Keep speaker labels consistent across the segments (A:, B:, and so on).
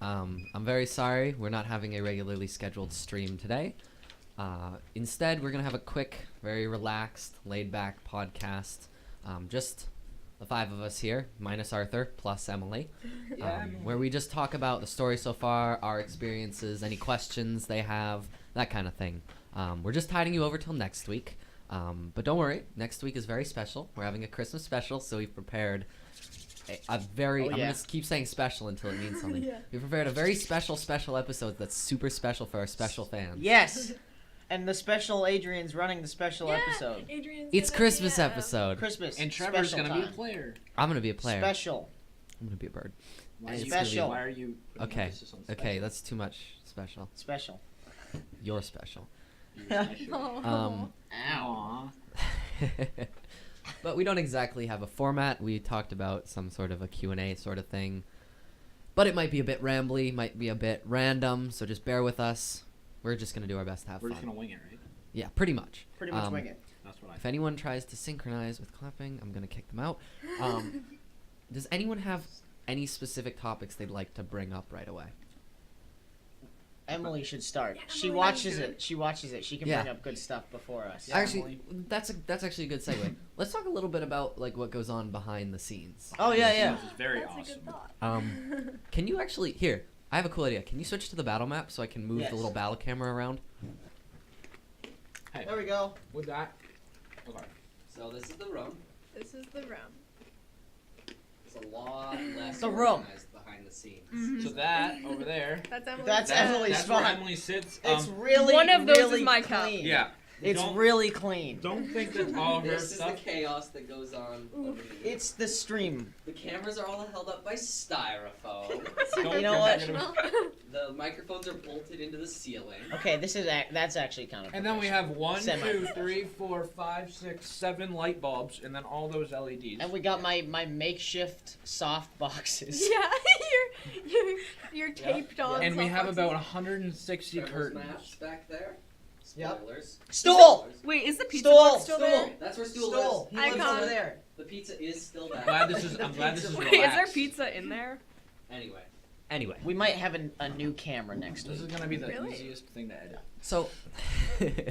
A: I'm very sorry we're not having a regularly scheduled stream today. Instead, we're going to have a quick, very relaxed, laid-back podcast. Just the 5 of us here, minus Arthur, plus Emily, where we just talk about the story so far, our experiences, any questions they have, that kind of thing. We're just tiding you over till next week. But don't worry, next week is very special. We're having a Christmas special, so we've prepared I'm going to keep saying special until it means something. We prepared a very special episode that's super special for our special fans.
B: Yes. And the special Adrian's running the special episode.
A: It's Christmas episode.
B: Christmas.
C: And Trevor's going to be a player.
A: I'm going to be a player.
B: Special.
A: I'm going to be a bird.
B: Special.
C: Why are you
A: Okay. Okay, that's too much special.
B: Special.
A: You're special.
C: You're special.
B: Ow.
A: But we don't exactly have a format. We talked about some sort of a Q&A sort of thing. But it might be a bit rambly, might be a bit random, so just bear with us. We're just going to do our best to have fun.
C: We're just going to wing it, right?
A: Yeah, pretty much.
B: Pretty much wing it.
C: That's what I
A: If anyone tries to synchronize with clapping, I'm going to kick them out. Does anyone have any specific topics they'd like to bring up right away?
B: Emily should start.
D: Yeah,
B: She
D: Emily,
B: watches it. She watches it. She can bring up good stuff before us.
C: Yeah.
A: Actually, that's actually a good segue. Let's talk a little bit about like what goes on behind the scenes.
B: Oh yeah.
C: This is very
D: That's
C: awesome.
D: a good thought.
A: Can you actually here? I have a cool idea. Can you switch to the battle map so I can move
B: Yes.
A: the little battle camera around?
C: Hey,
B: There we go.
C: with that. Okay.
A: So this is the room.
D: This is the room.
A: It's a lot less
B: The room.
A: organized behind the scenes.
D: Mhm.
C: So that over there.
D: That's Emily.
B: That's Emily's
C: That's where
B: spot.
C: Emily sits.
B: It's really
D: one of those
B: really
D: is my cup.
B: clean.
C: Yeah.
B: It's
C: Don't-
B: really clean.
C: Don't think that's all her
A: This is the
C: stuff.
A: chaos that goes on. underneath.
B: It's the stream.
A: The cameras are all held up by styrofoam.
C: Don't
B: You know
C: think
B: what?
C: they're gonna-
A: The microphones are bolted into the ceiling.
B: Okay, that's actually kind of.
C: And then we have 1, 2,
B: Semi-professional.
C: 3, 4, 5, 6, 7 light bulbs, and then all those LEDs.
B: And we got my makeshift soft boxes.
D: Yeah, you're taped on.
C: And we have
D: softboxes.
C: about 160 curtains.
A: Maps back there.
B: Yep.
A: Spoilers.
B: Stool.
D: Wait, is the pizza
B: Stool.
D: box still there?
A: That's where Stool
B: Stool.
A: is.
B: He lives
D: Icon.
B: over there.
A: The pizza is still
C: I'm
A: there.
C: glad this is. I'm glad this is
D: Wait, is there
C: relaxed.
D: pizza in there?
A: Anyway.
B: We might have a new camera next
C: This is
B: week.
C: gonna be the
D: Really?
C: easiest thing to edit.
A: So,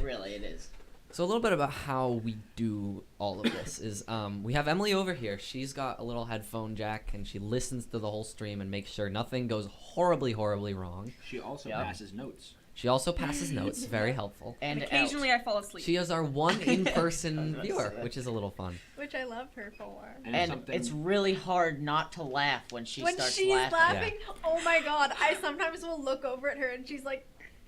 B: Really, it is.
A: so a little bit about how we do all of this is we have Emily over here. She's got a little headphone jack and she listens to the whole stream and makes sure nothing goes horribly wrong.
C: She also
B: Yep.
C: passes notes.
A: She also passes notes, very helpful.
D: And
B: And
D: occasionally I fall asleep.
A: She is our one in-person
B: I was about to
A: viewer,
B: say that.
A: which is a little fun.
D: Which I love her for.
B: And
C: something.
B: it's really hard not to laugh when she
D: When
B: starts
D: she's
B: laughing.
D: oh my god, I sometimes will look over at her and she's like,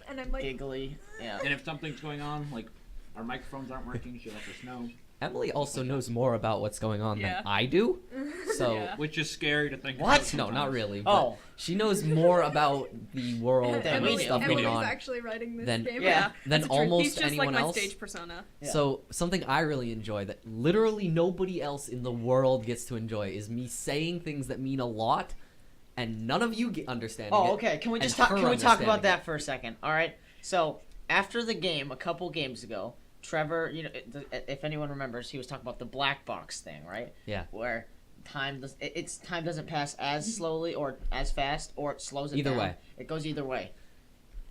D: and I'm like,
B: Giggly. Yeah.
C: And if something's going on, like our microphones aren't working, she lets us know.
A: Emily also knows more about what's going on
D: Yeah.
A: than I do. So,
D: Yeah.
C: Which is scary to think
B: What?
C: about.
A: no, not
C: sometimes.
A: really. But
B: Oh.
A: she knows more about the world
B: Then
A: and
B: we
A: the
B: do.
A: stuff
D: Emily's
A: going on
D: actually writing this
A: Then-
D: game.
B: Yeah.
A: than
D: That's true. He's
A: almost
D: just
A: anyone
D: like my
A: else.
D: stage persona.
B: Yeah.
A: So something I really enjoy that literally nobody else in the world gets to enjoy is me saying things that mean a lot, and none of you get understanding
B: Oh,
A: it.
B: okay. Can we
A: and
B: just talk?
A: her
B: Can we talk about
A: understanding
B: that for a second? All right. So after the game, a couple games ago, Trevor, if anyone remembers, he was talking about the black box thing, right?
A: Yeah.
B: Where time doesn't pass as slowly or as fast, or it slows it
A: Either
B: down.
A: way.
B: It goes either way.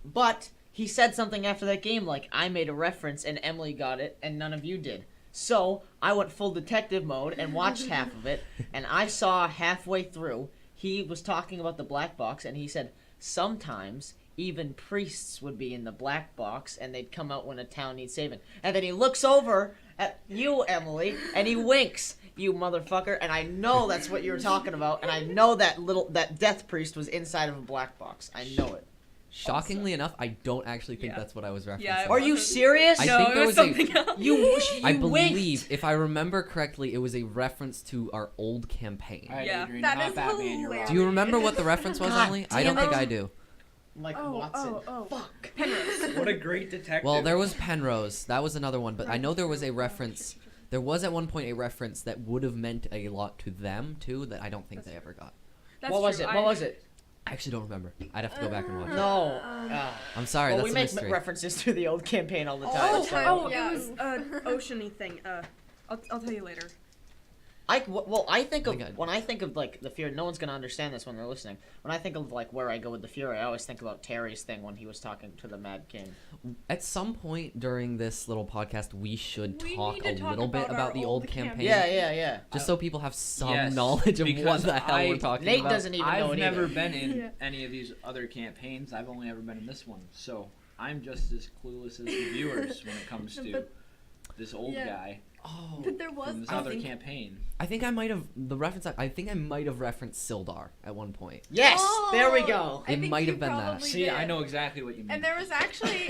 B: But he said something after that game, like I made a reference and Emily got it, and none of you did. So I went full detective mode and watched half of it, and I saw halfway through he was talking about the black box, and he said sometimes even priests would be in the black box and they'd come out when a town needs saving. And then he looks over at you, Emily, and he winks, you motherfucker, and I know that's what you were talking about, and I know that death priest was inside of a black box. I know it.
A: Shockingly enough, I don't actually think
D: Yeah.
A: that's what I was referencing.
D: Yeah, it
B: Are you
D: wasn't.
B: serious?
A: I
D: No,
A: think
D: it
A: there
D: was
A: was a-
D: something else.
B: You
A: I
B: winked.
A: believe, if I remember correctly, it was a reference to our old campaign.
C: All right,
D: Yeah,
C: Adrian,
D: that
C: not
D: is
C: Batman, you're
D: hilarious.
A: Do you remember what the reference was,
B: God
A: Emily? I don't
B: damn
A: think
B: it.
A: I do.
B: Like
D: Oh,
B: Watson.
D: oh.
B: Fuck.
D: Penrose.
C: What a great detective.
A: Well, there was Penrose. That was another one, but I know there was a reference. There was at one point a reference that would have meant a lot to them too that I don't think they ever got.
D: That's
B: What was
D: true.
B: it? What was it?
A: I actually don't remember. I'd have to go back and watch it.
B: No.
A: I'm sorry,
B: Well,
A: that's
B: we
A: a
B: make
A: mystery.
B: references to the old campaign all the time.
D: Oh,
B: so-
D: oh,
E: Yeah.
D: it was oceany thing. I'll tell you later.
B: I think
A: I think
B: of when I think of like the fear. No one's gonna understand this when they're listening. When I think of like where I go with the fear, I always think about Terry's thing when he was talking to the Mad King.
A: At some point during this little podcast, we should
D: We
A: talk
D: need
A: a
D: to talk
A: little bit
D: about
A: about
D: our
A: the
D: old
A: old campaign.
B: Yeah.
A: Just so people have some
C: Yes,
A: knowledge of what
C: because
A: the hell we're
C: I-
A: talking
B: Nate
A: about.
B: doesn't even know
C: I've
B: it
C: never
B: either.
C: been in
D: Yeah.
C: any of these other campaigns. I've only ever been in this one, so I'm just as clueless as the viewers when it comes to
D: But-
C: this old
D: yeah.
C: guy
A: Oh,
D: But there was
C: from this
A: I
C: other
A: think-
C: campaign.
A: I think I might have I think I might have referenced Sildar at one point.
B: Yes,
D: Oh,
B: there we go.
D: I
A: It
D: think
A: might
D: you
A: have been that.
D: probably
C: See,
D: did.
C: I know exactly what you mean.
D: And there was actually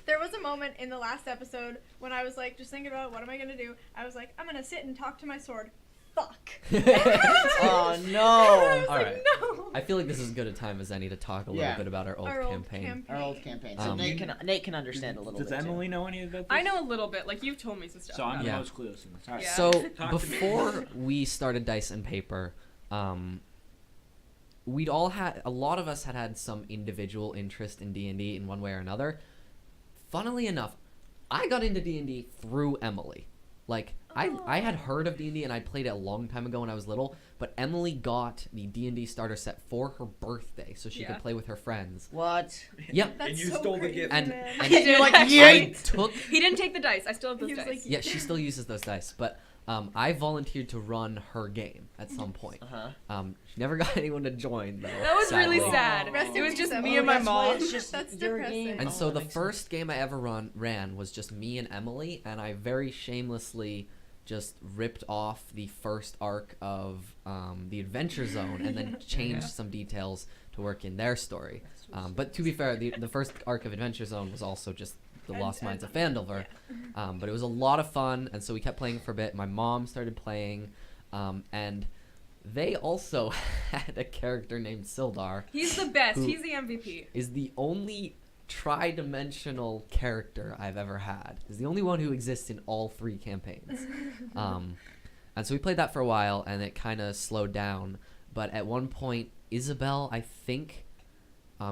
D: there was a moment in the last episode when I was like just thinking about what am I gonna do. I was like, I'm gonna sit and talk to my sword. Fuck.
B: Oh
D: I
B: no.
D: was
A: All
D: like,
A: right.
D: no.
A: I feel like this is as good a time as any to talk a little
B: Yeah.
A: bit about our old
D: Our old
A: campaign.
B: Our old campaign. So
A: Um,
B: Nate can understand a little
C: Does
B: bit. too.
C: Emily know any of this?
E: I know a little bit. Like you've told me some stuff.
C: So I'm
E: about
C: the
A: Yeah.
E: it.
C: most clueless in this. All right.
E: Yeah.
A: So
C: Talk to me.
A: before we started Dice and Paper, we'd all had a lot of us had some individual interest in D&D in one way or another. Funnily enough, I got into D&D through Emily. Like I had heard of D&D and I played it a long time ago when I was little, but Emily got the D&D starter set for her birthday so she
E: Yeah.
A: could play with her friends.
B: What?
A: Yep.
D: That's
C: And you
D: so
C: stole the
D: crazy,
C: gift.
A: And-
D: man.
A: and-
B: You're like,
A: I
B: yay!
A: took
E: He didn't take the dice. I still have those
D: He was
E: dice.
D: like,
A: Yeah, she still uses those dice, but I volunteered to run her game at some point.
B: Uh-huh.
A: She never got anyone to join though.
E: That was really
A: sadly.
E: sad.
D: Rest
E: It
D: in
E: was
D: peace,
E: just
D: Emily.
E: me and my
B: That's why
E: mom.
B: it's just
D: That's
B: your
D: depressing.
B: game.
A: And
B: Oh,
A: so
B: that
A: the
B: makes sense.
A: first game I ever ran was just me and Emily, and I very shamelessly just ripped off the first arc of the Adventure Zone and then changed some details to work in their story. But to be fair, the first arc of Adventure Zone was also just the Lost Minds of Phandelver. But it was a lot of fun, and so we kept playing for a bit. My mom started playing, and they also had a character named Sildar.
E: He's the best.
A: Who-
E: He's the MVP.
A: Is the only tri-dimensional character I've ever had. Is the only one who exists in all three campaigns. And so we played that for a while, and it kind of slowed down. But at one point, Isabel, I think,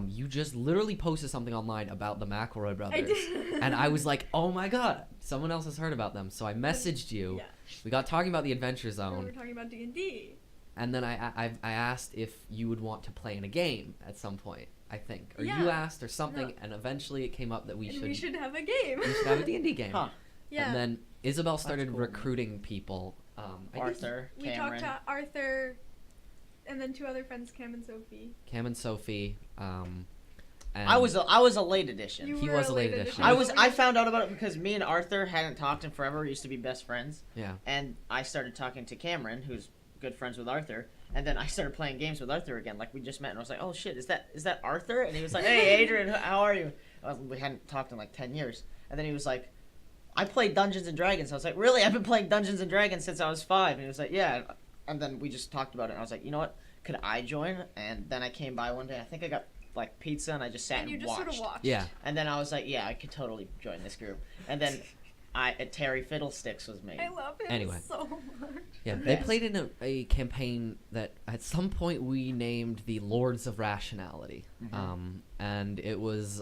A: you just literally posted something online about the McElroy brothers.
D: I did.
A: And I was like, oh my god, someone else has heard about them. So I messaged you.
D: Yeah.
A: We got talking about the Adventure
D: We
A: Zone.
D: were talking about D&D.
A: And then I asked if you would want to play in a game at some point, I think. Or you
D: Yeah.
A: asked or something,
D: No.
A: and eventually it came up that we
D: And
A: should
D: have a game.
A: we should have a D&D game.
B: Huh.
D: Yeah.
A: And then Isabel started
B: cool.
A: recruiting people. I think
B: Arthur,
D: we
B: Cameron.
D: talked to Arthur and then two other friends, Cam and Sophie.
A: Cam and Sophie. And
B: I was a late addition.
D: You
A: He
D: were
A: was a late
D: late
A: addition.
B: I found out about it because me and Arthur hadn't talked in forever. We used to be best friends,
A: yeah.
B: and I started talking to Cameron, who's good friends with Arthur. And then I started playing games with Arthur again, like we just met, and I was like, "Oh shit, is that Arthur?" And he was like, "Hey, Adrian, how are you?" We hadn't talked in like 10 years, and then he was like, "I played Dungeons and Dragons." I was like, "Really? I've been playing Dungeons and Dragons since I was 5." And he was like, "Yeah." And then we just talked about it, and I was like, "You know what? Could I join?" And then I came by one day. I think I got like pizza, and I just sat
D: And you
B: and
D: just
B: watched.
D: sort of watched.
A: Yeah.
B: And then I was like, "Yeah, I could totally join this group." And then Terry Fiddlesticks was made.
D: I love him
A: Anyway.
D: so much.
A: Yeah,
B: The
A: they
B: best.
A: played in a campaign that at some point we named the Lords of Rationality. And it was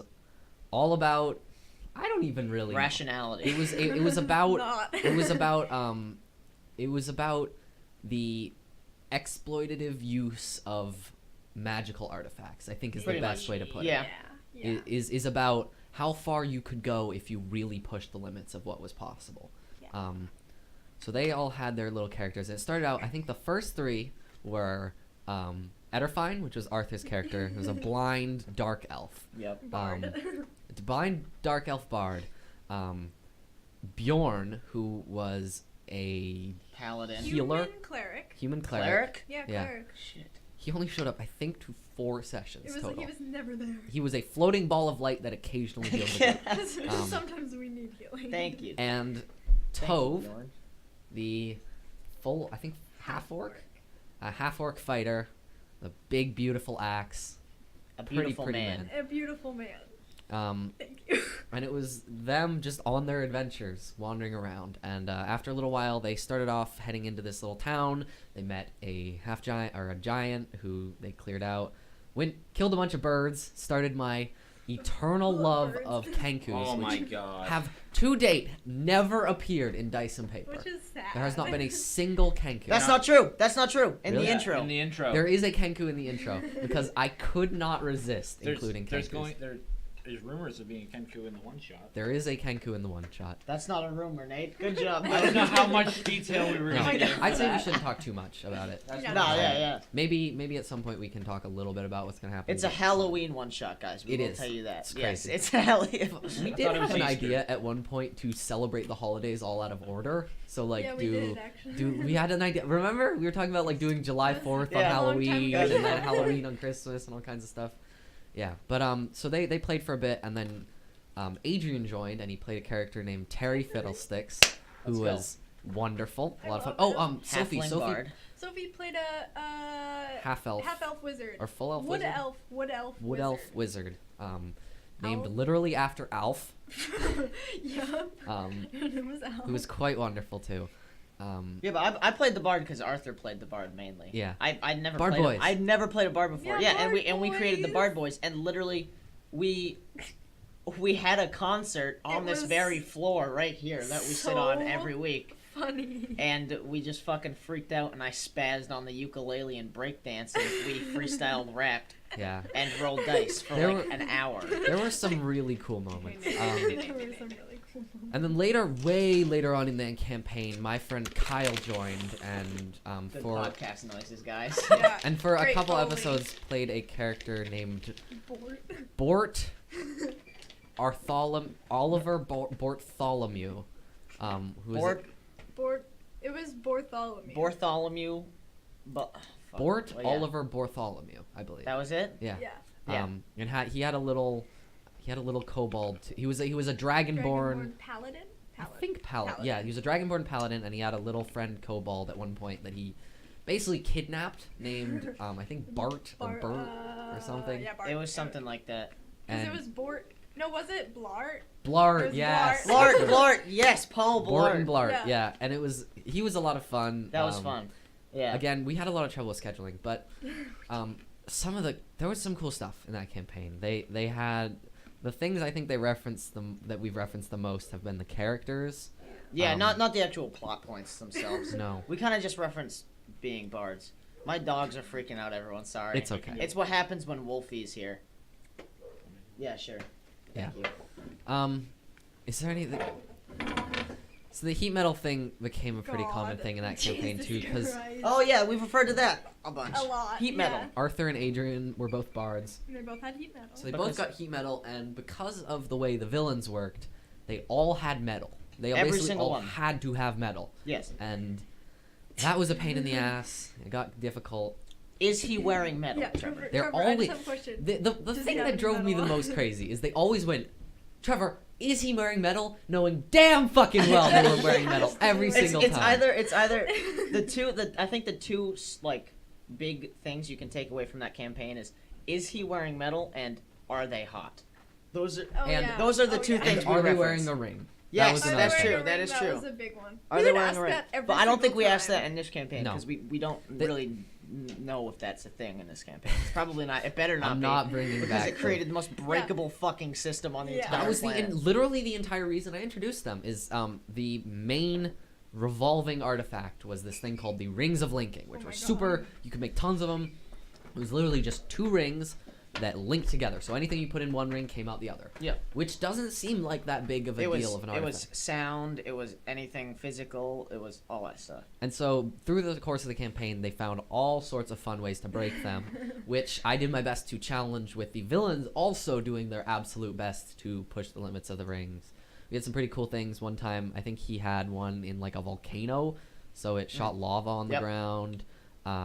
A: all about, I don't even really know.
B: Rationality.
A: It was about
D: Not.
A: it was about the exploitative use of magical artifacts, I think is
B: Pretty
A: the best
B: much.
A: way to put
B: Yeah.
A: it.
D: Yeah.
A: Is about how far you could go if you really pushed the limits of what was possible.
D: Yeah.
A: So they all had their little characters. It started out, I think the first three were Ederfine, which was Arthur's character, who was a blind dark elf.
B: Yep.
D: Bard.
A: Blind dark elf bard. Bjorn, who was a
B: Paladin.
A: Healer.
D: Human cleric.
A: human cleric.
B: Cleric?
D: Yeah,
A: Yeah.
D: cleric.
B: Shit.
A: He only showed up, I think, to 4 sessions
D: It was
A: total.
D: he was never there.
A: He was a floating ball of light that occasionally healed the group.
D: Sometimes we need healing.
B: Thank you.
A: And
B: Thank you,
A: Tove,
B: Bjorn.
A: the full, I think, half-orc? A half-orc fighter, the big, beautiful axe.
B: A
A: Pretty
B: beautiful man.
D: A beautiful man.
A: Um,
D: Thank you.
A: and it was them just on their adventures, wandering around. And after a little while, they started off heading into this little town. They met a half-giant, or a giant, who they cleared out. Killed a bunch of birds, started my eternal love
D: Birds.
A: of Kenkus,
C: Oh my
A: which
C: god.
A: have to date never appeared in Dice and Paper.
D: Which is sad.
A: There has not been a single Kenku.
B: That's not true. That's not true. In
A: Really?
B: the intro.
C: In the intro.
A: There is a Kenku in the intro because I could not resist including Kenkus.
C: There's rumors of being a Kenku in the one shot.
A: There is a Kenku in the one shot.
B: That's not a rumor, Nate. Good job.
C: I don't know how much detail we were
A: No,
C: gonna get.
A: I'd say we shouldn't talk too much about it.
C: That's
D: No,
C: what I'm
B: No,
C: saying.
B: yeah.
A: Maybe at some point we can talk a little bit about what's gonna happen.
B: It's a Halloween one shot, guys. We
A: It
B: will
A: is.
B: tell you that.
A: It's
B: Yes,
A: crazy.
B: it's a Halloween.
A: We
C: I
A: did
C: thought it
A: have
C: was
A: an
C: Easter.
A: idea at one point to celebrate the holidays all out of order. So like
D: Yeah, we did, actually.
A: we had an idea. Remember we were talking about like doing July 4th on
B: Yeah.
D: A long time
A: Halloween
D: ago.
A: and then Halloween on Christmas and all kinds of stuff. Yeah, but so they played for a bit and then Adrian joined and he played a character named Terry Fiddlesticks, who
B: Let's go.
A: was wonderful, a
D: I
A: lot of fun.
D: love
A: Oh,
D: him.
A: Sophie
B: Halfling
A: Sophie
B: bard.
D: Sophie played a
A: half elf
D: wizard.
A: or full elf
D: Wood
A: wizard?
D: elf. Wood elf.
A: Wood elf wizard. Named
D: Alf?
A: literally after Alf,
D: Yep. Her name was Elf.
A: who was quite wonderful too.
B: Yeah, but I played the bard because Arthur played the bard mainly.
A: Yeah.
B: I'd never
A: Bard
B: played
A: boys.
B: I'd never played a bard before.
D: Yeah,
B: Yeah,
D: Bard
B: and we created the
D: boys.
B: bard boys, and literally we had a concert on
D: It
B: this
D: was
B: very floor right here that we sit on
D: so
B: every week,
D: Funny.
B: and we just fucking freaked out, and I spazzed on the ukulele and breakdanced, and we freestyled rapped
A: Yeah.
B: and rolled dice for
A: There
B: like
A: were-
B: an hour.
A: There were some really cool moments.
D: There were some really cool moments.
A: And then later, way later on in the campaign, my friend Kyle joined and
B: Good
A: for
B: podcast noises, guys.
D: Yeah.
A: and for a
D: Great
A: couple
D: Foley.
A: episodes played a character named
D: Bored.
A: Bort Oliver Bartholomew, who is
B: Bort,
D: Bort. It was Bartholomew.
B: Bartholomew, but
A: Bort
B: well, yeah.
A: Oliver Bartholomew, I believe.
B: That was it.
A: Yeah.
D: Yeah.
B: Yeah.
A: And he had a little kobold. He was a dragonborn.
D: Paladin.
A: I think
D: Paladin.
A: Yeah, he was a dragonborn paladin, and he had a little friend kobold at one point that he basically kidnapped, named I think Bart or Bert or something.
D: Yeah, Bart.
B: It was something like that.
D: Because
A: And
D: it was Bort. No, was it Blart? It
A: Blart,
D: was
A: yes,
D: Blart.
B: Blart, yes, Paul
A: Bort and
B: Blart.
A: Blart,
D: Yeah.
A: and he was a lot of fun.
B: That was fun. Yeah.
A: Again, we had a lot of trouble with scheduling, but there was some cool stuff in that campaign. They had the things I think that we've referenced the most have been the characters.
B: Yeah, not the actual plot points themselves.
A: No,
B: We kind of just reference being bards. My dogs are freaking out, everyone. Sorry.
A: it's okay.
B: It's what happens when Wolfie's here. Yeah, sure. Thank you.
A: Is there anything? So the heat metal thing became a pretty common
D: God.
A: thing in that campaign
D: Jesus
A: too, because
D: Christ.
B: Oh yeah, we've referred to that a bunch.
D: A lot.
B: Heat metal.
D: Yeah.
A: Arthur and Adrian were both bards.
D: They both had heat metal.
A: So they
B: Because-
A: both got heat metal, and because of the way the villains worked, they all had metal. They
B: Every
A: basically
B: single
A: all
B: one.
A: had to have metal,
B: Yes.
A: and that was a pain in the ass. It got difficult.
B: Is he wearing metal,
D: Yeah,
B: Trevor?
D: Trevor,
A: They're
D: Trevor, I
A: always-
D: just have a question.
A: The
D: Does
A: thing
D: he have
A: that drove me the
D: metal?
A: most crazy is they always went, Trevor, is he wearing metal? Knowing damn fucking well they were wearing metal every single
B: It's
A: time.
B: either I think the two like big things you can take away from that campaign is he wearing metal and are they hot? Those are
D: Oh,
A: and
D: yeah.
B: those are the
D: Oh,
B: two
D: yeah.
B: things
A: And
B: we
A: are they
B: reference.
A: wearing a ring?
B: Yes,
A: That was
D: Are they
A: another
B: that's
D: wearing
B: true.
D: a
B: That
D: ring?
B: is
D: That
B: true.
D: was a big one.
B: Are
D: We
B: they
D: would
B: wearing
D: ask
B: a ring?
D: that every
B: But I don't think
D: single
B: we asked
D: time.
B: that in this campaign
A: No.
B: because we don't
A: They-
B: really know if that's a thing in this campaign. It's probably not. It better not
A: I'm
B: be.
A: not bringing
B: because
A: back
B: it created the most breakable fucking system on the
D: Yeah.
B: entire
A: That was
B: planet.
A: literally the entire reason I introduced them. Is the main revolving artifact was this thing called the Rings of Linking, which
D: Oh
A: were
D: my
A: super.
D: God.
A: You could make tons of them. It was literally just two rings that linked together. So anything you put in one ring came out the other.
B: Yeah.
A: Which doesn't seem like that big of a
B: It was
A: deal of an
B: it
A: artifact.
B: was sound. It was anything physical. It was all that stuff.
A: And so through the course of the campaign, they found all sorts of fun ways to break them, which I did my best to challenge with the villains also doing their absolute best to push the limits of the rings. We had some pretty cool things. One time, I think he had one in like a volcano, so it shot lava on the
B: Yep.
A: ground.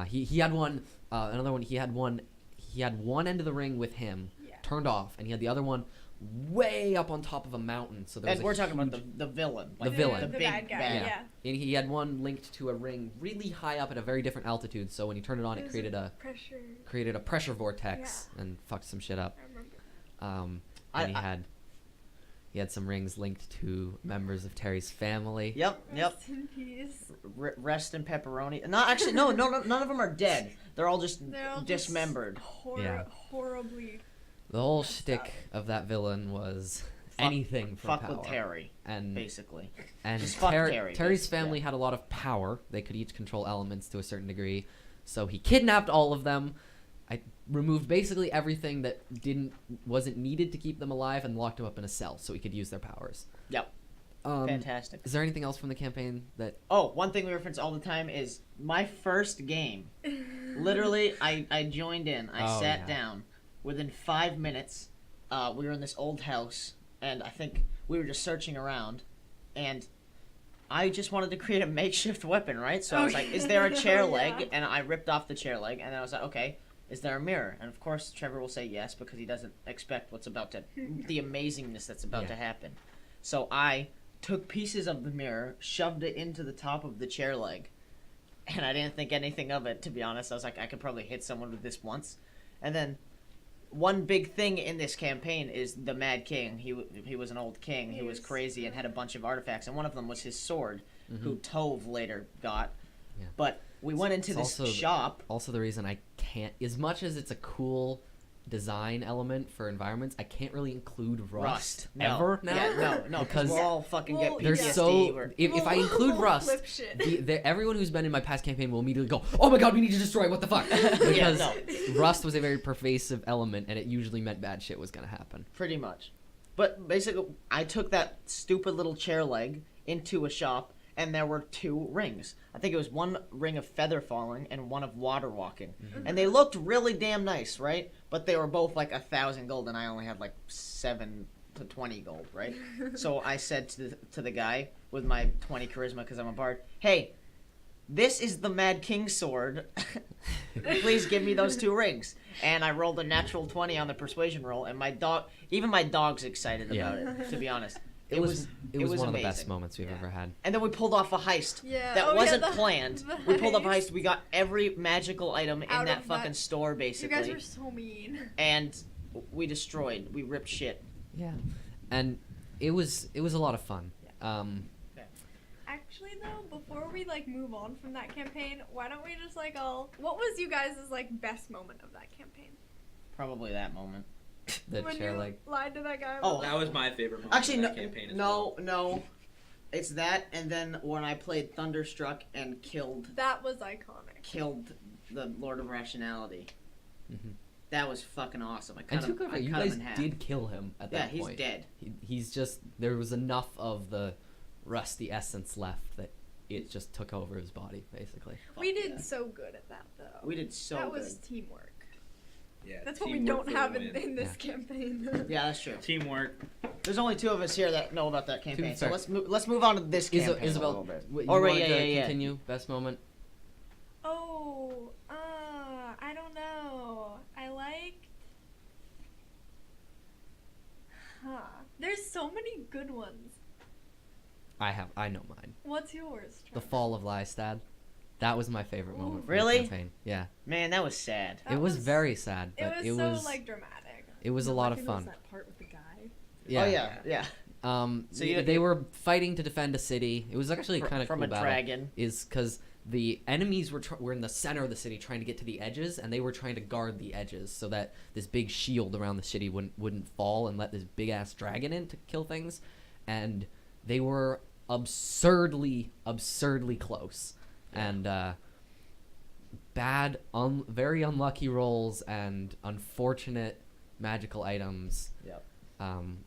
A: He had one, another one. He had one end of the ring with him
D: Yeah.
A: turned off, and he had the other one way up on top of a mountain. So there was
B: And
A: a
B: we're talking about
A: huge-
B: the villain.
A: The villain.
B: The
D: The
B: big
D: bad guy.
B: bad.
D: Yeah.
A: And he had one linked to a ring really high up at a very different altitude. So when you turned it on, it
D: There's
A: created a
D: pressure.
A: pressure vortex and fucked some shit up.
D: I remember.
A: And he had some rings linked to members of Terry's family.
B: Yep.
D: Rest in peace.
B: Rest in pepperoni. No, actually, no. None of them are dead. They're all just
D: They're all just
B: dismembered.
A: Yeah.
D: Horribly.
A: The whole
D: Messed
A: shtick
D: up.
A: of that villain was
B: Fuck-
A: anything for
B: Fuck
A: power.
B: with Terry,
A: And
B: basically.
A: and
B: Just fuck Terry,
A: Terry's
B: basically,
A: family
B: yeah.
A: had a lot of power. They could each control elements to a certain degree. So he kidnapped all of them. I removed basically everything that wasn't needed to keep them alive and locked them up in a cell so he could use their powers.
B: Yep. Fantastic.
A: Is there anything else from the campaign that
B: Oh, one thing we reference all the time is my first game. Literally, I joined in. I
A: Oh,
B: sat
A: yeah.
B: down. Within 5 minutes, we were in this old house, and I think we were just searching around, and I just wanted to create a makeshift weapon, right? So I was like, is there a chair
D: Oh,
B: leg?
D: yeah.
B: And I ripped off the chair leg, and then I was like, okay, is there a mirror? And of course, Trevor will say yes, because he doesn't expect what's about to, the amazingness that's about
A: Yeah.
B: to happen. So I took pieces of the mirror, shoved it into the top of the chair leg, and I didn't think anything of it, to be honest. I was like, I could probably hit someone with this once. And then one big thing in this campaign is the Mad King. He was an old king. He was
D: Yes.
B: crazy and had a bunch of artifacts, and one of them was his sword, who Tove later got.
A: Yeah.
B: But we went into
A: It's
B: this
A: also
B: shop.
A: also the reason I can't, as much as it's a cool design element for environments, I can't really include rust
B: No.
A: ever now.
B: Yeah, no, because
A: because
B: we'll all fucking get
D: Well,
A: they're
B: PTSD.
A: so.
B: or-
A: If I include
D: We'll
A: rust,
D: flip shit.
A: everyone who's been in my past campaign will immediately go, "Oh my god, we need to destroy! What the fuck?" Because
B: no.
A: rust was a very pervasive element, and it usually meant bad shit was gonna happen.
B: Pretty much. But basically, I took that stupid little chair leg into a shop, and there were 2 rings. I think it was one ring of feather falling and one of water walking. And they looked really damn nice, right? But they were both like 1,000 gold, and I only had like 7 to 20 gold, right? So I said to the guy with my 20 charisma, because I'm a bard, hey, this is the Mad King sword. Please give me those 2 rings. And I rolled a natural 20 on the persuasion roll, and even my dog's excited
A: Yeah.
B: about it, to be honest.
A: It was one of the best
B: amazing.
A: moments we've
B: Yeah.
A: ever had.
B: And then we pulled off a heist.
D: Yeah.
B: That
D: oh,
B: wasn't
D: yeah,
B: planned.
D: the
B: We pulled off a
D: heist.
B: heist. We got every magical item in
D: Out
B: that
D: of
B: fucking
D: that-
B: store,
D: You
B: basically.
D: guys were so mean.
B: And we destroyed. We ripped shit.
A: Yeah, and it was a lot of fun.
D: Actually, though, before we like move on from that campaign, why don't we just like all? What was you guys' like best moment of that campaign?
B: Probably that moment.
A: The
D: when
A: chair
D: you
A: leg.
D: lied to that guy.
B: Oh,
C: That was my favorite moment
B: Actually,
C: of
B: no,
C: that campaign as well.
B: no. It's that, and then when I played Thunderstruck and killed
D: that was iconic.
B: the Lord of Rationality.
A: Mhm.
B: That was fucking awesome. I
A: And
B: cut
A: to
B: him,
A: clarify,
B: I
A: you
B: cut
A: guys
B: him in half.
A: did kill him at
B: Yeah,
A: that
B: he's
A: point.
B: dead.
A: He's just, there was enough of the rusty essence left that it just took over his body, basically.
D: We
B: Fuck
D: did
B: yeah.
D: so good at that, though.
B: We did so
D: that
B: good.
D: was teamwork.
C: Yeah,
D: That's what we
C: teamwork
D: don't
C: for the
D: have
C: win.
D: in this
A: Yeah.
D: campaign.
B: Yeah, that's true.
C: Teamwork.
B: There's only 2 of us here that know about that campaign, so
A: fair.
B: let's move on to this campaign a
A: Isabel,
B: little bit.
A: what, you
B: Oh, right,
A: wanted
B: yeah,
A: to
B: yeah.
A: continue? Best moment?
D: Oh, I don't know. I liked. There's so many good ones.
A: I know mine.
D: What's yours?
A: The
D: Trevor?
A: fall of Lystad. That was my favorite
D: Ooh.
A: moment from
B: Really?
A: the campaign. Yeah.
B: Man, that was sad.
A: It was very sad,
D: It
A: but
D: was so like dramatic.
A: it was a lot of fun.
E: That part with the guy.
A: Yeah.
B: Oh yeah.
A: So
B: So you-
A: they were fighting to defend a city. It was actually kind of
B: From
A: cool
B: a
A: battle.
B: dragon.
A: Is because the enemies were in the center of the city trying to get to the edges, and they were trying to guard the edges so that this big shield around the city wouldn't fall and let this big ass dragon in to kill things. And they were absurdly close, and very unlucky rolls and unfortunate magical items
B: Yep.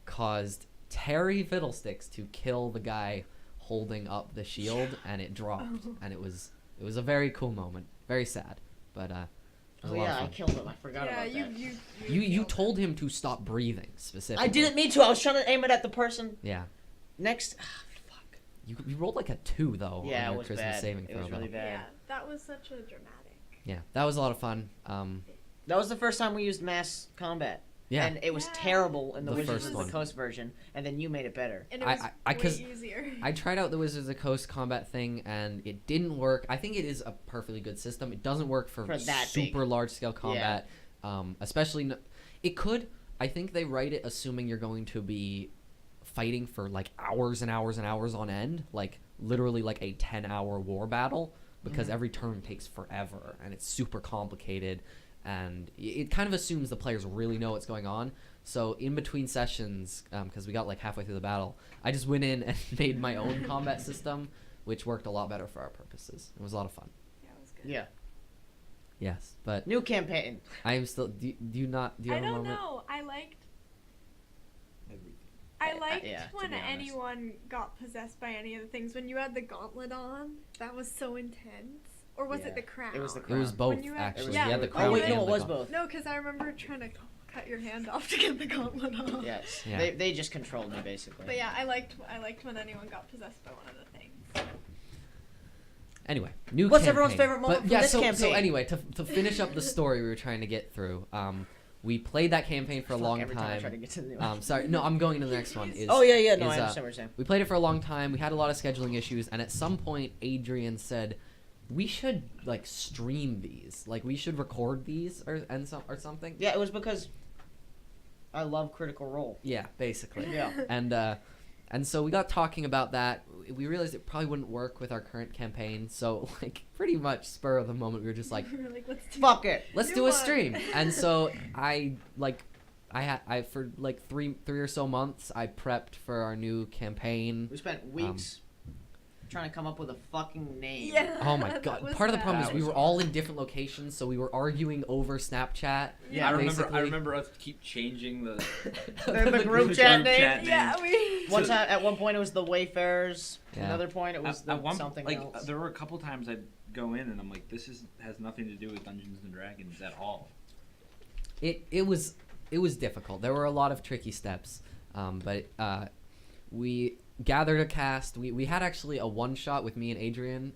A: caused Terry Fiddlesticks to kill the guy holding up the shield, and it dropped, and it was a very cool moment, very sad, but it was
B: Oh
A: a lot
B: yeah, I
A: of fun.
B: killed him. I forgot
D: Yeah,
B: about that.
D: you
A: You
D: killed
A: told him to stop breathing specifically.
B: I didn't mean to. I was trying to aim it at the person
A: Yeah,
B: next. Fuck.
A: you rolled like a 2 though
B: Yeah,
A: on
B: it
A: your
B: was
A: Christmas
B: bad.
A: saving
B: It
A: throw.
B: was really
A: though.
B: bad.
D: Yeah, that was such a dramatic.
A: Yeah, that was a lot of fun.
B: That was the first time we used mass combat.
A: Yeah,
B: And it was
D: Yeah.
B: terrible in the
A: The
B: Wizards
A: first
B: of
A: one.
B: the Coast version, and then you made it better.
D: And it
A: I-
D: was
A: I-
D: way
A: 'cause
D: easier.
A: I tried out the Wizards of the Coast combat thing, and it didn't work. I think it is a perfectly good system. It doesn't work for
B: that
A: super
B: big.
A: large scale combat, especially. It could. I think they write it assuming you're going to be fighting for like hours and hours and hours on end, like literally like a 10-hour war battle, because every turn takes forever and it's super complicated. and it kind of assumes the players really know what's going on. So in between sessions, because we got like halfway through the battle, I just went in and made my own combat system, which worked a lot better for our purposes. It was a lot of fun.
D: Yeah, it was good.
B: Yeah.
A: Yes, but
B: New campaign.
A: I am still. Do you not? Do you
D: I
A: have a
D: don't
A: moment?
D: know. I liked
B: yeah, to
D: when
B: be honest.
D: anyone got possessed by any of the things. When you had the gauntlet on, that was so intense. Or was
B: Yeah.
D: it the crown?
B: It was the
A: It was
B: crown.
A: both
D: When you had-
A: actually.
D: yeah.
A: You had the
D: Oh,
A: crown.
D: wait,
A: and
B: no, it
A: the
B: was
A: gauntlet.
B: both.
D: No, because I remember trying to cut your hand off to get the gauntlet off.
B: Yes.
A: Yeah.
B: They just controlled me basically.
D: But yeah, I liked when anyone got possessed by one of the things.
A: Anyway, new
B: What's
A: campaign.
B: everyone's favorite moment
A: But
B: from
A: yeah,
B: this
A: so
B: campaign?
A: anyway, to finish up the story we were trying to get through, we played that campaign for a
B: Fuck,
A: long
B: every time I try to
A: time.
B: get to the new one.
A: Sorry, no, I'm going to the next one. Is,
B: Oh yeah, no,
A: is,
B: I understand what you're saying.
A: we played it for a long time. We had a lot of scheduling issues, and at some point, Adrian said, "We should like stream these. Like we should record these or something."
B: Yeah, it was because I love Critical Role.
A: Yeah, basically.
B: Yeah.
A: And so we got talking about that. We realized it probably wouldn't work with our current campaign. So like pretty much spur of the moment, we were just like,
D: We were like, let's do
B: Fuck it.
A: let's
D: New
A: do a
D: one.
A: stream. And so I for like three or so months I prepped for our new campaign.
B: We spent weeks trying to come up with a fucking name.
D: Yeah.
A: Oh my
D: that
A: god!
D: was
A: Part of the
D: bad.
A: problem is
C: That
A: we
C: was
A: were all in different locations, so we were arguing over Snapchat.
B: Yeah,
C: I
A: basically.
C: remember us keep changing the
B: The group chat name?
C: name.
D: Yeah, we.
B: One time, at one point, it was the Wayfarers.
A: Yeah.
B: Another point, it was something
C: like
B: else.
C: there were a couple times I'd go in and I'm like, this has nothing to do with Dungeons and Dragons at all.
A: It was difficult. There were a lot of tricky steps, but we gathered a cast. We had actually a one shot with me and Adrian,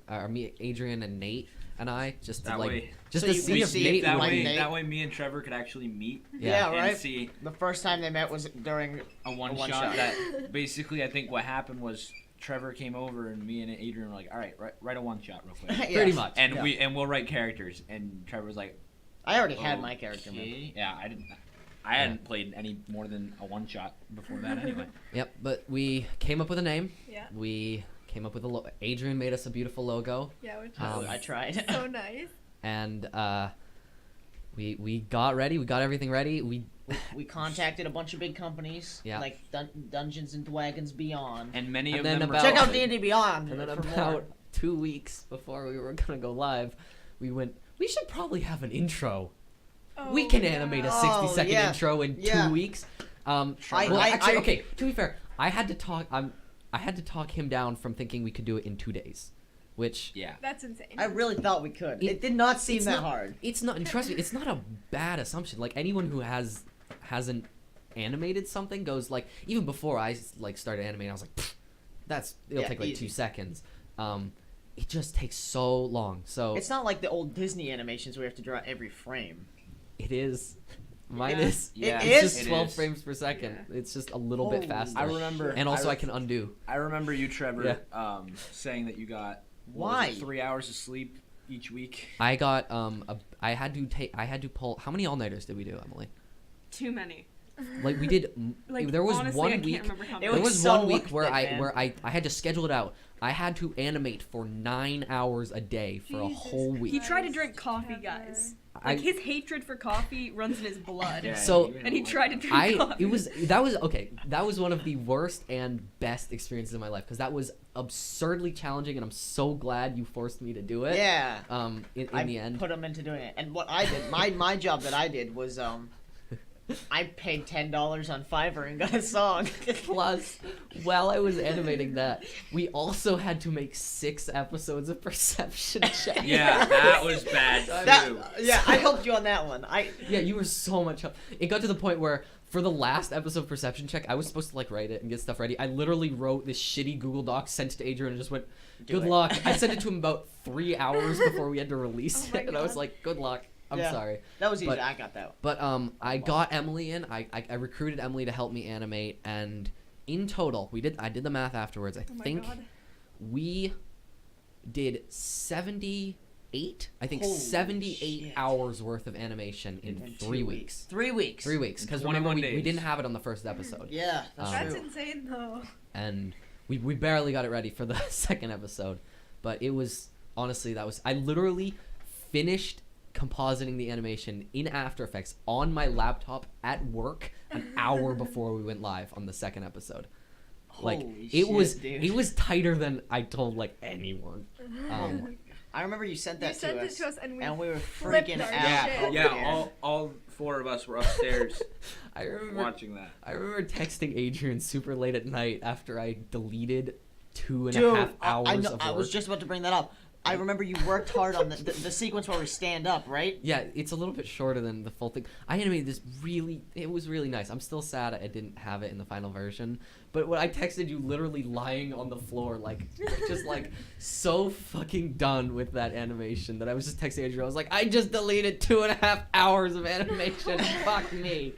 A: Adrian and Nate and I just to
C: That
A: like
C: way-
A: just
B: So
A: to
B: you
A: see
B: could
A: if
B: see
A: Nate
C: That
A: would.
B: like
C: way,
B: Nate.
C: that way, me and Trevor could actually meet
B: Yeah,
C: and
B: right.
C: see
B: The first time they met was during
C: a one
B: one
C: shot.
B: shot.
C: That basically, I think what happened was Trevor came over and me and Adrian were like, all right, write a one shot real quick.
A: Pretty much.
C: And
B: Yeah.
C: we'll write characters. And Trevor was like,
B: I already had my character. Man.
C: "Okay." Yeah, I hadn't played any more than a one shot before that anyway.
A: Yep, but we came up with a name.
D: Yeah.
A: We came up with a Adrian made us a beautiful logo,
D: Yeah, which
A: Um,
D: was
B: I tried.
D: so nice.
A: and we got ready. We got everything ready.
B: We contacted a bunch of big companies,
A: Yeah.
B: like Dungeons and Dragons Beyond.
C: And many
A: And
C: of
A: then
C: them
A: about-
C: were
B: Check out D&D Beyond
A: And then
B: for more.
A: about 2 weeks before we were gonna go live, we went. We should probably have an intro. we
D: Oh,
A: can
D: yeah.
A: animate a
B: Oh,
A: 60-second
B: yeah.
A: intro in
B: Yeah.
A: 2 weeks.
B: I-
A: Actually,
B: I-
A: okay. To be fair, I had to talk him down from thinking we could do it in 2 days, which
C: Yeah.
D: That's insane.
B: I really thought we could. It did not seem
A: it's
B: that
A: not-
B: hard.
A: it's not. And trust me, it's not a bad assumption. Like anyone who hasn't animated something goes like even before I like started animating, I was like, it'll
B: Yeah,
A: take like
B: easy.
A: 2 seconds. It just takes so long. So
B: It's not like the old Disney animations where you have to draw every frame.
A: it is. Mine
D: Yeah.
A: is.
C: Yeah,
B: It
A: It's
B: is?
A: just
C: It
A: 12
C: is.
A: frames per second.
D: Yeah.
A: It's just a little bit
B: Holy
A: faster.
C: I remember.
A: And also I
C: re-
A: can undo.
C: I remember you, Trevor,
A: Yeah.
C: saying that you got
B: Why?
C: 3 hours of sleep each week.
A: I got I had to pull. How many all-nighters did we do, Emily?
E: Too many.
A: Like we did.
E: Like
A: there was
E: honestly,
A: one
E: I
A: week.
E: can't remember how
B: It
E: many.
A: There
B: was
A: was
B: so
A: one week
B: worth
A: where
B: it, man.
A: I had to schedule it out. I had to animate for 9 hours a day for a
D: Jesus
A: whole week.
E: He tried to
D: Christ,
E: drink coffee,
D: Trevor.
E: guys.
A: I-
E: Like his hatred for coffee runs in his blood.
C: Yeah,
A: So-
C: you
E: And he
C: know,
E: tried to drink coffee.
A: That was one of the worst and best experiences in my life because that was absurdly challenging and I'm so glad you forced me to do it.
B: Yeah.
A: In
B: I
A: the end.
B: put them into doing it. And what I did, my job that I did was, I paid $10 on Fiverr and got a song.
A: Plus, while I was animating that, we also had to make 6 episodes of Perception Check.
C: Yeah, that was bad too.
B: Yeah, I helped you on that one.
A: Yeah, you were so much help. It got to the point where for the last episode of Perception Check, I was supposed to like write it and get stuff ready. I literally wrote this shitty Google Doc, sent it to Adrian, and just went, "Good
B: it."
A: luck." I sent it to him about 3 hours before we had to release
D: Oh my
A: it, and I was
D: God.
A: like, "Good luck." I'm
B: Yeah.
A: sorry,
B: That was easy.
A: But-
B: I got that.
A: but I got Emily in. I recruited Emily to help me animate, and in total, I did the math afterwards. I
D: Oh my
A: think
D: God.
A: we did 78. I think
B: Holy
A: 78
B: shit.
A: hours worth of animation in
B: In
A: 3
B: 2
A: weeks.
B: 3 weeks.
A: 3 weeks, because
C: 21
A: remember we
C: days.
A: didn't have it on the first episode,
B: Yeah, that's
A: Um,
D: That's
B: true.
D: insane though.
A: and we barely got it ready for the second episode. But it was honestly I literally finished compositing the animation in After Effects on my laptop at work an hour before we went live on the second episode. Like
B: Holy
A: it
B: shit,
A: was
B: dude.
A: it was tighter than I told like anyone.
B: I remember you sent that
D: You sent
B: to
D: it
B: us,
D: to us and we
B: were
D: flipped
B: freaking
D: our
B: out.
D: shit.
B: over
C: Yeah,
B: there.
C: all 4 of us were upstairs
A: I remember
C: watching that.
A: I remember texting Adrian super late at night after I deleted 2.5
B: Dude,
A: hours
B: I know,
A: of
B: I was
A: work.
B: just about to bring that up. I remember you worked hard on the sequence where we stand up, right?
A: Yeah, it's a little bit shorter than the full thing. I animated this it was really nice. I'm still sad I didn't have it in the final version. But when I texted you literally lying on the floor, like, just like, so fucking done with that animation that I was just texting Andrew. I was like, I just deleted 2.5 hours of animation. Fuck me.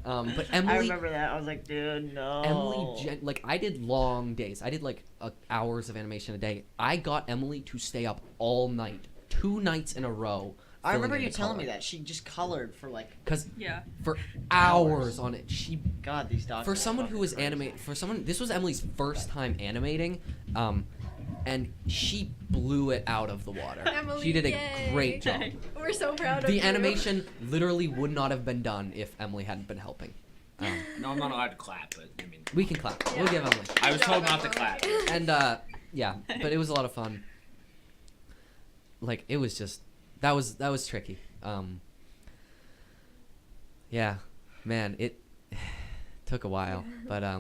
A: But Emily.
B: I remember that. I was like, dude, no.
A: Emily, like, I did long days. I did like hours of animation a day. I got Emily to stay up all night, 2 nights in a row.
B: I remember
A: filling
B: you
A: in the
B: telling me
A: color.
B: that. She just colored for like,
A: Cause
E: Yeah.
A: for hours on it,
B: God, these dogs.
A: for
B: are
A: someone who
B: fucking
A: was
B: crazy.
A: this was Emily's first time animating, and she blew it out of the water.
D: Emily,
A: She did a
D: yay.
A: great job.
D: We're so proud of
A: The
D: you.
A: animation literally would not have been done if Emily hadn't been helping.
C: No, I'm not allowed to clap, but I mean,
A: We can clap. We'll
D: Yeah.
A: give Emily.
C: I was
D: Good
C: told
D: job,
C: not to
D: Emily.
C: clap.
A: And yeah, but it was a lot of fun. Like it was just that was tricky. Yeah, man, it took a while, but I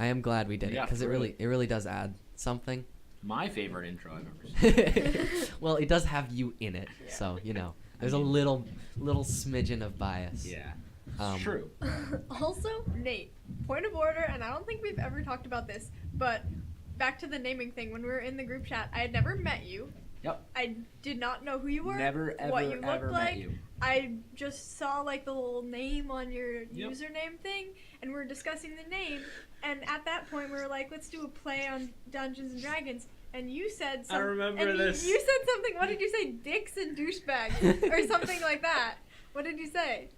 A: am glad we did it
C: Yeah,
A: because
C: really.
A: it really does add something.
C: My favorite intro I've ever seen.
A: Well, it does have you in it, so you know there's a little smidgen of bias.
C: Yeah,
A: Um,
C: it's true.
D: Also, Nate, point of order, and I don't think we've ever talked about this, but back to the naming thing. When we were in the group chat, I had never met you.
C: Yep.
D: I did not know who you were.
C: Never ever
D: what you looked
C: ever
D: like.
C: met you.
D: I just saw like the little name on your
C: Yep.
D: username thing, and we were discussing the name. And at that point, we were like, "Let's do a play on Dungeons and Dragons." And you said something.
C: remember this.
D: You said something. What did you say? Dicks and douchebags, or something like that. What did you say?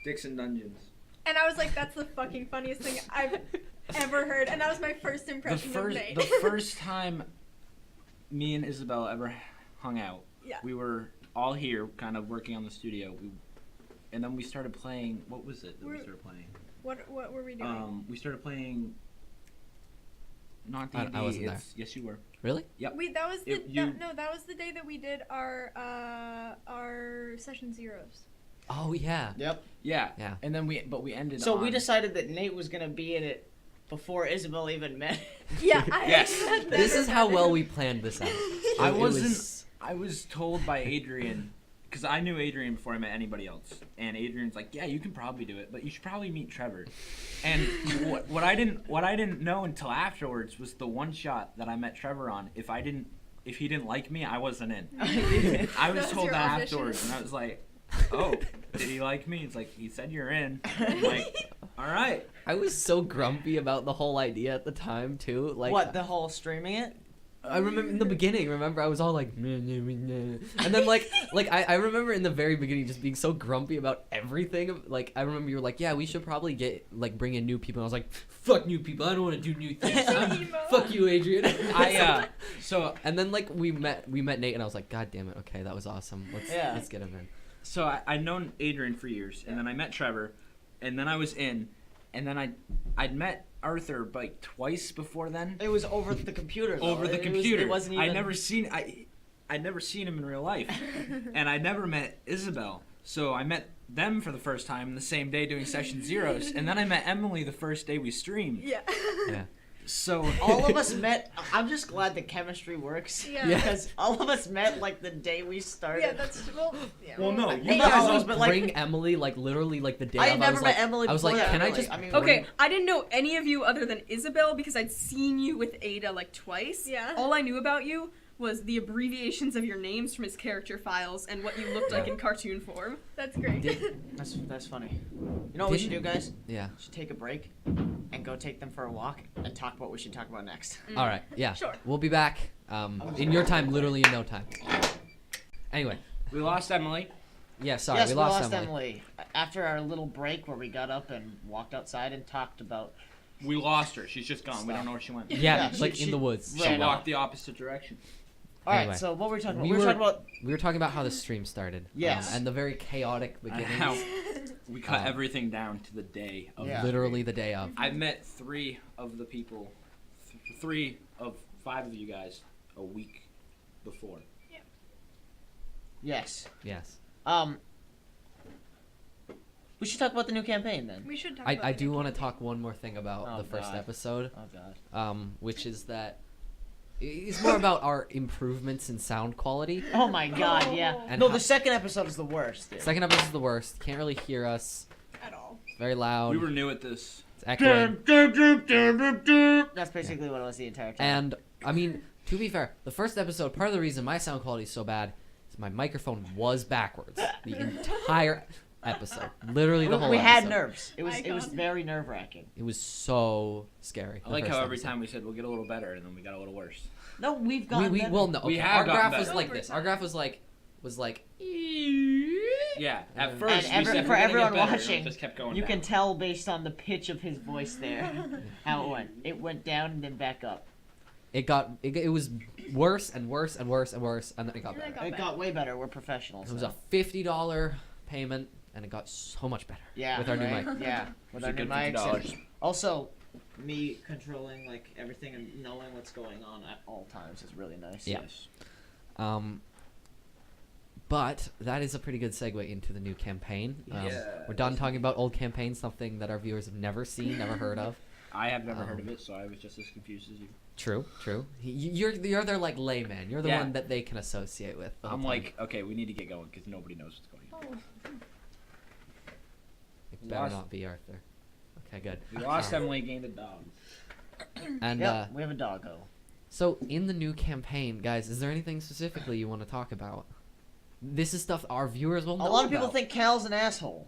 C: Dixon Dungeons.
D: And I was like, "That's the fucking funniest thing I've ever heard." And that was my first impression of Nate.
C: The first time me and Isabel ever hung out,
D: Yeah.
C: we were all here, kind of working on the studio. And then we started playing. What was it that we
D: We're-
C: started playing?
D: What were we doing?
C: We started playing. Not
A: I
C: D&D.
A: wasn't there.
C: Yes, you were.
A: Really?
C: Yep.
D: That was the
C: you-
D: that was the day that we did our session zeros.
A: Oh yeah.
B: Yep.
C: Yeah.
A: Yeah.
C: And then we ended.
B: So
C: on,
B: we decided that Nate was gonna be in it before Isabel even met.
D: Yeah.
C: Yes.
A: This is how well we planned this out.
C: I
A: It
C: wasn't.
A: was-
C: I was told by Adrian, because I knew Adrian before I met anybody else, and Adrian's like, "Yeah, you can probably do it, but you should probably meet Trevor." And what I didn't know until afterwards was the one shot that I met Trevor on. If he didn't like me, I wasn't in. I was
D: That's
C: told
D: your
C: that
D: audition.
C: afterwards, and I was like, "Oh, did he like me?" It's like, he said you're in. I'm like, all right.
A: I was so grumpy about the whole idea at the time too. Like
B: What, the whole streaming it?
A: I remember in the beginning. Remember, I was all like, meh, meh, meh, meh. And then like I remember in the very beginning just being so grumpy about everything. Like I remember you were like, yeah, we should probably bring in new people. And I was like, fuck new people. I don't want to do new things.
D: Emo.
A: Fuck you, Adrian.
C: So
A: And then like we met Nate, and I was like, God damn it, okay, that was awesome.
B: Yeah.
A: Let's get him in.
C: So I'd known Adrian for years, and then I met Trevor, and then I was in, and then I'd met Arthur like twice before then.
B: It was over the computer. Though.
C: Over the computer.
B: It wasn't even.
C: I'd never seen him in real life, and I never met Isabel. So I met them for the first time the same day doing session zeros, and then I met Emily the first day we streamed.
D: Yeah.
A: Yeah.
C: So
B: All of us met. I'm just glad the chemistry works.
D: Yeah.
B: Because all of us met like the day we started.
D: Yeah, that's well. Yeah.
C: Well, no,
B: you
A: You
B: guys
A: guys
B: always
A: would
B: but, like-
A: bring Emily like literally like the day
B: I
A: of.
B: had never
A: was
B: met
A: like,
B: Emily
A: I was
B: before
A: like,
B: that,
A: can I
B: really.
A: just
B: I mean,
E: Okay, I didn't know any of you other than Isabel because I'd seen you with Ada like twice.
D: Yeah.
E: All I knew about you was the abbreviations of your names from his character files and what you looked like in cartoon form.
D: That's great.
B: That's funny. You know what we should do, guys?
A: Yeah.
B: We should take a break and go take them for a walk and talk about what we should talk about next.
A: All right. Yeah.
D: Sure.
A: We'll be back. In your time, literally in no time. Anyway.
C: we lost Emily.
A: Yeah. Sorry,
B: yes,
A: we lost Emily.
B: Emily. After our little break where we got up and walked outside and talked about.
C: We lost her. She's just gone. We don't know where she went.
A: Yeah,
B: Yeah,
A: like
B: she-
A: in the woods.
C: She
B: ran
C: walked
B: off.
C: the opposite direction.
B: All right,
A: Anyway,
B: so what were we talking about?
A: we
B: We were
A: were-
B: talking about.
A: We were talking about how the stream started.
B: Yes.
A: And the very chaotic beginning.
C: How we cut
A: Um,
C: everything down to the day of
B: Yeah.
A: Literally the day of.
C: I met 3 of the people, 3 of 5 of you guys a week before.
B: Yes.
A: Yes.
B: We should talk about the new campaign then.
D: We should talk
A: I
D: about
A: do want to talk one more thing about
B: Oh,
A: the first
B: God.
A: episode,
B: Oh god.
A: which is that it's more about our improvements in sound quality.
B: Oh my god, yeah.
D: Oh.
A: And
B: No,
A: how-
B: the second episode is the worst. Dude.
A: Second episode is the worst. Can't really hear us.
D: at all.
A: It's very loud.
C: We were new at this.
A: It's echoing.
B: That's basically what it was the entire time.
A: And I mean, to be fair, the first episode, part of the reason my sound quality is so bad is my microphone was backwards the entire episode. Literally the whole
B: we had
A: episode.
B: nerves. It was
D: Icon.
B: very nerve wracking.
A: It was so scary.
C: I
A: the
C: like
A: first
C: how every
A: episode.
C: time we said we'll get a little better, and then we got a little worse.
B: No, we've gotten
A: we
B: better.
A: well no
C: We
A: okay,
C: have
A: our
C: gotten
A: graph was
C: better.
A: like
D: Over
A: this.
D: time.
A: Our graph was like
C: Yeah, at
A: And
C: first we
B: And
C: said we're
B: for
C: gonna get
B: everyone
C: better, and
B: watching,
C: it just kept going
B: you
C: down.
B: can tell based on the pitch of his voice there how it went. It went down and then back up.
A: it was worse and worse and worse and worse, and then it got
D: And then
A: better.
D: it
B: It got way better. We're professionals.
A: It was
B: now.
A: a $50 payment, and it got so much better.
B: Yeah,
A: with our new
B: right?
A: mic.
B: Yeah, with
C: It's
B: our
C: a
B: new
C: good
B: mics.
C: $50.
B: And also, me controlling like everything and knowing what's going on at all times is really nice.
A: Yeah.
C: Yes.
A: But that is a pretty good segue into the new campaign.
C: Yeah.
A: We're done talking about old campaigns, something that our viewers have never seen, never heard of.
C: I have never heard of it, so I was just as confused as you.
A: True, true. You're their like layman. You're the
C: Yeah.
A: one that they can associate with. the whole
C: I'm
A: time.
C: like, okay, we need to get going because nobody knows what's going on.
D: Oh.
A: It better
C: lost-
A: not be Arthur. Okay, good.
C: We lost Emily, gained a dog.
A: And
B: Yeah, we have a doggo.
A: so in the new campaign, guys, is there anything specifically you want to talk about? This is stuff our viewers will know
B: A lot of people
A: about.
B: think Cal's an asshole.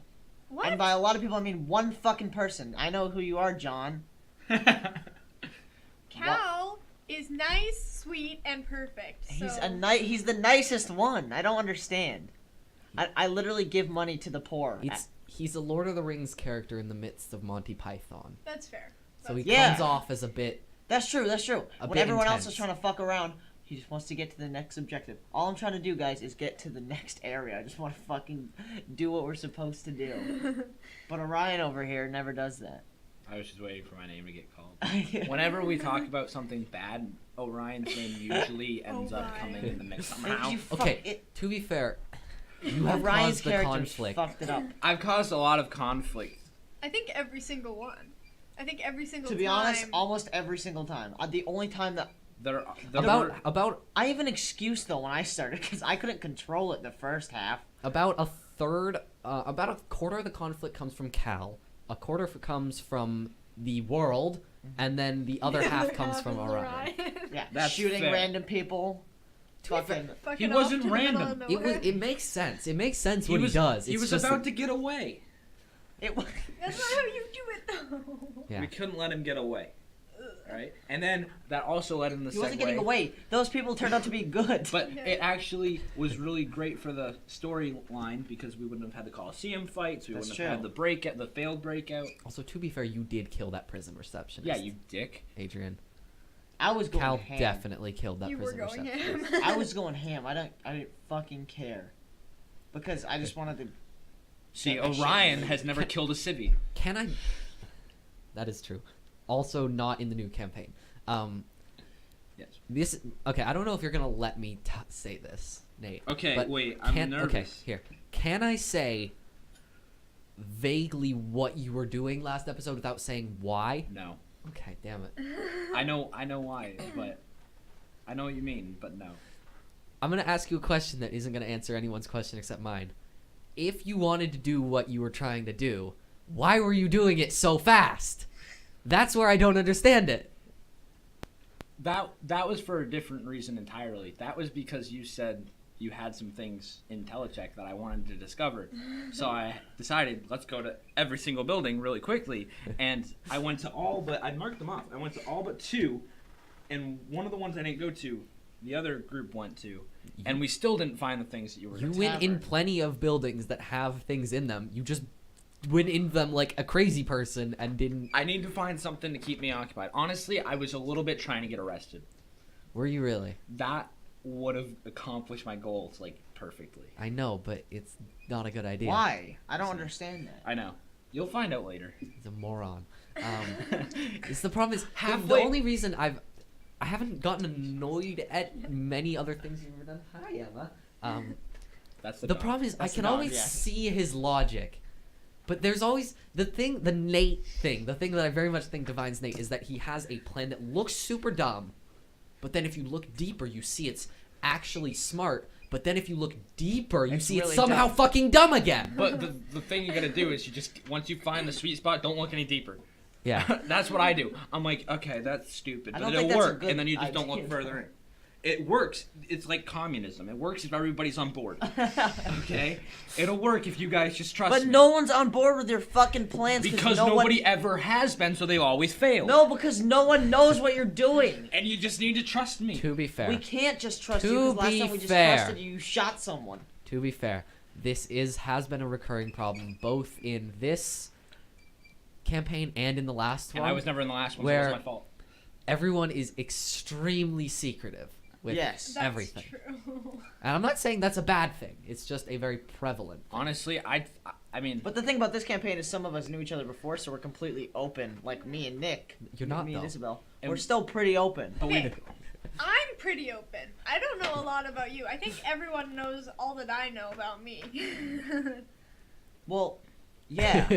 D: What?
B: And by a lot of people, I mean one fucking person. I know who you are, John.
D: Cal is nice, sweet, and perfect.
B: He's
D: so.
B: he's the nicest one. I don't understand. I literally give money to the poor.
A: He's a Lord of the Rings character in the midst of Monty Python.
D: That's fair.
A: So he
B: Yeah.
A: comes off as a bit.
B: That's true. That's true.
A: A
B: When
A: bit
B: everyone else
A: intense.
B: is trying to fuck around, he just wants to get to the next objective. All I'm trying to do, guys, is get to the next area. I just want to fucking do what we're supposed to do. But Orion over here never does that.
C: I was just waiting for my name to get called. Whenever we talk about something bad, Orion's name usually ends up
D: Orion.
C: coming in the mix
B: And
C: somehow.
B: you fuck
A: Okay,
B: it.
A: to be fair, you have
B: Orion's
A: caused the
B: character
A: conflict.
B: fucked it up.
C: I've caused a lot of conflict.
D: I think every single one. I think every single
B: To be
D: time.
B: honest, almost every single time. The only time that
C: There
A: About
B: I have an excuse though when I started because I couldn't control it the first half.
A: about a third, about a quarter of the conflict comes from Cal. A quarter comes from the world, and then the other half comes from Orion.
B: Yeah,
C: That's
B: shooting
C: fair.
B: random people. Fucking.
D: Fucking
C: He
D: off
C: wasn't
D: to the middle
C: random.
D: of
A: It was.
D: nowhere.
A: It makes sense. It makes sense what he does.
C: He
A: It's
C: was
A: just
C: about
A: like-
C: to get away.
B: It was.
D: That's not how you do it, though.
A: Yeah.
C: We couldn't let him get away. Right? And then that also led in the
B: He wasn't getting
C: segue.
B: away. Those people turned out to be good.
C: But it actually was really great for the storyline because we wouldn't have had the Coliseum fights. We
B: That's
C: wouldn't have
B: true.
C: had the failed breakout.
A: Also, to be fair, you did kill that prison receptionist.
C: Yeah, you dick.
A: Adrian.
B: I was going
A: Cal
B: ham.
A: definitely killed that
D: You were
A: prison
D: going
A: receptionist.
D: ham.
B: I was going ham. I didn't fucking care. Because I just wanted to.
C: See,
B: get that shit
C: Orion
B: moving.
C: has never killed a civvy.
A: Can I? That is true. Also, not in the new campaign.
C: Yes.
A: This okay. I don't know if you're gonna let me say this, Nate.
C: Okay,
A: but
C: wait, I'm nervous.
A: Okay, here. Can I say vaguely what you were doing last episode without saying why?
C: No.
A: Okay, damn it.
C: I know why, but I know what you mean, but no.
A: I'm gonna ask you a question that isn't gonna answer anyone's question except mine. If you wanted to do what you were trying to do, why were you doing it so fast? That's where I don't understand it.
C: That was for a different reason entirely. That was because you said you had some things in Telecheck that I wanted to discover. So I decided, let's go to every single building really quickly. And I went to I marked them off. I went to all but 2, and one of the ones I didn't go to, the other group went to. And we still didn't find the things that you were
A: You
C: gonna
A: went in
B: tavern.
A: plenty of buildings that have things in them. You just went in them like a crazy person and didn't.
C: I need to find something to keep me occupied. Honestly, I was a little bit trying to get arrested.
A: Were you really?
C: That would have accomplished my goals like perfectly.
A: I know, but it's not a good idea.
B: Why? I don't understand that.
C: I know. You'll find out later.
A: He's a moron. It's the problem is the
C: Halfway-
A: only reason I haven't gotten annoyed at many other things you've ever done. Hi, Emma.
C: That's
A: The
C: dog.
A: problem is
B: That's
A: I can
B: the dog,
A: always
B: yeah.
A: see his logic, but there's always the Nate thing. The thing that I very much think defines Nate is that he has a plan that looks super dumb, but then if you look deeper, you see it's actually smart. But then if you look deeper, you
B: It's
A: see it's
B: really
A: somehow
B: dumb.
A: fucking dumb again.
C: But the thing you gotta do is you just once you find the sweet spot, don't look any deeper.
A: Yeah.
C: That's what I do. I'm like, okay, that's stupid,
B: I
C: but
B: don't
C: it'll
B: think that's a
C: work,
B: good
C: and then you just don't
B: idea.
C: look further in. It works. It's like communism. It works if everybody's on board. Okay? It'll work if you guys just trust
B: But
C: me.
B: no one's on board with your fucking plans
C: Because
B: no
C: nobody
B: one...
C: ever has been, so they always fail.
B: No, because no one knows what you're doing.
C: And you just need to trust me.
A: To be fair.
B: We can't just trust you
A: To
B: because last
A: be
B: time we just
A: fair.
B: trusted you, you shot someone.
A: To be fair, this has been a recurring problem both in this campaign and in the last
C: And
A: one.
C: I was never in the last one, so
A: Where-
C: it was my fault.
A: Everyone is extremely secretive with
B: Yes.
D: That's
A: everything.
D: true.
A: And I'm not saying that's a bad thing. It's just a very prevalent thing.
C: Honestly, I mean,
B: But the thing about this campaign is some of us knew each other before, so we're completely open. Like me and Nick.
A: You're not,
B: Me and
A: though.
B: Isabel.
C: And-
B: We're still pretty open.
C: but we
D: Okay. I'm pretty open. I don't know a lot about you. I think everyone knows all that I know about me.
B: Well, yeah.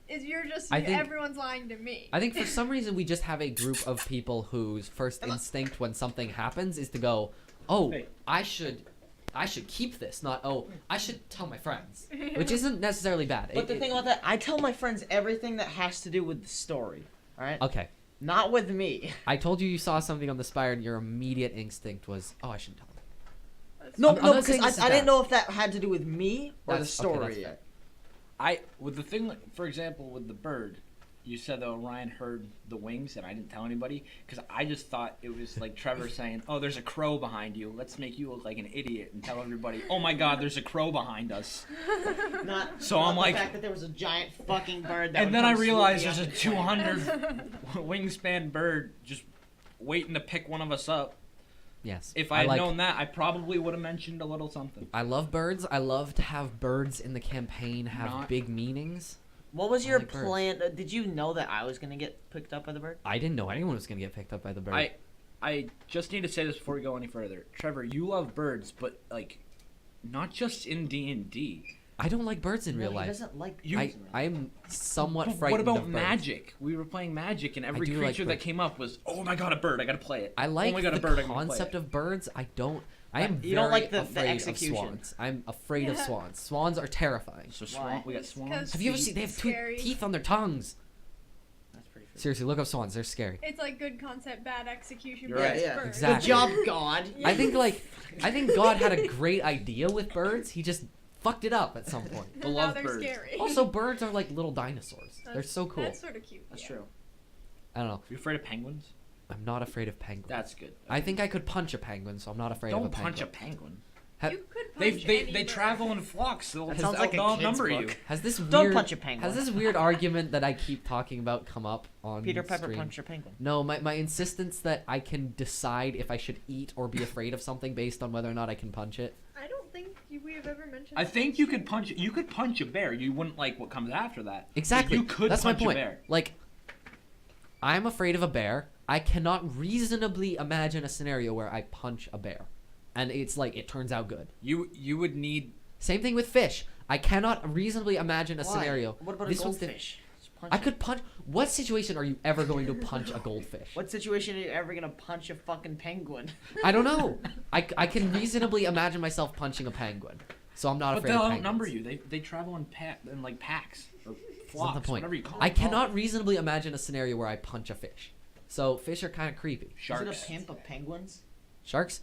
D: Is you're just
A: I think-
D: everyone's lying to me.
A: I think for some reason we just have a group of people whose first instinct when something happens is to go, "Oh,
C: Hey.
A: I should keep this," not "Oh, I should tell my friends," which isn't necessarily bad.
B: But the thing about that, I tell my friends everything that has to do with the story. Alright?
A: Okay,
B: Not with me.
A: I told you saw something on the spire, and your immediate instinct was, "Oh, I shouldn't tell them."
B: No,
A: I'm
B: no,
A: not
B: because
A: saying this is
B: I didn't
A: bad.
B: know if that had to do with me or the
A: That's- okay,
B: story
A: that's
B: yet.
C: with the thing, for example, with the bird, you said that Orion heard the wings and I didn't tell anybody because I just thought it was like Trevor saying, "Oh, there's a crow behind you. Let's make you look like an idiot and tell everybody, oh my God, there's a crow behind us."
B: Not,
C: So
B: not
C: I'm
B: the
C: like-
B: fact that there was a giant fucking bird that
C: And
B: would
C: then I
B: come
C: realized
B: swooping
C: there's a
B: out the plane.
C: 200 wingspan bird just waiting to pick one of us up.
A: Yes.
C: If I had known that, I probably would have mentioned a little something.
A: I love birds. I love to have birds in the campaign have
C: Not-
A: big meanings.
B: What was
A: I
B: your
A: like birds.
B: plan? Did you know that I was gonna get picked up by the bird?
A: I didn't know anyone was gonna get picked up by the bird.
C: I just need to say this before we go any further. Trevor, you love birds, but like, not just in D&D.
A: I don't like birds in
B: No,
A: real
B: he
A: life.
B: doesn't like
C: You-
B: birds in real life.
A: I am somewhat
C: But
A: frightened
C: what about
A: of birds.
C: magic? We were playing magic, and every
A: do like
C: creature that
A: birds.
C: came up was, oh my God, a bird! I gotta play it.
A: I like
C: oh my God,
A: the
C: a bird! I gotta play
A: concept
C: it.
A: of birds. I don't. I am
B: You don't
A: very
B: like the
A: afraid
B: execution.
A: of swans. I'm afraid of
D: Yeah.
A: swans. Swans are terrifying.
C: So
B: Why?
C: we got
D: It's
C: swans.
D: 'cause-
A: Have you ever
D: feet.
A: seen? They have
D: Scary.
A: teeth on their tongues.
B: That's pretty freaky.
A: Seriously, look up swans. They're scary.
D: It's like good concept, bad execution.
C: You're
D: but
C: right.
D: it's
B: Yeah,
D: birds.
A: exactly.
B: Good job, God.
A: I think God had a great idea with birds. He just fucked it up at some point.
C: The
D: And now
C: love
D: they're
C: birds.
D: scary.
A: Also, birds are like little dinosaurs. They're
D: That's-
A: so cool.
D: That's sort of cute.
B: That's
D: yeah.
B: true.
A: I don't know.
C: You afraid of penguins?
A: I'm not afraid of penguins.
C: That's good.
A: I think I could punch a penguin, so I'm not afraid of a
C: Don't
A: penguin.
C: punch a penguin.
A: Ha-
D: You could
C: They
D: punch
C: they
D: any
C: they
D: bird.
C: travel in flocks. They'll
B: That
C: just
B: sounds like a kid's
C: outnumber you.
B: book.
A: Has this
B: Don't
A: weird,
B: punch a penguin.
A: Has this weird argument that I keep talking about come up on
B: Peter Pepper
A: stream?
B: punched a penguin.
A: No, my insistence that I can decide if I should eat or be afraid of something based on whether or not I can punch it.
D: I don't think we have ever mentioned.
C: I
D: that
C: think
D: on
C: you
D: stream.
C: could punch. You could punch a bear. You wouldn't like what comes after that. But
A: Exactly.
C: You could
A: That's
C: punch
A: my point.
C: a bear.
A: Like, I'm afraid of a bear. I cannot reasonably imagine a scenario where I punch a bear, and it's like it turns out good.
C: You would need.
A: Same thing with fish. I cannot reasonably imagine a
B: Why?
A: scenario.
B: What about
A: This
B: a
A: one's
B: goldfish? Just punch
A: I
B: it.
A: could punch. What situation are you ever going to punch a goldfish?
B: What situation are you ever gonna punch a fucking penguin?
A: I don't know. I can reasonably imagine myself punching a penguin, so I'm not
C: But
A: afraid
C: they'll
A: of
C: outnumber
A: penguins.
C: you. They travel in like packs or
A: That's
C: flocks,
A: not the point.
C: whatever you call
A: I
C: them.
A: cannot reasonably imagine a scenario where I punch a fish. So fish are kind of creepy.
C: Sharks.
B: Is it a pimp of penguins?
A: Sharks?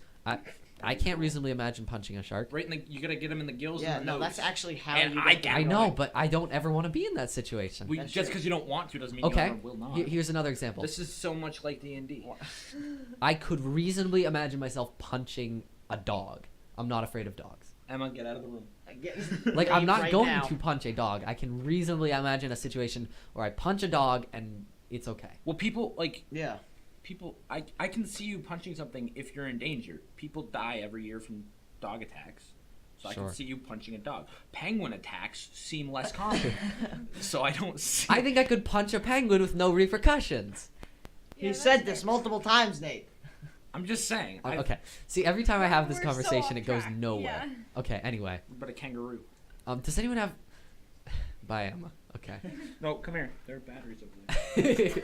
A: I can't reasonably imagine punching a shark.
C: Right in the, you gotta get them in the gills.
B: Yeah,
C: and the
B: no,
C: nose.
B: that's actually how
C: And
B: you
C: I
B: get
C: get-
A: I
B: them
A: know,
B: going.
A: but I don't ever want to be in that situation.
C: We,
B: That's
C: just
B: true.
C: because you don't want to doesn't mean
A: Okay,
C: you will not.
A: here's another example.
C: This is so much like D&D.
A: I could reasonably imagine myself punching a dog. I'm not afraid of dogs.
C: Emma, get out of the room.
B: I get-
A: Like, I'm
B: Leave
A: not
B: right
A: going
B: now.
A: to punch a dog. I can reasonably imagine a situation where I punch a dog and it's okay.
C: Well, people people. I can see you punching something if you're in danger. People die every year from dog attacks. So I
A: Sure.
C: can see you punching a dog. Penguin attacks seem less common. So I don't see.
A: I think I could punch a penguin with no repercussions.
B: He
D: Yeah,
B: said
D: that's
B: this
D: fair.
B: multiple times, Nate.
C: I'm just saying.
A: Okay. See, every time I have this
D: We're so
A: conversation,
D: off
A: it goes
D: track.
A: nowhere.
D: Yeah.
A: Okay. Anyway,
C: But a kangaroo.
A: does anyone have? Bye, Emma. Okay.
C: No, come here. There are batteries over there.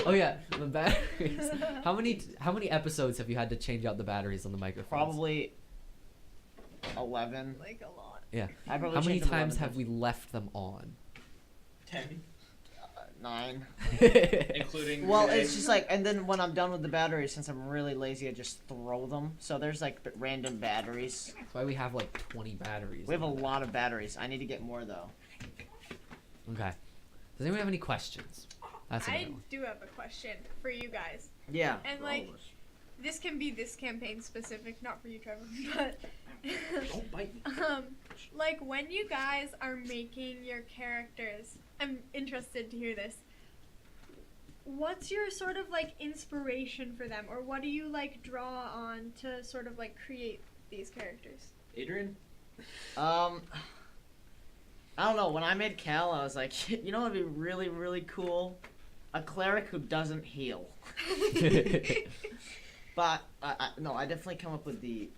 A: Oh yeah, the batteries. How many episodes have you had to change out the batteries on the microphones?
B: Probably 11.
D: Like a lot.
A: Yeah.
B: I probably
A: How many
B: changed them
A: times
B: 11
A: have we left them on?
C: 10.
B: 9.
C: Including.
B: Well,
C: today.
B: it's just like, and then when I'm done with the batteries, since I'm really lazy, I just throw them. So there's like random batteries.
A: That's why we have like 20 batteries.
B: We have a
A: in the
B: lot of batteries. I need to get more though.
A: back. Okay. Does anyone have any questions? That's
D: I
A: another one.
D: do have a question for you guys.
B: Yeah.
D: And
C: For all
D: like,
C: of us.
D: this can be this campaign specific, not for you, Trevor, but
C: Don't bite me.
D: like when you guys are making your characters, I'm interested to hear this. What's your sort of like inspiration for them, or what do you like draw on to sort of like create these characters?
C: Adrian?
B: I don't know. When I made Cal, I was like, you know what would be really, really cool? A cleric who doesn't heal. But no, I definitely come up with the.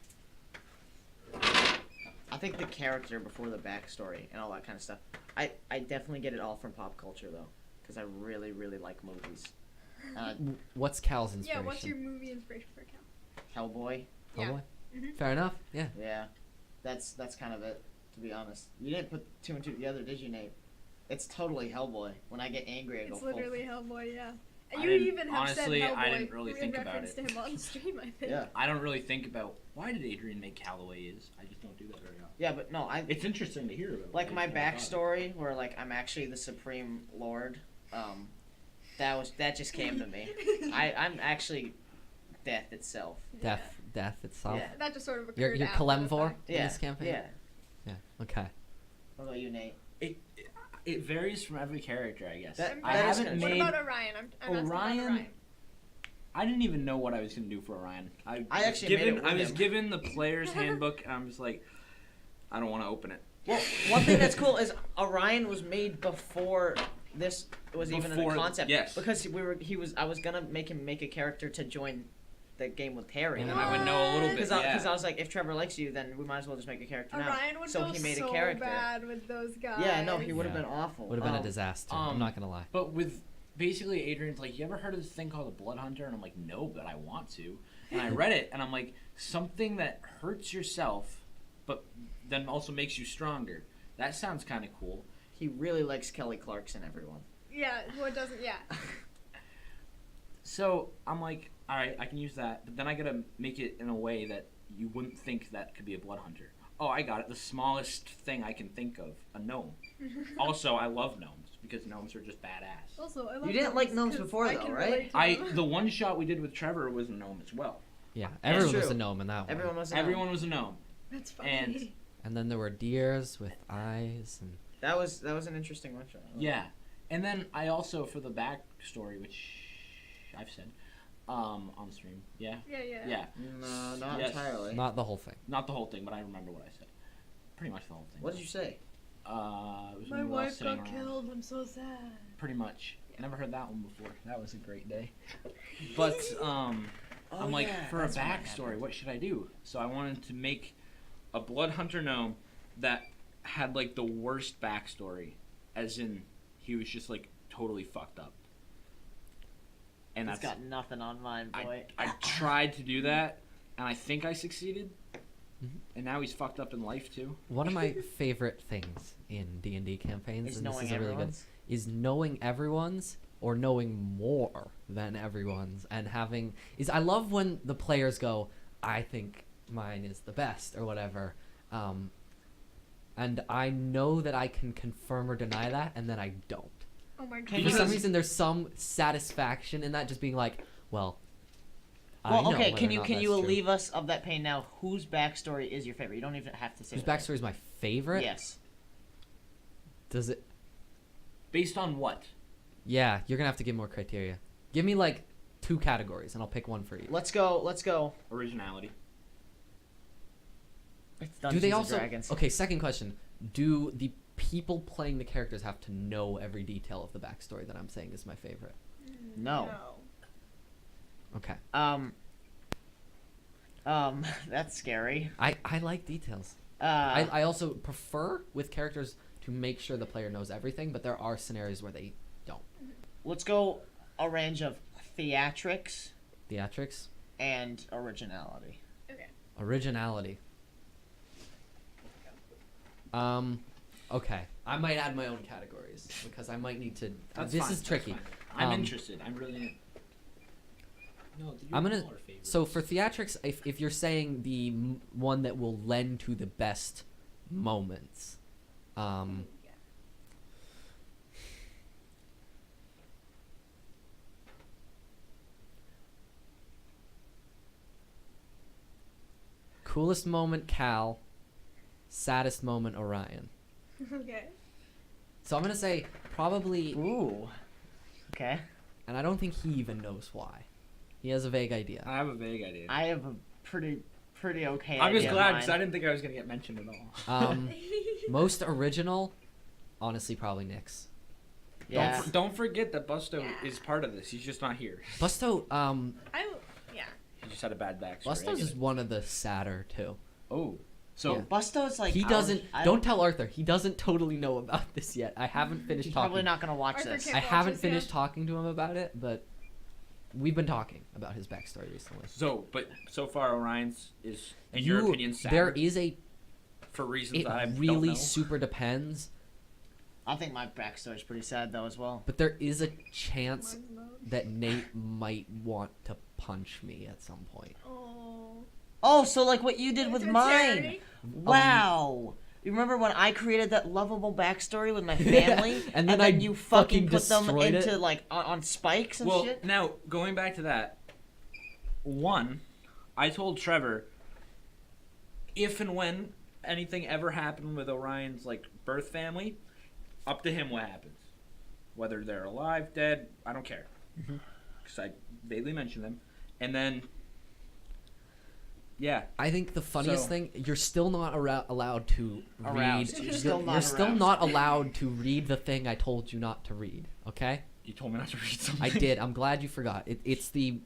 B: I think the character before the backstory and all that kind of stuff. I definitely get it all from pop culture though, because I really, really like movies.
A: What's Cal's inspiration?
D: Yeah, what's your movie inspiration for Cal?
B: Hellboy.
D: Yeah.
A: Hellboy?
D: Mhm.
A: Fair enough. Yeah.
B: Yeah, that's kind of it. To be honest, you didn't put 2 and 2 together, did you, Nate? It's totally Hellboy. When I get angry, I go
D: It's
B: full.
D: literally Hellboy, yeah. And
C: I
D: you
C: didn't-
D: even have
C: honestly,
D: said Hellboy
C: I didn't really
D: in
C: think about
D: reference
C: it.
D: to him on stream, I think.
B: Yeah,
C: I don't really think about why did Adrian make Cal the way he is. I just don't do that very often.
B: yeah, but no, I
C: It's interesting to hear about.
B: like my
C: I never thought of it.
B: backstory where like I'm actually the Supreme Lord. That just came to me. I'm actually death itself.
A: Death itself.
B: Yeah.
D: That just sort of occurred
A: You're
D: after the
A: Kalemvor
D: fact.
A: in
B: Yeah,
A: this campaign?
B: yeah.
A: Yeah. Okay.
B: What about you, Nate?
C: It varies from every character, I guess.
B: That-
C: I
B: that is
C: haven't
B: kinda
C: made.
D: What about Orion? I'm asking about
C: Orion?
D: Orion.
C: I didn't even know what I was gonna do for Orion.
B: I actually made it with
C: I was
B: him.
C: given the player's handbook, and I'm just like, I don't want to open it.
B: Well, one thing that's cool is Orion was made before this was even in the
C: Before-
B: concept.
C: yes.
B: Because I was gonna make him make a character to join the game with Terry.
C: And then I would know a little bit.
B: Because
C: Yeah.
B: I was like, if Trevor likes you, then we might as well just make a character now.
D: Orion would
B: so
D: go
B: he made
D: so
B: a character.
D: bad with those guys.
B: Yeah, no, he would have
A: Yeah.
B: been awful.
A: Would have been a disaster. I'm not gonna lie.
C: But with basically Adrian's like, you ever heard of this thing called a blood hunter? And I'm like, no, but I want to. And I read it, and I'm like, something that hurts yourself, but then also makes you stronger. That sounds kind of cool.
B: He really likes Kelly Clarkson, everyone.
D: Yeah, what doesn't, yeah.
C: So I'm like, all right, I can use that, but then I gotta make it in a way that you wouldn't think that could be a blood hunter. Oh, I got it. The smallest thing I can think of, a gnome. Also, I love gnomes because gnomes are just badass.
D: Also, I love
B: You didn't like gnomes
D: 'cause
B: before,
D: I
B: though,
D: can
B: right?
D: relate to them.
C: The one shot we did with Trevor was a gnome as well.
A: Yeah.
B: That's
A: Everyone was
B: true.
A: a gnome in that one.
B: Everyone was.
C: Everyone was a gnome.
D: That's funny.
C: and-
A: And then there were deers with eyes and.
B: That was an interesting one shot.
C: Yeah, and then I also for the backstory, which I've said, on stream. Yeah.
D: yeah.
B: No, not
C: Yes.
B: entirely.
A: Not the whole thing.
C: Not the whole thing, but I remember what I said. Pretty much the whole thing.
B: What did you say?
C: It was
D: My
C: when we were all
D: wife
C: sitting
D: got
C: around.
D: killed. I'm so sad.
C: Pretty much. Never heard that one before. That was a great day. But I'm like, for a backstory, what should I do? So I wanted to make a blood hunter gnome that had like the worst backstory, as in he was just like totally fucked up. And
B: It's
C: that's
B: got nothing on mine, boy.
C: I tried to do that, and I think I succeeded.
A: Mhm.
C: And now he's fucked up in life too.
A: One of my favorite things in D&D campaigns,
B: Is
A: and this
B: knowing
A: is a really good,
B: everyone's.
A: is knowing everyone's or knowing more than everyone's, and having is I love when the players go, I think mine is the best or whatever, and I know that I can confirm or deny that, and then I don't.
D: Oh my
B: Can
D: god.
A: For some reason, there's some satisfaction in that, just being like, well. I know
B: Well, okay.
A: whether
B: Can
A: or
B: you
A: not
B: can
A: that's
B: you
A: true.
B: relieve us of that pain now? Whose backstory is your favorite? You don't even have to say.
A: Whose
B: that.
A: backstory is my favorite?
B: Yes.
A: Does it?
C: Based on what?
A: Yeah, you're gonna have to give more criteria. Give me like 2 categories, and I'll pick one for each.
B: Let's go.
C: Originality.
B: It's
A: Do
B: Dungeons
A: they
B: and
A: also?
B: Dragons.
A: Okay, second question. Do the people playing the characters have to know every detail of the backstory that I'm saying is my favorite?
B: No.
A: Okay.
B: That's scary.
A: I like details.
B: Uh,
A: I also prefer with characters to make sure the player knows everything, but there are scenarios where they don't.
B: let's go a range of theatrics
A: Theatrics,
B: and originality.
D: Okay.
A: originality. Okay. I might add my own categories because I might need to.
C: That's
A: this
C: fine,
A: is
C: that's
A: tricky.
C: fine. I'm
A: Um,
C: interested. I'm really. No,
A: I'm gonna. So for theatrics, if you're saying the one that will lend to the best moments, coolest moment Cal, saddest moment Orion.
D: Okay.
A: So I'm gonna say probably,
B: Ooh. Okay.
A: and I don't think he even knows why. He has a vague idea.
C: I have a vague idea.
B: I have a pretty okay
C: I'm just
B: idea of
C: glad
B: mine.
C: because I didn't think I was gonna get mentioned at all.
A: Most original, honestly, probably Nick's.
B: Yeah.
C: Don't forget that Busto
D: Yeah.
C: is part of this. He's just not here.
A: Busto,
D: Yeah.
C: He just had a bad backstory.
A: Busto's is one of the sadder too.
C: Oh, so
A: Yeah.
B: Busto's like
A: He
B: I
A: doesn't.
B: I
A: Don't tell Arthur. He doesn't totally know about this yet. I haven't finished
B: He's
A: talking.
B: probably not gonna watch
D: Arthur
B: this.
D: can't-
A: I
D: watch
A: haven't
D: this yet.
A: finished talking to him about it, but we've been talking about his backstory recently.
C: but so far Orion's is, in your opinion, sad.
A: there is a.
C: for reasons
A: It
C: that I don't
A: really
C: know.
A: super depends,
B: I think my backstory's pretty sad though as well.
A: but there is a chance
D: Mine's mode.
A: that Nate might want to punch me at some point.
D: Oh.
B: Oh, so like what you did with
D: It's
B: mine.
D: Terry.
B: Wow. You remember when I created that lovable backstory with my family,
A: And then I
B: you fucking
A: fucking
B: put them
A: destroyed
B: into
A: it?
B: like on spikes and
C: Well,
B: shit?
C: now going back to that, one, I told Trevor if and when anything ever happened with Orion's like birth family, up to him what happens, whether they're alive, dead, I don't care, because I vaguely mentioned them, and then. Yeah,
A: I think the funniest
C: So-
A: thing, you're still not allowed to
B: Aroused.
A: read.
B: You're still not
A: you're still
B: aroused.
A: not allowed to read the thing I told you not to read. Okay,
C: you told me not to read something.
A: I did. I'm glad you forgot. It's the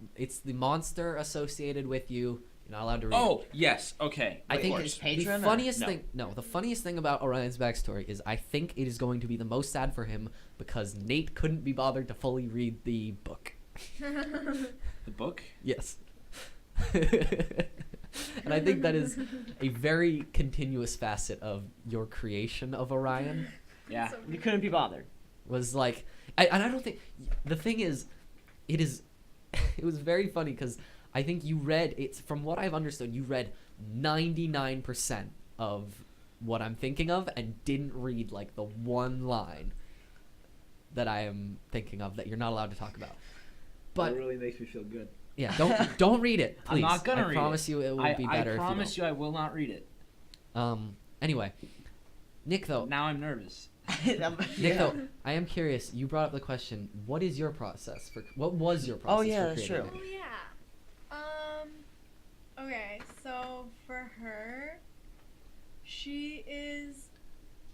A: monster associated with you. You're not allowed to read.
C: Oh yes, okay.
A: I think
B: his
A: the
B: patron or-
A: funniest
C: No.
A: thing. No, the funniest thing about Orion's backstory is I think it is going to be the most sad for him because Nate couldn't be bothered to fully read the book.
C: The book.
A: Yes. And I think that is a very continuous facet of your creation of Orion.
C: Yeah.
D: So
B: You couldn't be bothered.
A: Was like, and I don't think the thing is, it is, it was very funny because I think you read it's from what I've understood, you read 99% of what I'm thinking of and didn't read like the one line that I am thinking of that you're not allowed to talk about. But
C: That really makes me feel good.
A: yeah, don't read it, please.
C: I'm not gonna read it.
A: I promise you it will be better.
C: I promise
A: if you
C: you I will not read it.
A: don't. Anyway, Nick though.
C: Now I'm nervous.
A: Nick
B: Yeah.
A: though, I am curious. You brought up the question. What is your process for? What was your process?
B: Oh, yeah,
A: for
B: that's
A: creating
B: true.
A: it?
D: Oh yeah. Okay, so for her, she is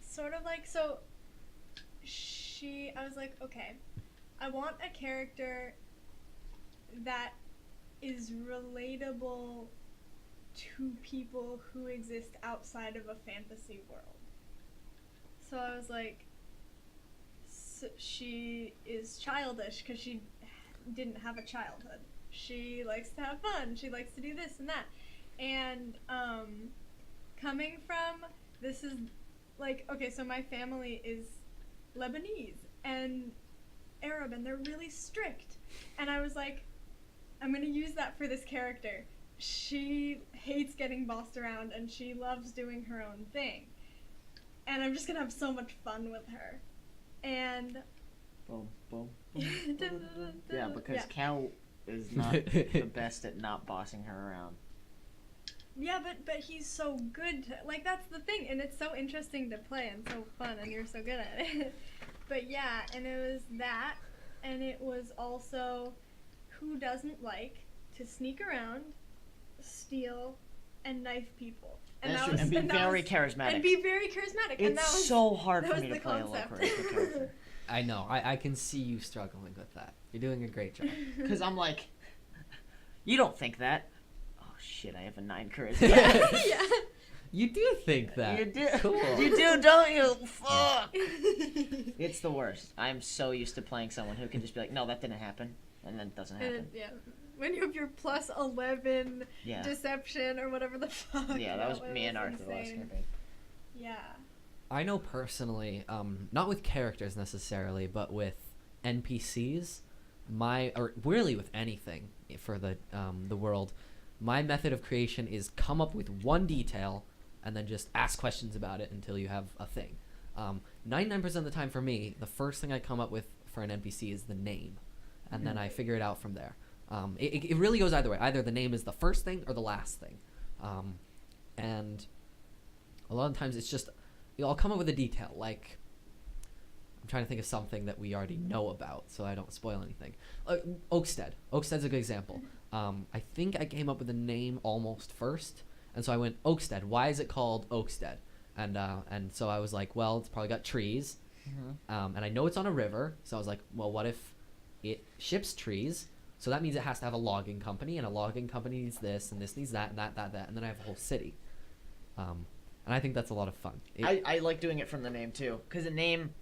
D: sort of like I was like, okay, I want a character that is relatable to people who exist outside of a fantasy world. So I was like, she is childish because she didn't have a childhood. She likes to have fun. She likes to do this and that. And coming from, this is like, okay, so my family is Lebanese and Arab, and they're really strict. And I was like, I'm going to use that for this character. She hates getting bossed around, and she loves doing her own thing. And I'm just going to have so much fun with her. And
B: Boom, boom, boom. Yeah, because Cal is not the best at not bossing her around.
D: Yeah, but he's so good. Like, that's the thing, and it's so interesting to play and so fun, and you're so good at it. But yeah, and it was that, and it was also who doesn't like to sneak around, steal, and knife people.
B: That's true. And be very charismatic.
D: And be very charismatic. And
B: It's
D: that was,
B: so hard
D: that
B: for
D: was
B: me to
D: the
B: play a low
D: concept.
B: charisma character.
A: I know. I can see you struggling with that. You're doing a great job.
B: Because I'm like, you don't think that. Oh, shit, I have a 9 charisma.
D: Yeah.
A: You do think that.
B: You do.
A: Cool.
B: You do, don't you? Fuck. It's the worst. I'm so used to playing someone who can just be like, no, that didn't happen. And then it doesn't happen.
D: And, yeah. When you have your plus 11
B: Yeah.
D: deception or whatever the fuck.
B: Yeah, that was
D: one
B: me and Arthur last
D: insane.
B: campaign.
D: Yeah.
A: I know personally, not with characters necessarily, but with NPCs, or really with anything for the world, my method of creation is come up with one detail and then just ask questions about it until you have a thing. 99% of the time for me, the first thing I come up with for an NPC is the name, and then I figure it out from there. It really goes either way. Either the name is the first thing or the last thing. And a lot of times it's just, I'll come up with a detail. Like, I'm trying to think of something that we already know about so I don't spoil anything. Oakstead. Oakstead's a good example. I think I came up with the name almost first. And so I went, Oakstead. Why is it called Oakstead? And so I was like, well, it's probably got trees.
B: Mm-hmm.
A: And I know it's on a river. So I was like, well, what if it ships trees? So that means it has to have a logging company, and a logging company needs this, and this needs that, and that. And then I have a whole city. And I think that's a lot of fun.
B: I like doing it from the name, too. Because a name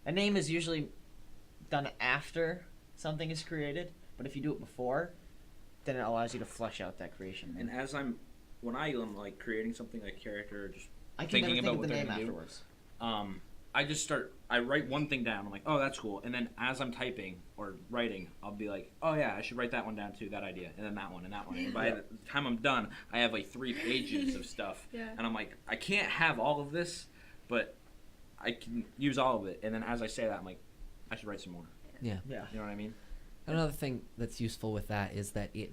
B: is usually done after something is created. But if you do it before, then it allows you to flesh out that creation.
C: And when I am like creating something like character, or just
B: I can
C: thinking
B: never
C: about
B: think
C: what
B: of the
C: they're
B: name
C: gonna do,
B: afterwards.
C: I write one thing down. I'm like, oh, that's cool. And then as I'm typing or writing, I'll be like, oh yeah, I should write that one down too, that idea, and then that one and that one. And by the time I'm done, I have like 3 pages of stuff.
D: Yeah.
C: And I'm like, I can't have all of this, but I can use all of it. And then as I say that, I'm like, I should write some more.
A: Yeah.
B: Yeah.
C: You know what I mean?
A: Another thing that's useful with that is that it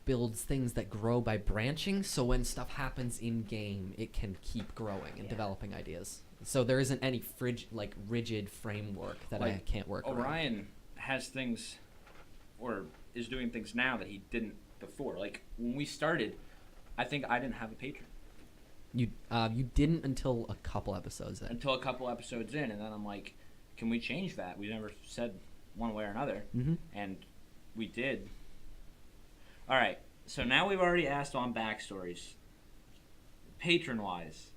A: builds things that grow by branching, so when stuff happens in game, it can keep growing and developing ideas. So there isn't any rigid framework that I can't work around.
C: Orion has things, or is doing things now that he didn't before. Like when we started, I think I didn't have a patron
A: You didn't until a couple episodes in.
C: until a couple episodes in, and then I'm like, can we change that? We never said one way or another, and we did. All right, so now we've already asked on backstories. Patron-wise,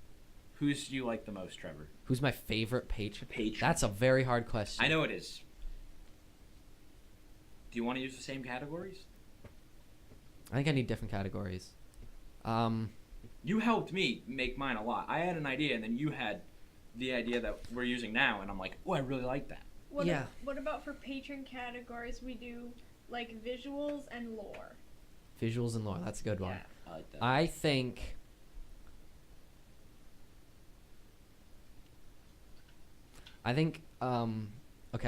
C: who's do you like the most, Trevor?
A: Who's my favorite patron?
C: Patron.
A: That's a very hard question.
C: I know it is. Do you want to use the same categories?
A: I think I need different categories.
C: You helped me make mine a lot. I had an idea, and then you had the idea that we're using now, and I'm like, oh, I really like that.
D: What about for patron categories? We do like visuals and lore.
A: Visuals and lore. That's a good one.
C: I like that.
A: I think. Okay, I'm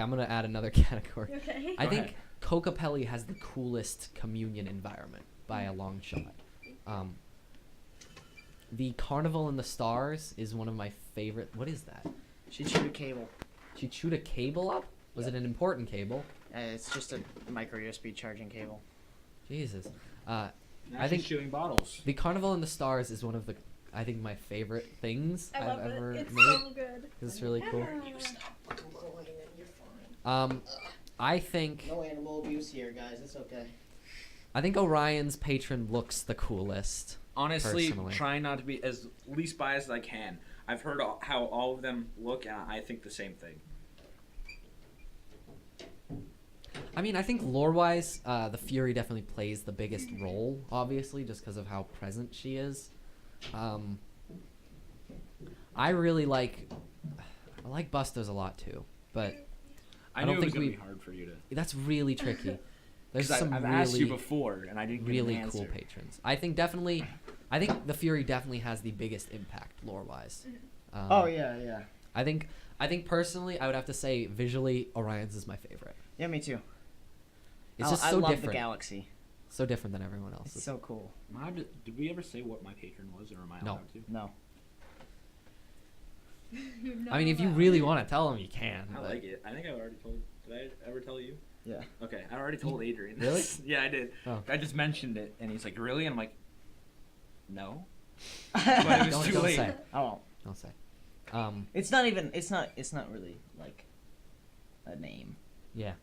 A: gonna add another category.
D: Okay.
A: I
C: Go
A: think
C: ahead.
A: Kokapelli has the coolest communion environment by a long shot. The Carnival in the Stars is one of my favorite. What is that?
B: She chewed a cable.
A: She chewed a cable up? Was it an important cable?
B: It's just a micro USB charging cable.
A: Jesus.
C: Now
A: I think
C: she's chewing bottles.
A: The Carnival in the Stars is one of the, I think, my favorite things
D: I
A: I've
D: love
A: ever
D: it. It's
A: made.
D: so good.
A: It's really cool.
B: You're fine.
A: I think
B: No animal abuse here, guys. It's okay.
A: I think Orion's patron looks the coolest.
C: Honestly,
A: Personally.
C: trying not to be as least biased as I can. I've heard how all of them look, and I think the same thing.
A: I mean, I think lore-wise, the Fury definitely plays the biggest role, obviously, just because of how present she is. I really like Bustos a lot too, but
C: I
A: don't
C: knew it was
A: think
C: gonna
A: we-
C: be hard for you to.
A: that's really tricky. There's
C: 'Cause
A: some
C: I've
A: really,
C: asked you before, and I didn't get
A: really
C: an
A: cool
C: answer.
A: patrons. I think the Fury definitely has the biggest impact lore-wise.
B: Oh yeah.
A: I think personally, I would have to say visually, Orion's is my favorite.
B: Yeah, me too.
A: It's just
B: I
A: so
B: love
A: different.
B: the galaxy.
A: So different than everyone
B: It's
A: else's.
B: so cool.
C: Did we ever say what my patron was, or am I
A: No.
C: allowed to?
B: No.
A: I mean, if you really want to tell them, you can.
C: I
A: but
C: like it. I think I already told. Did I ever tell you?
B: Yeah.
C: Okay, I already told Adrian.
A: Really?
C: Yeah, I did.
A: Oh.
C: I just mentioned it, and he's like, "Really?" And I'm like, "No." But it was too
A: Don't
C: late.
A: say.
B: I won't.
A: Don't say.
B: It's not even. It's not really like a name.
A: Yeah.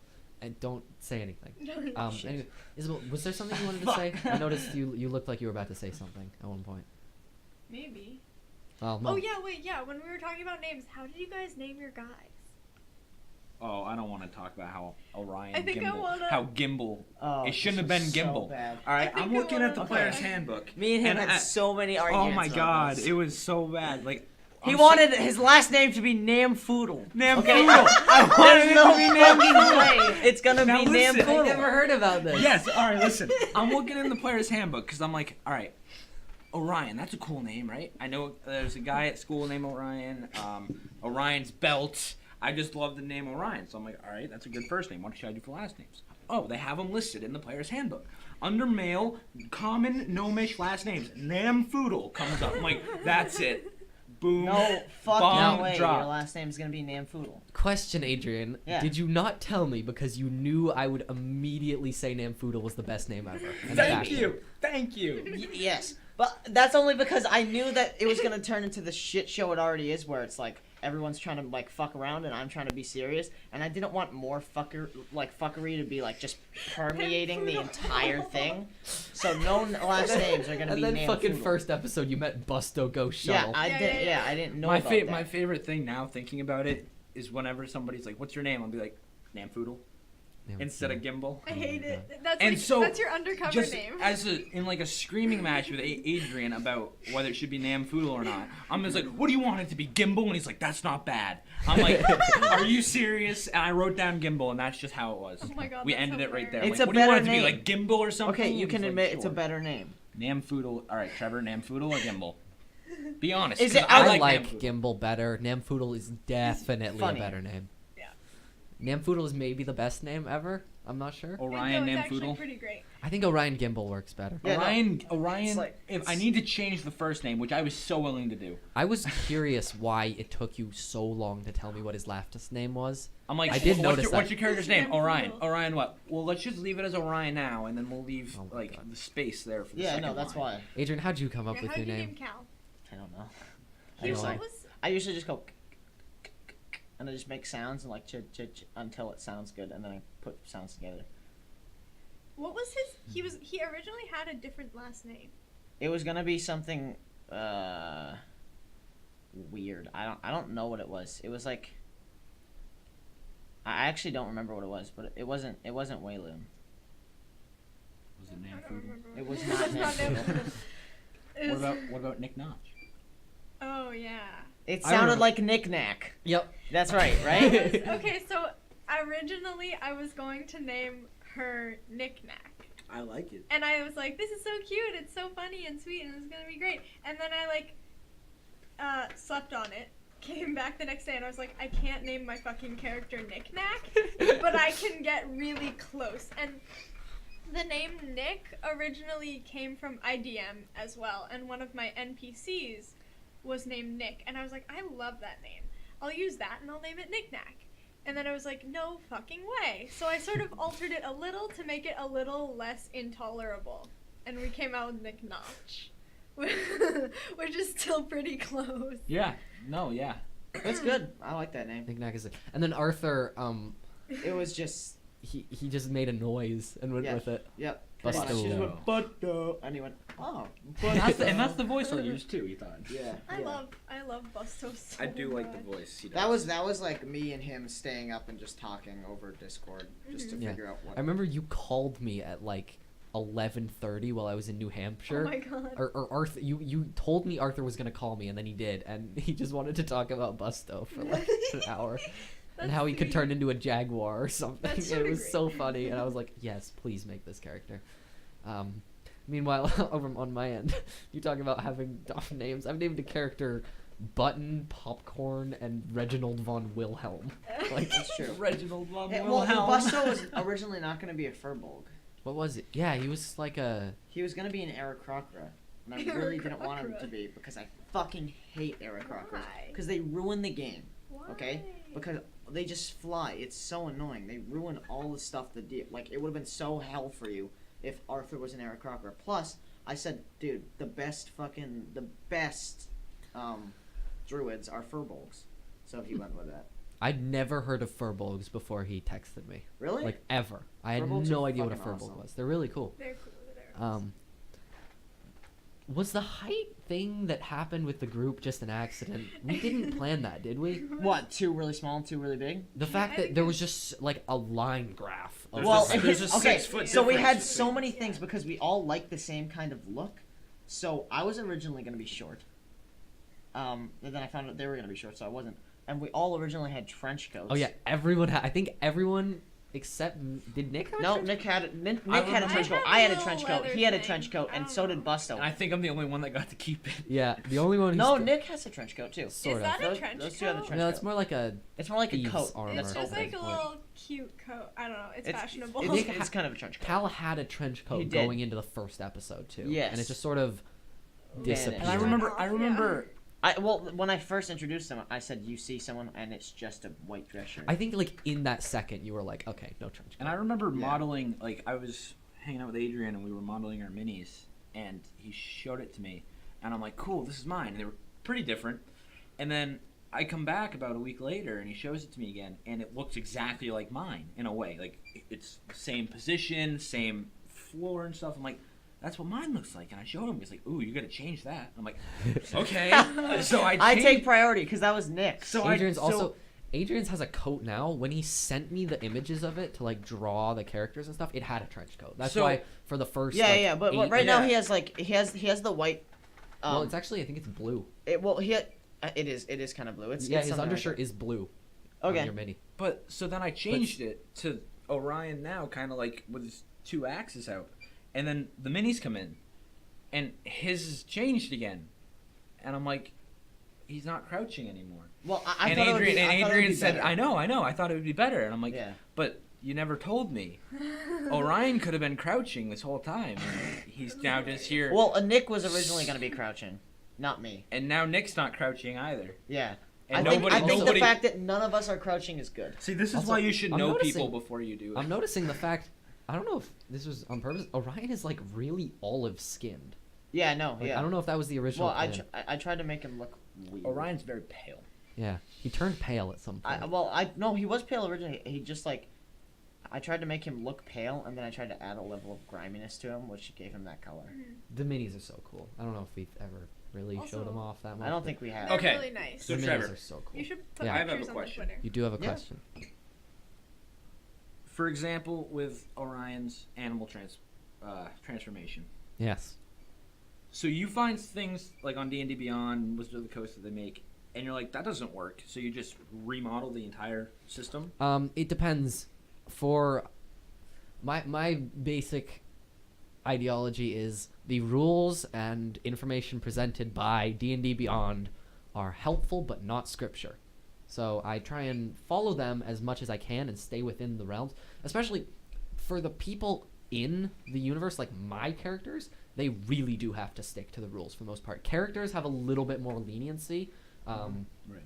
A: And don't say anything.
B: Shit.
A: Anyway, Isabel, was there something you wanted to say? I noticed you looked like you were about to say something at one point.
D: Maybe.
A: Well, no.
D: Oh yeah, wait, yeah. When we were talking about names, how did you guys name your guys?
C: Oh, I don't want to talk about how Orion
D: I think I
C: Gimbal.
D: wanna-
C: How Gimbal.
B: Oh,
C: It shouldn't have
B: this
C: been
B: was so
C: Gimbal.
B: bad.
C: All right,
D: I think
C: I'm
D: I
C: looking at the
D: wanna-
C: player's
D: okay.
C: handbook.
B: Me and him had
C: I-
B: so many
C: Oh
B: arguments.
C: my
B: about
C: god,
B: this.
C: it was so bad. Like
B: He
C: I'm
B: wanted his last name to be Namfoodle.
C: Namfoodle.
B: Okay?
C: I wanted it
B: There's no
C: to be
B: fucking
C: Namfoodle.
B: way it's gonna
C: Now
B: be
C: listen.
A: I
B: Namfoodle.
A: never heard about this.
C: Yes, all right, listen. I'm looking in the player's handbook because I'm like, all right, Orion, that's a cool name, right? I know there's a guy at school named Orion. Orion's belt. I just love the name Orion. So I'm like, all right, that's a good first name. What should I do for last names? Oh, they have them listed in the player's handbook. Under male, common, gnomish last names, Namfoodle comes up. I'm like, that's it. Boom.
B: No fucking
C: Bomb
B: way.
C: drop.
B: Your last name's gonna be Namfoodle.
A: Question, Adrian.
B: Yeah.
A: Did you not tell me because you knew I would immediately say Namfoodle was the best name ever? And
C: Thank
A: back
C: you. Thank you.
B: Yes, but that's only because I knew that it was gonna turn into the shit show it already is, where it's like everyone's trying to like fuck around and I'm trying to be serious, and I didn't want more fuckery to be like just permeating the entire thing. So no last names are gonna
A: And
B: be
A: then fucking
B: Namfoodle.
A: first episode you met Busto Go
B: Yeah,
A: Shuttle.
B: I
D: Yeah,
B: did.
D: yeah,
B: Yeah,
D: yeah.
B: I didn't know
C: My
B: about that.
C: my favorite thing now, thinking about it, is whenever somebody's like, "What's your name?" I'll be like, "Namfoodle," instead of Gimbal.
D: I hate
A: my
D: it. That's
C: And
D: like,
C: so,
D: that's your undercover
C: Just
D: name.
C: as in like a screaming match with Adrian about whether it should be Namfoodle or not, I'm just like, "What do you want it to be, Gimbal?" And he's like, "That's not bad." I'm like, "Are you serious?" And I wrote down Gimbal, and that's just how it was.
D: Oh my God,
C: we
D: that's
C: ended it right there.
B: It's
C: like,
B: a
C: what do you want it
B: better
C: to be,
B: name.
C: like Gimbal or something?
B: Okay, you
C: And
B: can
C: he's like,
B: admit it's a
C: "Sure."
B: better name.
C: Namfoodle. All right, Trevor, Namfoodle or Gimbal? Be honest.
B: Is
C: 'cause
B: it-
A: I
C: like
A: like
C: Namfoodle.
A: Gimbal better. Namfoodle is definitely a
B: funny.
A: better name.
D: Yeah.
A: Namfoodle is maybe the best name ever. I'm not sure.
C: Orion
D: no, it's actually
C: Namfoodle.
D: pretty great.
A: I think Orion Gimbal works better.
B: Yeah, no,
C: Orion.
B: it's like-
C: If I need to change the first name, which I was so willing to do,
A: I was curious why it took you so long to tell me what his last name was.
C: I'm like,
A: I did
C: what's
A: notice
C: your,
A: that.
C: what's your character's name?
D: Namfoodle.
C: Orion. Orion what? Well, let's just leave it as Orion now, and then we'll leave
A: Oh my
C: like
A: God.
C: the space there for the
B: Yeah,
C: second
B: no, that's
C: line.
B: why.
A: Adrian, how'd you come up
D: Yeah,
A: with
D: how
A: your
D: did you
A: name?
D: name Cal?
B: I don't know.
A: I
B: just
A: don't
B: like-
A: know.
B: I usually just go and I just make sounds and like ch until it sounds good, and then I put sounds together.
D: What was his? He originally had a different last name.
B: It was gonna be something weird. I don't know what it was. It was like I actually don't remember what it was, but it wasn't Wayloon.
C: Was it
D: I don't
C: Namfoodle?
D: remember.
B: It was
D: It
B: not
D: was not
B: Namfoodle.
D: Namfoodle. It
C: What
D: was-
C: about Nick Notch?
D: Oh yeah.
B: It
C: I
B: sounded
C: remember-
B: like Knick-Knack.
A: Yep.
B: That's right, right?
D: Okay, so originally I was going to name her Knick Knack.
C: I like it.
D: And I was like, this is so cute, it's so funny and sweet, and it's gonna be great. And then I slept on it, came back the next day, and I was like, I can't name my fucking character Knick Knack, but I can get really close. And the name Nick originally came from IDM as well, and one of my NPCs was named Nick, and I was like, I love that name. I'll use that, and I'll name it Knick Knack. And then I was like, no fucking way. So I sort of altered it a little to make it a little less intolerable. And we came out with Nick Notch. Which is still pretty close.
C: Yeah. No. Yeah.
B: That's good. I like that name.
A: Knick-Knack is it. And then Arthur,
B: It was just
A: he just made a noise and went
B: Yeah.
A: with it.
B: yep.
A: Busto.
B: Pretty much. She just went, Busto. And he went, oh,
C: And that's the voice I'll use too. You thought?
B: Yeah.
D: I
B: yeah.
D: love Busto so
C: I do like the
D: much.
C: voice. He
F: That
C: does.
F: was like me and him staying up and just talking over Discord just to
A: Yeah.
F: figure out what.
A: I remember you called me at like 11:30 while I was in New Hampshire.
D: Oh my god.
A: Or Arthur, you told me Arthur was gonna call me, and then he did, and he just wanted to talk about Busto for like an hour, and
D: That's
A: how he could
D: sweet.
A: turn into a jaguar or something.
D: That's
A: It
D: so
A: was
D: great.
A: so funny, and I was like, yes, please make this character. Meanwhile, over on my end, you talk about having dumb names. I've named a character Button, Popcorn, and Reginald von Wilhelm. Like,
B: That's true.
C: Reginald von
B: Hey, well,
C: Wilhelm.
B: Busto was originally not going to be a Furbolg.
A: what was it? Yeah, he was like a.
B: He was going to be an Aarakocra. And I really didn't want him to be because I fucking hate Aarakocras.
D: Why?
B: Because they ruin the game.
D: Why?
B: Okay? Because they just fly. It's so annoying. They ruin all the stuff that like it would have been so hell for you if Arthur was an Eric Crocker. Plus, I said, dude, the best druids are furbolgs. So he went with that.
A: I'd never heard of furbolgs before he texted me.
B: Really?
A: Like ever. I had
B: Furbolgs
A: no
B: are
A: idea what a
B: fucking
A: furbolg
B: awesome.
A: was. They're really cool.
D: They're cool. They're
A: Was the height thing that happened with the group just an accident? We didn't plan that, did we?
B: What? 2 really small and 2 really big?
A: The fact
D: I
A: that
D: think
A: there was just like a line graph. Of
C: Well,
A: the-
C: there's a
B: okay.
C: 6 foot
B: So we
C: difference
B: had so
C: between-
B: many things because we all like the same kind of look. So I was originally gonna be short. And then I found out they were gonna be short, so I wasn't. And we all originally had trench coats.
A: Oh yeah, everyone had. I think everyone except did Nick have a
B: No,
A: trench
B: Nick had Nick
C: I
B: had a
C: remember-
B: trench coat.
D: I
B: I had
D: had
B: a
D: a
B: trench
D: little
B: coat.
D: leather
B: He had a
D: thing.
B: trench coat,
D: I
B: and
D: don't
B: so did
D: know.
B: Busto.
C: And I think I'm the only one that got to keep it.
A: Yeah, the only one. Who
B: No,
A: still-
B: Nick has a trench coat too.
A: Sort
D: Is
A: of.
D: that a
B: Those-
D: trench
B: those two have a
D: coat?
B: trench
A: No, it's
B: coat.
A: more like a.
B: It's more like a
A: thieves'
B: coat.
A: armor.
D: It's
A: at
D: just
A: this
D: like a
A: point.
D: little cute coat. I don't know. It's fashionable.
B: It's kind of a trench coat.
A: Cal had a trench coat
B: He did.
A: going into the first episode too.
B: Yes.
A: And it just sort of disappeared.
C: And I remember,
B: Well, when I first introduced him, I said, "You see someone, and it's just a white dress shirt."
A: I think like in that second you were like, okay, no trench coat.
C: and I remember modeling, like I was hanging out with Adrian and we were modeling our minis, and he showed it to me, and I'm like, cool, this is mine. And they were pretty different, and then I come back about a week later and he shows it to me again, and it looks exactly like mine in a way. Like it's the same position, same floor and stuff. I'm like, that's what mine looks like. And I showed him. He's like, ooh, you got to change that. I'm like, okay. So
B: I
C: changed-
B: take priority because that was Nick.
C: So
A: Adrian's has a coat now. When he sent me the images of it to like draw the characters and stuff, it had a trench coat. That's
C: So-
A: why for the first
B: yeah, but
A: 8
B: right now
C: yeah.
B: he has like he has the white.
A: well, it's actually I think it's blue.
B: It is kind of blue. It's
A: Yeah,
B: it's
A: his
B: something
A: undershirt
B: like
A: is blue.
B: that.
A: On
B: Okay.
A: your mini.
C: But so then I changed it to Orion now, kind of like with his 2 axes out, and then the minis come in, and his is changed again, and I'm like, he's not crouching anymore.
B: Well, I
C: and
B: thought it would be, I thought it would
C: Adrian
B: be
C: said,
B: better.
C: I know, I thought it would be better, and I'm like,
B: Yeah.
C: but you never told me. Orion could have been crouching this whole time. And he's now just here,
B: Well, Nick was originally going to be crouching, not me.
C: and now Nick's not crouching either.
B: Yeah.
C: And
B: I think the
C: nobody.
B: fact that none of us are crouching is good.
C: See, this is
A: Also,
C: why you should
A: I'm
C: know
A: noticing-
C: people before you do it.
A: I'm noticing the fact. I don't know if this was on purpose. Orion is like really olive skinned.
B: Yeah, no,
A: Like,
B: yeah.
A: I don't know if that was the original
B: Well,
A: plan.
B: I tried to make him look weird.
C: Orion's very pale.
A: Yeah, he turned pale at some point.
B: No, he was pale originally. He just like, I tried to make him look pale, and then I tried to add a level of griminess to him, which gave him that color.
A: The minis are so cool. I don't know if we've ever really
D: Also,
A: showed them off that much.
B: I don't
A: but
B: think we have.
D: They're
C: Okay.
D: really nice.
C: So
A: the
C: Trevor,
A: minis are so cool.
D: You should put
A: Yeah.
C: I have a
D: pictures on the
C: question.
D: Twitter.
A: You do have a
B: Yeah.
A: question.
C: For example, with Orion's animal transformation.
A: Yes.
C: So you find things like on D&D Beyond, Wizards of the Coast that they make, and you're like, that doesn't work. So you just remodel the entire system.
A: It depends. For my basic ideology is the rules and information presented by D&D Beyond are helpful but not scripture. So I try and follow them as much as I can and stay within the realms, especially for the people in the universe, like my characters, they really do have to stick to the rules for the most part. Characters have a little bit more leniency,
C: Right.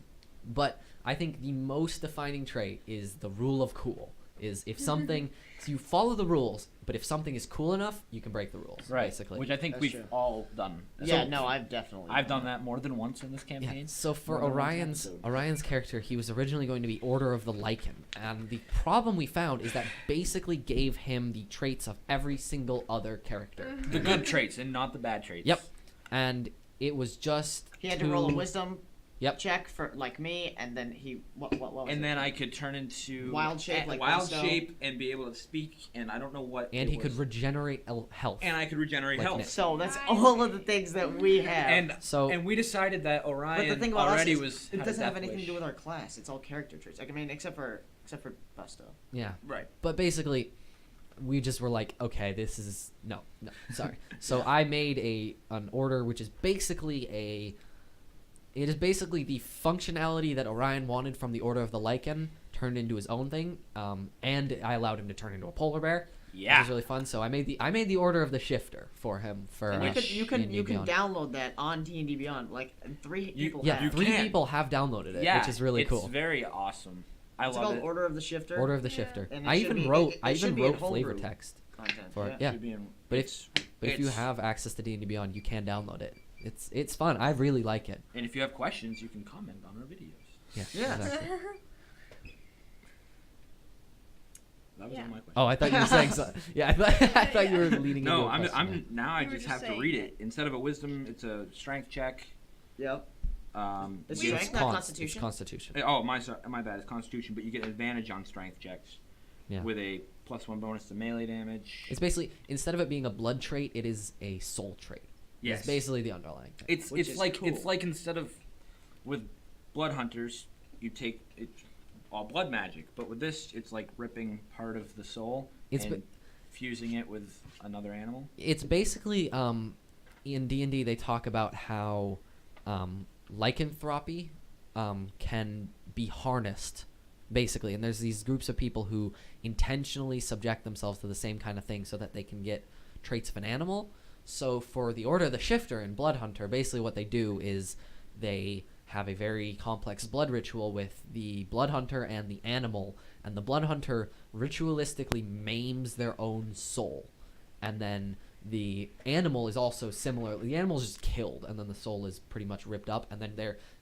A: but I think the most defining trait is the rule of cool. Is if something, so you follow the rules, but if something is cool enough, you can break the rules, basically.
C: Which I think
B: That's
C: we've
B: true.
C: all done.
B: Yeah,
C: So
B: no, I've definitely.
C: I've done that more than once in this
A: Yeah,
C: campaign.
A: so for
C: More than one
A: Orion's
C: episode.
A: character, he was originally going to be Order of the Lycan, and the problem we found is that basically gave him the traits of every single other character.
C: The good traits and not the bad traits.
A: Yep. And it was just
B: He had to roll a
A: too-
B: wisdom
A: Yep.
B: check for like me, and then he what was
C: And
B: it?
C: then I could turn into
B: Wild shape like
C: wild
B: Busto.
C: shape and be able to speak, and I don't know what.
A: And
C: it
A: he could
C: was.
A: regenerate health.
C: and I could regenerate
A: like
C: health.
A: Nick.
B: So that's
D: Nice.
B: all of the things that we have.
C: And
A: So-
C: and we decided that
B: but
C: Orion
B: the thing about
C: already
B: us is,
C: was
B: it
C: had a
B: doesn't have
C: death
B: anything to do
C: wish.
B: with our class. It's all character traits. Like, I mean, except for Busto.
A: Yeah.
C: Right.
A: But basically, we just were like, okay, this is no, sorry. So I made an order which is basically it is basically the functionality that Orion wanted from the Order of the Lycan turned into his own thing, and I allowed him to turn into a polar bear. It
C: Yeah.
A: was really fun. So I made the Order of the Shifter for him for.
B: And you can
A: D&D Beyond.
B: download that on D&D Beyond. Like 3 people
A: Yeah,
B: have.
A: 3
C: can.
A: people have downloaded it,
C: Yeah,
A: which is really
C: it's
A: cool.
C: very awesome. I
B: It's
C: love
B: called
C: it.
B: Order of the Shifter.
A: Order of the
D: Yeah.
A: Shifter.
B: And it
A: I
B: should
A: even
B: be-
A: wrote
B: it
A: I
B: should
A: even
B: be in
A: wrote flavor
B: homebrew
A: text
B: content.
A: for
B: Yeah.
A: it. Yeah.
C: Should be in-
A: But
C: it's-
A: if you
C: it's-
A: have access to D&D Beyond, you can download it. It's fun. I really like it.
C: and if you have questions, you can comment on our videos.
A: Yeah.
B: Yeah.
A: Exactly.
C: That was
D: Yeah.
C: all my question.
A: Oh, I thought you were saying so. Yeah, I thought you were leading
C: No,
A: into a question there.
C: now I
D: You were
C: just
D: just
C: have to
D: saying
C: read
D: it.
C: it. Instead of a wisdom, it's a strength check.
B: Yep. It's
C: you-
B: strength, not constitution.
A: It's Constitution.
C: Oh, my bad. It's Constitution, but you get advantage on strength checks.
A: Yeah.
C: With a +1 bonus to melee damage.
A: It's basically, instead of it being a blood trait, it is a soul trait.
C: Yes.
A: It's basically the underlying thing.
C: It's
B: Which
C: it's
B: is
C: like
B: cool.
C: it's like instead of with blood hunters, you take it all blood magic, but with this, it's like ripping part of the soul
A: It's
C: and
A: ba-
C: fusing it with another animal.
A: It's basically, in D&D, they talk about how lycanthropy can be harnessed, basically. And there's these groups of people who intentionally subject themselves to the same kind of thing so that they can get traits of an animal. So for the Order of the Shifter and Blood Hunter, basically what they do is they have a very complex blood ritual with the Blood Hunter and the animal, and the Blood Hunter ritualistically maims their own soul. And then the animal is also similar. The animal is just killed, and then the soul is pretty much ripped up, and then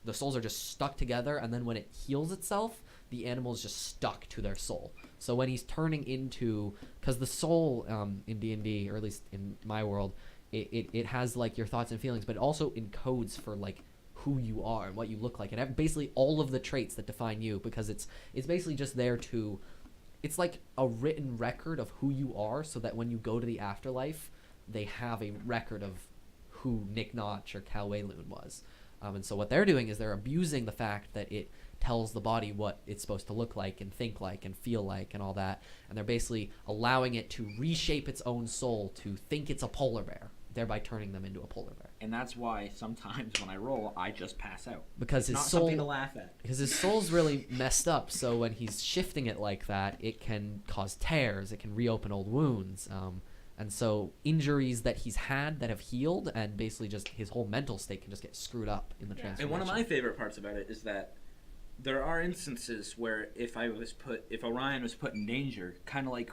A: the souls are just stuck together, and then when it heals itself, the animal is just stuck to their soul. So when he's turning into, because the soul in D&D, or at least in my world, it has like your thoughts and feelings, but it also encodes for like who you are and what you look like, and basically all of the traits that define you, because it's basically just there to, it's like a written record of who you are, so that when you go to the afterlife, they have a record of who Nick Notch or Cal Wayloon was. And so what they're doing is they're abusing the fact that it tells the body what it's supposed to look like and think like and feel like and all that, and they're basically allowing it to reshape its own soul to think it's a polar bear, thereby turning them into a polar bear.
C: And that's why sometimes when I roll, I just pass out.
A: Because his
C: Not
A: soul,
C: something to laugh at.
A: because his soul's really messed up, so when he's shifting it like that, it can cause tears, it can reopen old wounds, and so injuries that he's had that have healed, and basically just his whole mental state can just get screwed up in the
D: Yeah.
A: transformation.
C: And one of my favorite parts about it is that there are instances where if Orion was put in danger, kind of like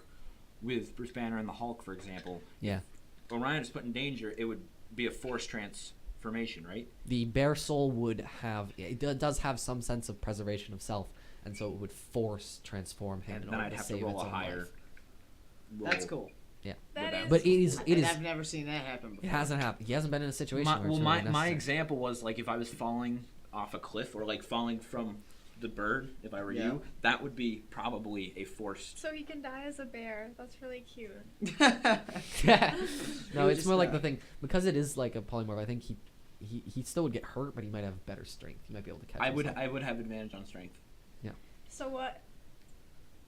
C: with Bruce Banner and the Hulk, for example.
A: Yeah.
C: If Orion was put in danger, it would be a forced transformation, right?
A: The bear soul would have, does have some sense of preservation of self, and so it would force transform him
C: And
A: in
C: then
A: order
C: I'd
A: to
C: have to
A: save
C: roll
A: its
C: a
A: own
C: higher.
A: life.
B: That's cool.
A: Yeah.
D: That is
A: But it
B: And
A: is.
B: I've never seen that happen before.
A: It hasn't happened. He hasn't been in a situation where it's
C: My
A: really necessary.
C: example was like if I was falling off a cliff or like falling from the bird, if I were
B: Yeah.
C: you, that would be probably a forced.
D: So he can die as a bear. That's really cute.
A: Yeah.
B: He
A: No,
B: would
A: it's
B: just
A: more like
B: die.
A: the thing, because it is like a polymorph. I think he still would get hurt, but he might have better strength. He might be able to catch.
C: I would
A: himself.
C: have advantage on strength.
D: So what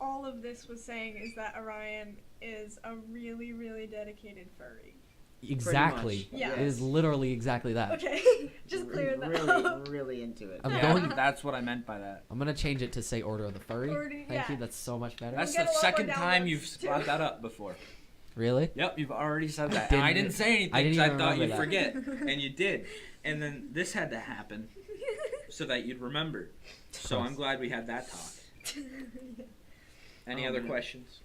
D: all of this was saying is that Orion is a really, really dedicated furry.
A: Exactly.
B: much,
D: Yeah.
A: It is literally exactly that.
D: Okay, just clear that
B: really,
D: up.
B: really into it.
A: I'm
C: Yeah,
A: going-
C: that's what I meant by that.
A: I'm gonna change it to say Order of the Furry.
D: Order-
A: Thank you.
D: yeah.
A: That's so much better.
C: That's
D: get
C: the
D: a lot more
C: second time
D: downloads,
C: you've
D: too.
C: brought that up before.
A: Really?
C: Yep, you've already said that.
A: Didn't-
C: And I didn't say anything
A: I didn't
C: because I
A: even
C: thought you'd
A: remember
C: forget, and you did. And then this had to happen so that you'd remember. So
A: course.
C: I'm glad we had that talk. Any
B: Oh,
C: other
B: man.
C: questions?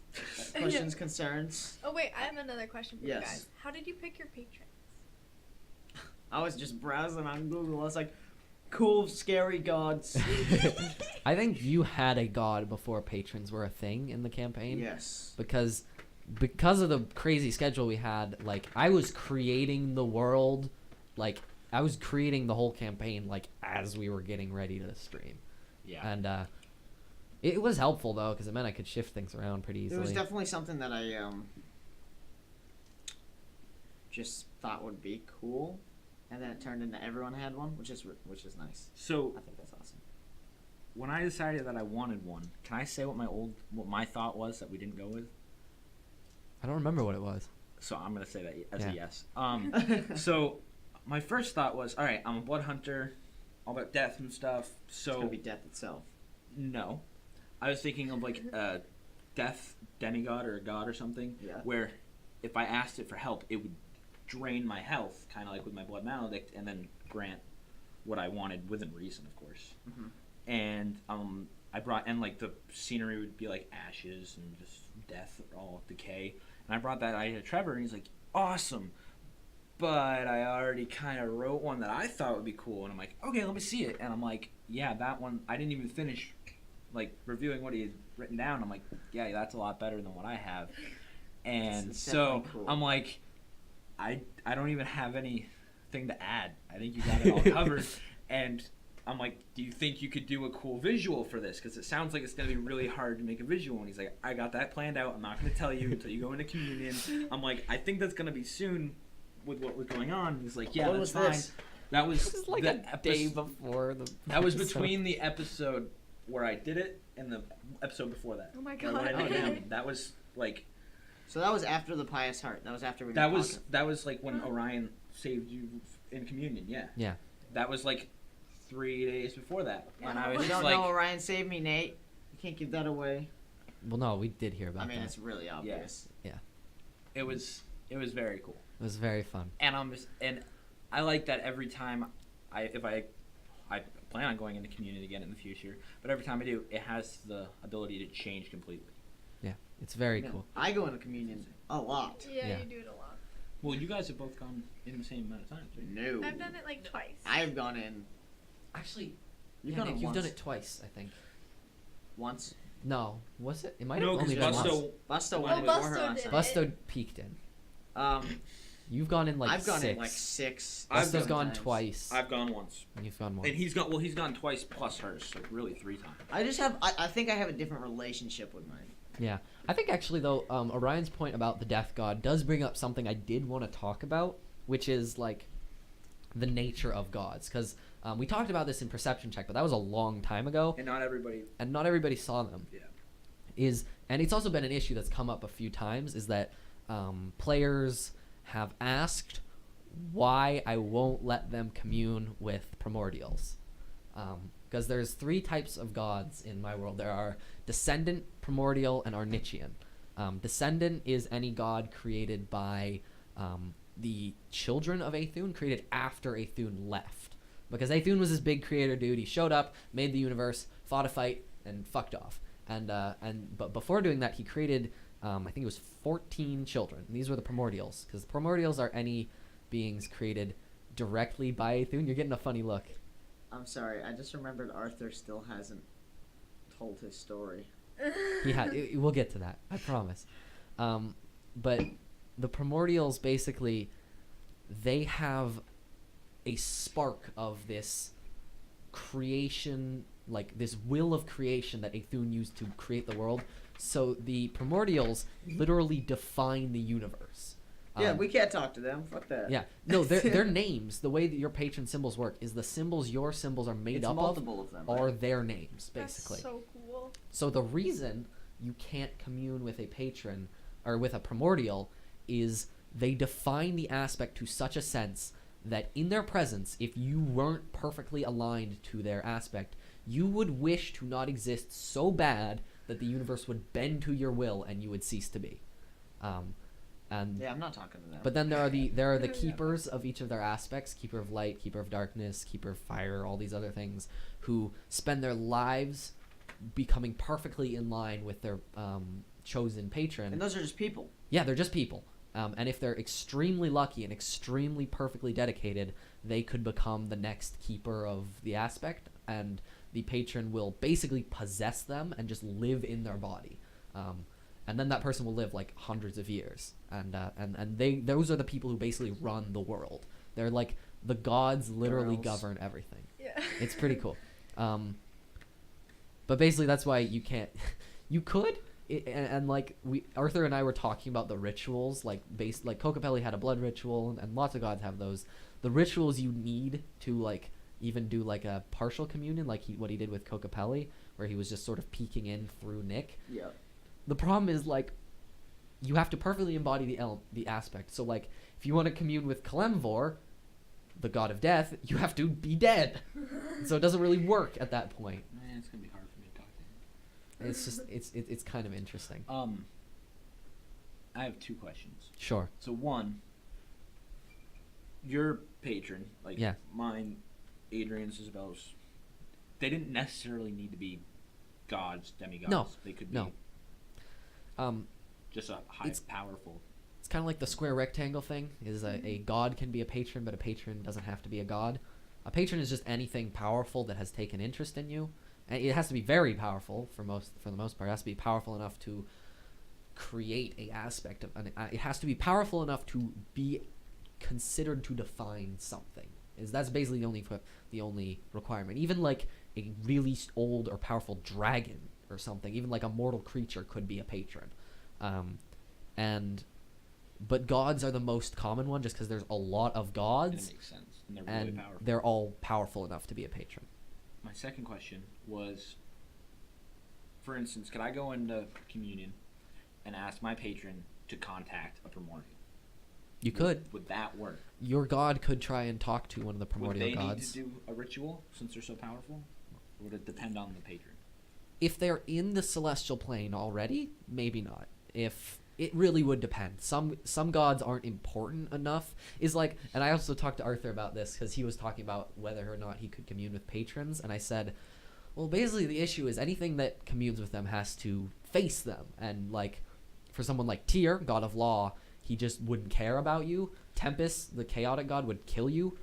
B: Questions, concerns?
D: Oh wait, I have another question for you
B: Yes.
D: guys. How did you pick your patrons?
B: I was just browsing on Google. I was like, cool, scary gods.
A: I think you had a god before patrons were a thing in the campaign.
B: Yes.
A: Because of the crazy schedule we had, like I was creating the world, like I was creating the whole campaign like as we were getting ready to stream.
C: Yeah.
A: And it was helpful though, because it meant I could shift things around pretty
B: It
A: easily.
B: was definitely something that I just thought would be cool, and then it turned into everyone had one, which is nice.
C: So
B: I think that's awesome.
C: when I decided that I wanted one, can I say what my thought was that we didn't go with?
A: I don't remember what it was.
C: So I'm gonna say that as
A: Yeah.
C: a yes. So my first thought was, all right, I'm a blood hunter, all about death and stuff.
B: It's
C: So
B: gonna be death itself.
C: no, I was thinking of like a death demigod or a god or something,
B: Yeah.
C: where if I asked it for help, it would drain my health, kind of like with my blood maledict, and then grant what I wanted within reason, of course.
B: Mhm.
C: And I brought, and like the scenery would be like ashes and just death, all decay. And I brought that idea to Trevor, and he's like, awesome. But I already kind of wrote one that I thought would be cool. And I'm like, okay, let me see it. And I'm like, yeah, that one, I didn't even finish like reviewing what he had written down. I'm like, yeah, that's a lot better than what I have. And
B: It's
C: so
B: definitely cool.
C: I'm like, I don't even have anything to add. I think you got it all covered. And I'm like, do you think you could do a cool visual for this? Because it sounds like it's going to be really hard to make a visual. And he's like, I got that planned out. I'm not going to tell you until you go into communion. I'm like, I think that's going to be soon with what was going on. He's like, yeah,
B: What
C: that's
B: was
C: fine.
B: this?
A: This
C: That was
A: is like
C: the
A: a day before the.
C: That was
A: episode.
C: between the episode where I did it and the episode before that.
D: Oh my
C: Where I
D: god.
C: wrote it down. That was like
B: So that was after the pious heart. That was after we.
C: that
B: were
C: was
B: talking.
C: that was like when Orion saved you in communion. Yeah.
A: Yeah.
C: That was like 3 days before that, and I
D: Yeah.
C: was
B: You
C: just
B: don't
C: like,
B: know Orion saved me, Nate. You can't give that away.
A: Well, no, we did hear about
B: I mean,
A: that.
B: it's really obvious.
C: it was very cool.
A: It was very fun.
C: And I like that every time I plan on going into communion again in the future, but every time I do, it has the ability to change completely.
A: Yeah, it's very
B: Yeah.
A: cool.
B: I go into communion a lot.
D: Yeah,
A: Yeah.
D: you do it a lot.
C: Well, you guys have both gone in the same amount of times, right?
B: No.
D: I've done it like twice.
B: I have gone in.
A: Actually,
B: You've
A: yeah,
B: done
A: Nick,
B: it
A: you've
B: once.
A: done it twice, I think.
B: Once.
A: No, was it? It might
C: No,
A: have only
C: because
A: been once.
C: Busto,
B: Busto
C: Well,
B: went before her
D: Busto
B: last
D: did
B: time.
A: Busto peeked in. You've gone in like
B: I've gone
A: six.
B: in like six.
C: I've
A: Busto's gone
B: times.
A: twice.
C: I've gone once.
A: And you've gone once.
C: And he's gone twice plus hers, so really 3 times.
B: I just have. I think I have a different relationship with mine.
A: Yeah, I think actually though, Orion's point about the death god does bring up something I did want to talk about, which is like the nature of gods, because we talked about this in Perception Check, but that was a long time ago,
C: And not everybody.
A: and not everybody saw them.
C: Yeah.
A: And it's also been an issue that's come up a few times, is that players have asked why I won't let them commune with primordials. Because there's 3 types of gods in my world. There are Descendant, Primordial, and Arnichian. Descendant is any god created by the children of Aethun, created after Aethun left. Because Aethun was this big creator dude. He showed up, made the universe, fought a fight, and fucked off. But before doing that, he created, I think it was 14 children. And these were the primordials, because the primordials are any beings created directly by Aethun. You're getting a funny look.
B: I'm sorry. I just remembered Arthur still hasn't told his story.
A: We'll get to that, I promise. But the primordials basically, they have a spark of this creation, like this will of creation that Aethun used to create the world. So the primordials literally define the universe.
B: Yeah, we can't talk to them. Fuck that.
A: Yeah, no, their names. The way that your patron symbols work is the symbols your symbols are made
B: It's
A: up
B: multiple of them.
A: are
B: right?
A: their names, basically.
D: That's so cool.
A: So the reason you can't commune with a patron or with a primordial is they define the aspect to such a sense that in their presence, if you weren't perfectly aligned to their aspect, you would wish to not exist so bad that the universe would bend to your will and you would cease to be. And
B: Yeah, I'm not talking to them.
A: but then there are the keepers of each of their aspects: keeper of light, keeper of darkness, keeper of fire, all these other things, who spend their lives becoming perfectly in line with their chosen patron.
B: And those are just people.
A: Yeah, they're just people. And if they're extremely lucky and extremely perfectly dedicated, they could become the next keeper of the aspect, and the patron will basically possess them and just live in their body. And then that person will live like hundreds of years. And those are the people who basically run the world. They're like the gods literally
B: Girls.
A: govern everything.
D: Yeah.
A: It's pretty cool. But basically that's why you can't you could and like Arthur and I were talking about the rituals, like Kokopelli had a blood ritual, and lots of gods have those. The rituals you need to like even do like a partial communion, like what he did with Kokopelli, where he was just sort of peeking in through Nick.
B: Yeah.
A: The problem is like you have to perfectly embody the aspect. So like if you want to commune with Kalemvor, the god of death, you have to be dead. So it doesn't really work at that point.
C: Man, it's gonna be hard for me to talk to him.
A: It's just it's kind of interesting.
C: I have 2 questions.
A: Sure.
C: So one, your patron, like
A: Yeah.
C: mine, Adrian's, Isabel's, they didn't necessarily need to be gods, demigods.
A: No,
C: They could be
A: no.
C: just a high,
A: It's-
C: powerful.
A: It's kind of like the square rectangle thing. Is a god can be a patron, but a patron doesn't have to be a god. A patron is just anything powerful that has taken interest in you, and it has to be very powerful for the most part. It has to be powerful enough to create a aspect of. It has to be powerful enough to be considered to define something. That's basically the only requirement. Even like a really old or powerful dragon or something, even like a mortal creature could be a patron, but gods are the most common one just because there's a lot of
C: And
A: gods,
C: it makes sense. And they're really
A: and
C: powerful.
A: they're all powerful enough to be a patron.
C: My second question was, for instance, could I go into communion and ask my patron to contact a primordial?
A: You could.
C: Would that work?
A: Your god could try and talk to one of the
C: Would
A: primordial
C: they
A: gods.
C: need to do a ritual since they're so powerful? Or would it depend on the patron?
A: If they're in the celestial plane already, maybe not. If it really would depend. Some gods aren't important enough. Is like, and I also talked to Arthur about this because he was talking about whether or not he could commune with patrons, and I said, well, basically the issue is anything that communes with them has to face them, and like, for someone like Tyr, god of law, he just wouldn't care about you. Tempest, the chaotic god, would kill you.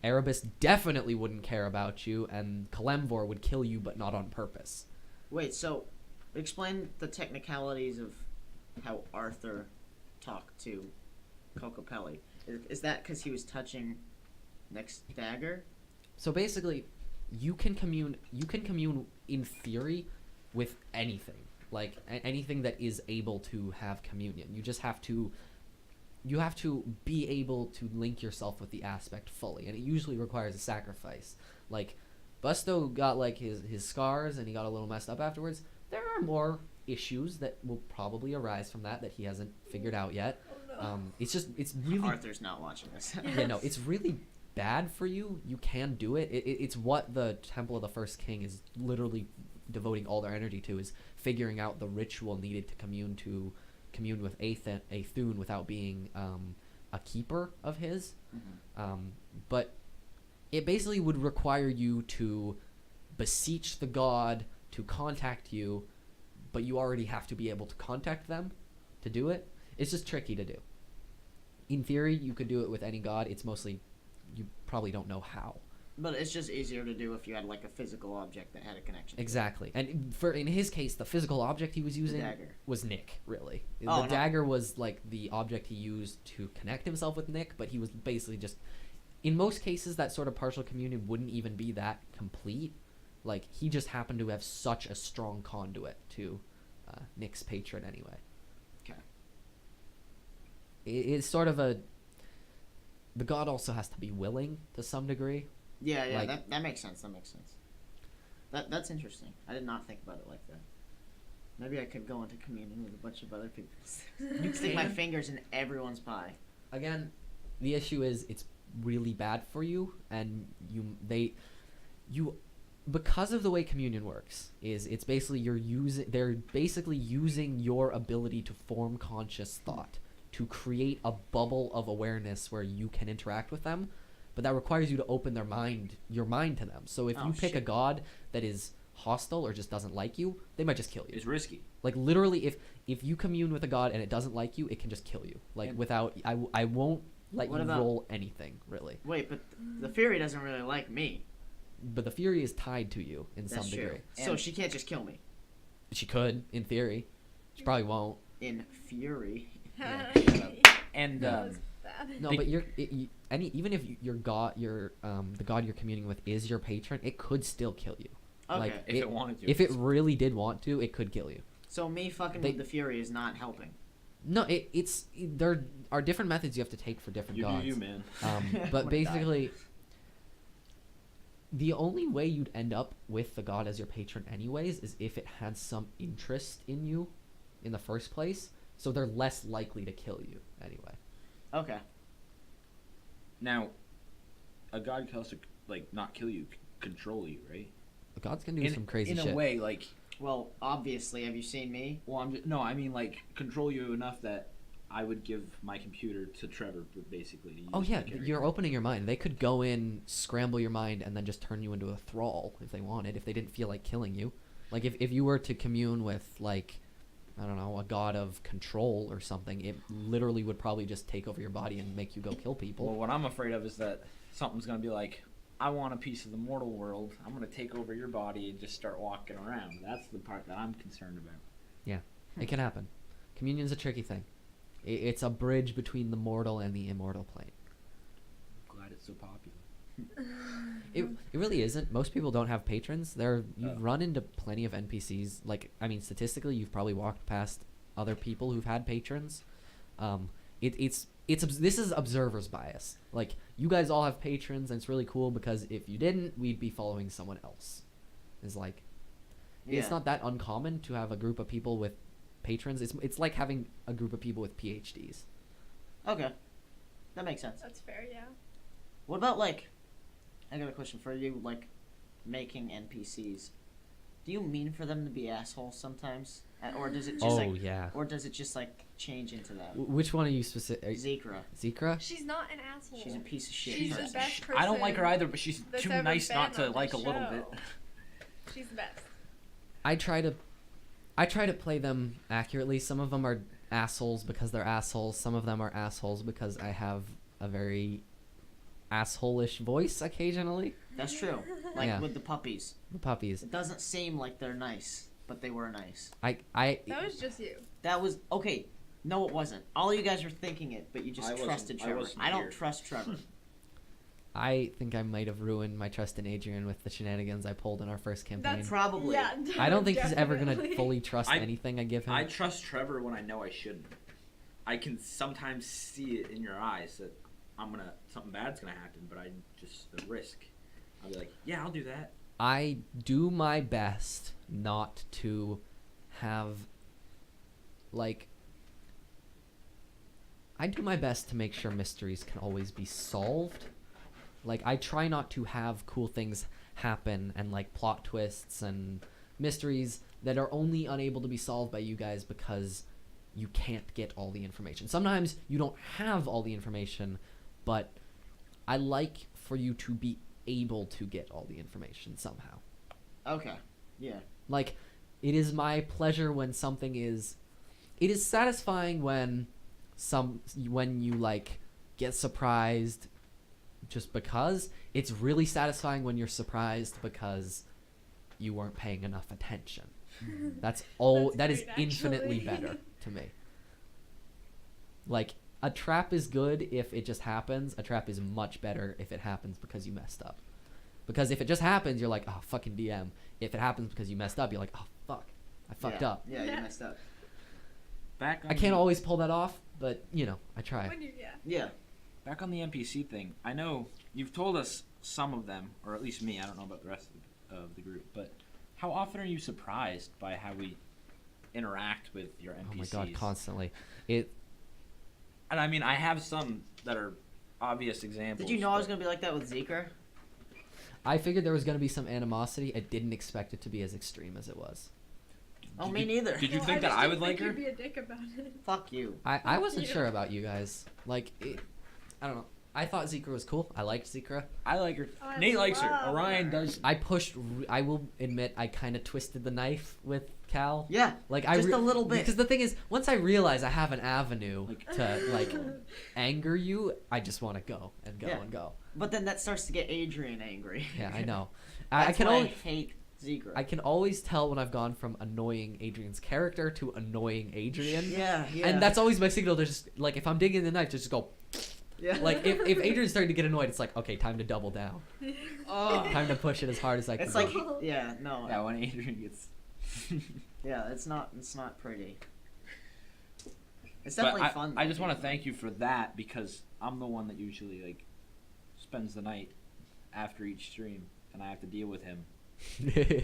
A: Erebus definitely wouldn't care about you, and Kalemvor would kill you, but not on purpose.
B: Wait, so explain the technicalities of how Arthur talked to Kokopelli. Is that because he was touching Nick's dagger?
A: So basically, you can commune in theory with anything, like anything that is able to have communion. You just have to be able to link yourself with the aspect fully, and it usually requires a sacrifice. Like Busto got like his scars and he got a little messed up afterwards. There are more issues that will probably arise from that he hasn't figured out yet. It's really
B: Arthur's not watching this.
A: yeah, no, it's really bad for you. You can do it. It's what the Temple of the First King is literally devoting all their energy to, is figuring out the ritual needed to commune with Athun without being a keeper of his. But it basically would require you to beseech the god to contact you, but you already have to be able to contact them to do it. It's just tricky to do. In theory, you could do it with any god. It's mostly, you probably don't know how.
B: But it's just easier to do if you had like a physical object that had a connection.
A: Exactly. And in his case, the physical object he was using
B: dagger.
A: was Nick, really.
B: Oh,
A: The
B: no.
A: dagger was like the object he used to connect himself with Nick, but he was basically just, in most cases, that sort of partial communion wouldn't even be that complete. Like, he just happened to have such a strong conduit to Nick's patron anyway.
B: Okay.
A: It's sort of the god also has to be willing to some degree.
B: Yeah,
A: Like-
B: that makes sense. That makes sense. That's interesting. I did not think about it like that. Maybe I could go into communion with a bunch of other people. Stick my fingers in everyone's pie.
A: Again, the issue is it's really bad for you, and because of the way communion works, it's basically they're basically using your ability to form conscious thought to create a bubble of awareness where you can interact with them, but that requires you to open your mind to them. So if
B: Oh,
A: you pick a
B: shit.
A: god that is hostile or just doesn't like you, they might just kill you.
C: It's risky.
A: Like, literally, if you commune with a god and it doesn't like you, it can just kill you. Like,
C: And-
A: without I won't let
B: What
A: you
B: about-
A: roll anything, really.
B: Wait, but the Fury doesn't really like me.
A: But the fury is tied to you in some
B: That's true.
A: degree.
B: So
C: And-
B: she can't just kill me.
A: She could, in theory. She probably won't.
B: In Fury.
C: And
D: That was bad.
A: No,
C: They-
A: but even if your god, the god you're communing with is your patron, it could still kill you.
B: Okay.
A: Like,
C: if it wanted to.
A: If it really did want to, it could kill you.
B: So me fucking
A: They-
B: with the Fury is not helping.
A: No, there are different methods you have to take for different
C: you
A: gods.
C: do you, man.
B: I'm
A: But
B: gonna die.
A: basically, the only way you'd end up with the god as your patron anyways is if it had some interest in you in the first place, so they're less likely to kill you anyway.
B: Okay.
C: Now, a god can also not kill you, control you, right?
A: The gods can do some crazy
C: in
A: shit.
C: a way, like.
B: Well, obviously, have you seen me?
C: Well, I mean, like, control you enough that I would give my computer to Trevor, basically. To use
A: Oh yeah,
C: my character.
A: you're opening your mind. They could go in, scramble your mind, and then just turn you into a thrall if they wanted, if they didn't feel like killing you. Like if you were to commune with like, I don't know, a god of control or something, it literally would probably just take over your body and make you go kill people.
C: Well, what I'm afraid of is that something's gonna be like, I want a piece of the mortal world. I'm gonna take over your body and just start walking around. That's the part that I'm concerned about.
A: It can happen. Communion's a tricky thing. It's a bridge between the mortal and the immortal plane.
C: I'm glad it's so popular.
A: It really isn't. Most people don't have patrons. You've run into plenty of NPCs. Like, I mean, statistically, you've probably walked past other people who've had patrons. This is observer's bias. Like, you guys all have patrons, and it's really cool because if you didn't, we'd be following someone else. It's like, it's not that uncommon to have a group of people with patrons. It's like having a group of people with PhDs.
B: Okay, that makes sense.
D: That's fair, yeah.
B: What about like? I got a question for you. Like, making NPCs. Do you mean for them to be assholes sometimes, or does it just
A: Yeah.
B: or does it just like change into that?
A: Which one are you specific?
B: Zekra.
A: Zekra?
D: She's not an asshole.
B: She's a piece of shit.
D: She's the
B: person.
D: best
C: I don't like her
D: person
C: either, but she's
D: that's
C: too
D: ever
C: nice not
D: been
C: to
D: on
C: like a
D: this
C: little
D: show.
C: bit.
D: She's the best.
A: I try to play them accurately. Some of them are assholes because they're assholes. Some of them are assholes because I have a very asshole-ish voice occasionally.
B: That's true. Like
A: Yeah.
B: with the puppies,
A: The puppies.
B: it doesn't seem like they're nice, but they were nice.
D: That was just you.
B: That was okay. No, it wasn't. All of you guys were thinking it, but you just
C: I wasn't-
B: trusted
C: I
B: Trevor.
C: wasn't
B: I don't
C: here.
B: trust Trevor.
A: I think I might have ruined my trust in Adrian with the shenanigans I pulled in our first campaign.
D: That's
B: Probably.
D: Yeah,
A: I don't think he's ever gonna
D: definitely.
A: fully trust
C: I-
A: anything I give him.
C: I trust Trevor when I know I shouldn't. I can sometimes see it in your eyes that something bad's gonna happen, but I just the risk. I'll be like, yeah, I'll do that.
A: I do my best not to have, like, I do my best to make sure mysteries can always be solved. Like, I try not to have cool things happen and, like, plot twists and mysteries that are only unable to be solved by you guys because you can't get all the information. Sometimes you don't have all the information, but I like for you to be able to get all the information somehow.
B: Okay. Yeah.
A: Like, it is my pleasure when something is... It is satisfying when you, like, get surprised just because. It's really satisfying when you're surprised because you weren't paying enough attention. That is
D: great,
A: infinitely
D: actually.
A: better to me. Like, a trap is good if it just happens. A trap is much better if it happens because you messed up. Because if it just happens, you're like, oh, fucking DM. If it happens because you messed up, you're like, oh, fuck. I fucked
B: Yeah.
A: up.
B: Yeah, you messed up.
C: Back on
A: I can't
C: the-
A: always pull that off, but, you know, I try.
D: When you, yeah.
B: Yeah.
C: Back on the NPC thing, I know you've told us some of them, or at least me. I don't know about the rest of the group, but how often are you surprised by how we interact with your NPCs?
A: Oh my god, constantly.
C: And I mean, I have some that are obvious examples.
B: Did you know I was
C: but-
B: gonna be like that with Zeker?
A: I figured there was going to be some animosity. I didn't expect it to be as extreme as it was.
B: Oh,
C: Did
B: me
C: you-
B: neither.
C: Did you
D: Well,
C: think that
D: just
C: I
D: didn't
C: would like
D: think
C: her?
D: You'd be a dick about it.
B: Fuck you.
A: I wasn't
D: you.
A: sure about you guys. Like, I don't know. I thought Zekra was cool. I liked Zekra.
C: I like her.
D: I
C: Nate likes her.
D: love
C: Orion
D: her.
C: does.
A: I will admit, I kind of twisted the knife with Cal.
B: Yeah.
A: Like,
B: Just a little bit.
A: Because the thing is, once I realize I have an avenue
C: Like-
A: to, like, anger you, I just want to go and go
B: Yeah.
A: and go.
B: But then that starts to get Adrian angry.
A: Yeah, I know. I
B: That's
A: can
B: why
A: only...
B: I hate Zeker.
A: I can always tell when I've gone from annoying Adrian's character to annoying Adrian.
B: Yeah, yeah.
A: And that's always my signal to just, like, if I'm digging the knife, just go,
B: yeah.
A: like, if Adrian's starting to get annoyed, it's like, okay, time to double down.
B: oh.
A: Time to push it as hard as I can.
B: It's like
A: go.
B: yeah, no.
C: Yeah, when Adrian gets.
B: Yeah, it's not pretty. It's
C: But
B: definitely fun.
C: I just want to thank you for that because I'm the one that usually like spends the night after each stream, and I have to deal with him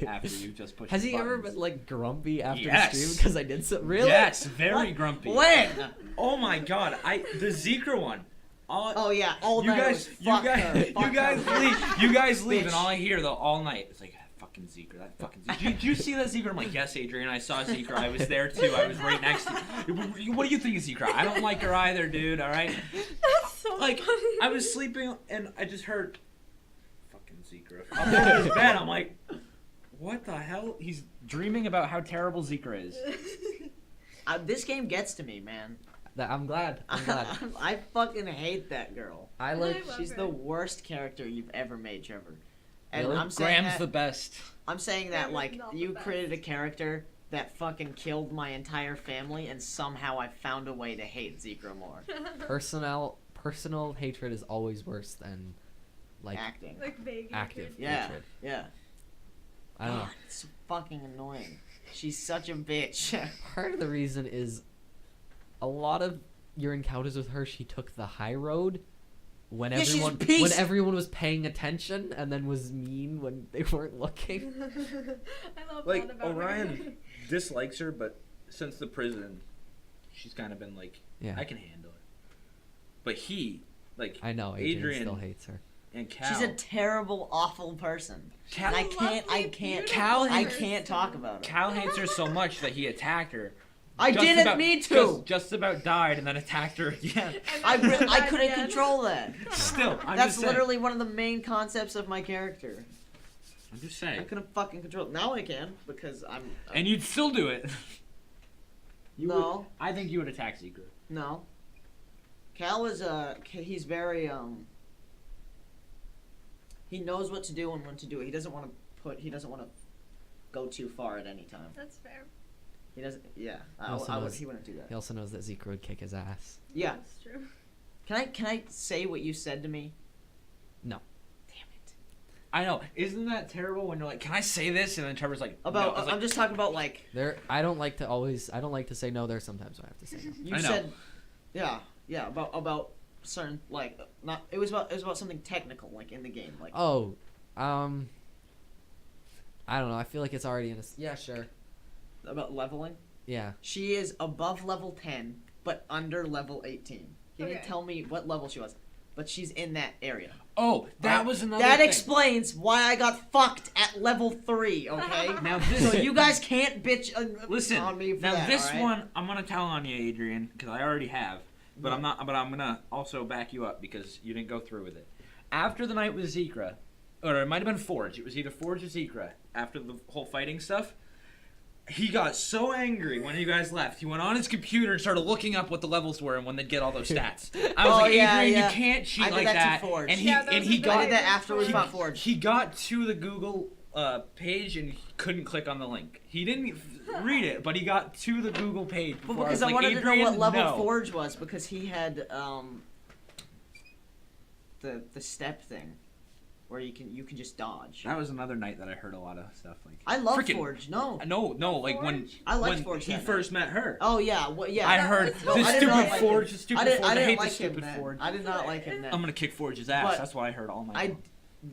C: after you just push.
A: Has
C: the
A: he ever
C: buttons.
A: been, like, grumpy after
C: Yes.
A: the stream because I did so? Really?
C: Yes, very
B: What?
C: grumpy.
B: When?
C: Oh my god, the Zeker one.
B: Oh yeah, all
C: you
B: night.
C: guys,
B: was,
C: you
B: "Fuck
C: guys,
B: her,
C: you
B: fuck
C: guys
B: her."
C: leave. You guys leave,
B: Bitch.
C: and all I hear though all night it's like fucking Zeker. That fucking Zeker. Did you see that Zeker? I'm like, yes, Adrian. I saw Zeker. I was there too. I was right next to you. What do you think of Zeker? I don't like her either, dude. All right.
D: That's so
C: Like
D: funny.
C: I was sleeping and I just heard fucking Zeker up on his bed. I'm like, What the hell? He's dreaming about how terrible Zekra is.
B: This game gets to me, man.
A: I'm glad. I'm glad.
B: I fucking hate that girl.
A: I like.
D: love
B: She's
D: her.
B: the worst character you've ever made, Trevor. And
A: Really?
B: I'm saying
C: Graham's
B: that,
C: the best.
B: I'm saying that
D: Trevor's
B: like
D: not the
B: you
D: best.
B: created a character that fucking killed my entire family, and somehow I found a way to hate Zekra more.
A: Personal hatred is always worse than like
B: Acting.
D: like vague.
A: active
D: hatred.
B: Yeah.
A: hatred.
B: Yeah.
A: I don't know.
B: God, it's so fucking annoying. She's such a bitch.
A: Part of the reason is a lot of your encounters with her. She took the high road when
B: Yeah, she's
A: everyone
B: peace.
A: when everyone was paying attention, and then was mean when they weren't looking.
D: I love
C: Like
D: that about her.
C: Orion dislikes her, but since the prison, she's kind of been like,
A: Yeah,
C: I can handle it. But he, like,
A: I know. Adrian,
C: Adrian
A: still hates her.
C: and Cal.
B: She's a terrible, awful person.
C: Cal,
B: And I can't. I
D: Lovely,
B: can't.
C: Cal
B: I
C: hates-
B: can't talk about her.
C: Cal hates her so much that he attacked her.
B: I
C: Just
B: didn't
C: about-
B: mean to.
C: Just about died and then attacked her again.
D: And
B: I,
D: then
B: I
D: died
B: couldn't
D: again.
B: control that.
C: Still, I'm
B: That's
C: just saying.
B: literally one of the main concepts of my character.
C: I'm just
B: I
C: saying.
B: couldn't fucking control it. Now I can because I'm.
C: And you'd still do it. You
B: No.
C: Would, I think you would attack Zekra.
B: No. Cal is he's very he knows what to do and when to do it. He doesn't want to go too far at any time.
D: That's fair.
B: He doesn't. Yeah.
A: also knows-
B: He wouldn't do that.
A: He also knows that Zeke would kick his ass.
B: Yeah.
D: That's true.
B: Can I say what you said to me?
A: No.
B: Damn it.
C: I know. Isn't that terrible when you're like, can I say this? And then Trevor's like,
B: About
C: no. I was like,
B: I'm just talking about like
A: I don't like to say no. There sometimes I have to say no.
B: you
C: I know.
B: said. Yeah. About certain like not. It was about something technical like in the game like.
A: Oh, I don't know. I feel like it's already in a. Yeah, sure.
B: About leveling.
A: Yeah.
B: She is above level 10, but under level 18. He didn't
D: Okay.
B: tell me what level she was, but she's in that area.
C: oh, that was another
B: That
C: thing.
B: explains why I got fucked at level 3, okay?
C: Now
B: So
C: this,
B: you guys can't bitch
C: listen.
B: on me for
C: Now
B: that,
C: this
B: alright?
C: one, I'm gonna tell on you, Adrian, because I already have. But
B: Yeah.
C: I'm not. But I'm gonna also back you up because you didn't go through with it. After the night with Zekra, or it might have been Forge. It was either Forge or Zekra. After the whole fighting stuff, he got so angry when you guys left. He went on his computer and started looking up what the levels were and when they'd get all those stats. I was
B: Oh,
C: like,
B: yeah,
C: Adrian,
B: yeah.
C: you can't cheat
B: I did
C: like
B: that to
C: that.
B: Forge.
C: And he
D: Yeah, that
C: and
D: was
C: he
D: a
B: I
C: got
B: did that after we
D: He-
B: fought Forge.
C: he got to the Google page and he couldn't click on the link. He didn't read it, but he got to the Google page.
B: But
C: before
B: because
C: I
B: I
C: was
B: wanted
C: like,
B: to know
C: Adrian,
B: what level
C: no.
B: Forge was, because he had the step thing, where you can just dodge.
C: That was another night that I heard a lot of stuff like.
B: I love
C: Freaking-
B: Forge. No.
C: No, like when
D: Forge?
B: I liked
C: when
B: Forge
C: he
B: that
C: first met her.
B: Oh yeah, well, yeah.
C: I
D: that
C: heard
D: was-
B: No,
C: this
B: I did
C: stupid
B: not like
C: Forge,
B: him.
C: this stupid
B: I didn't,
C: Forge.
B: I
C: I
B: didn't
C: hate
B: like
C: this
B: him
C: stupid
B: then.
C: Forge.
B: I did not like him then.
C: I'm gonna kick Forge's ass.
B: But
C: That's why I heard all my.
B: I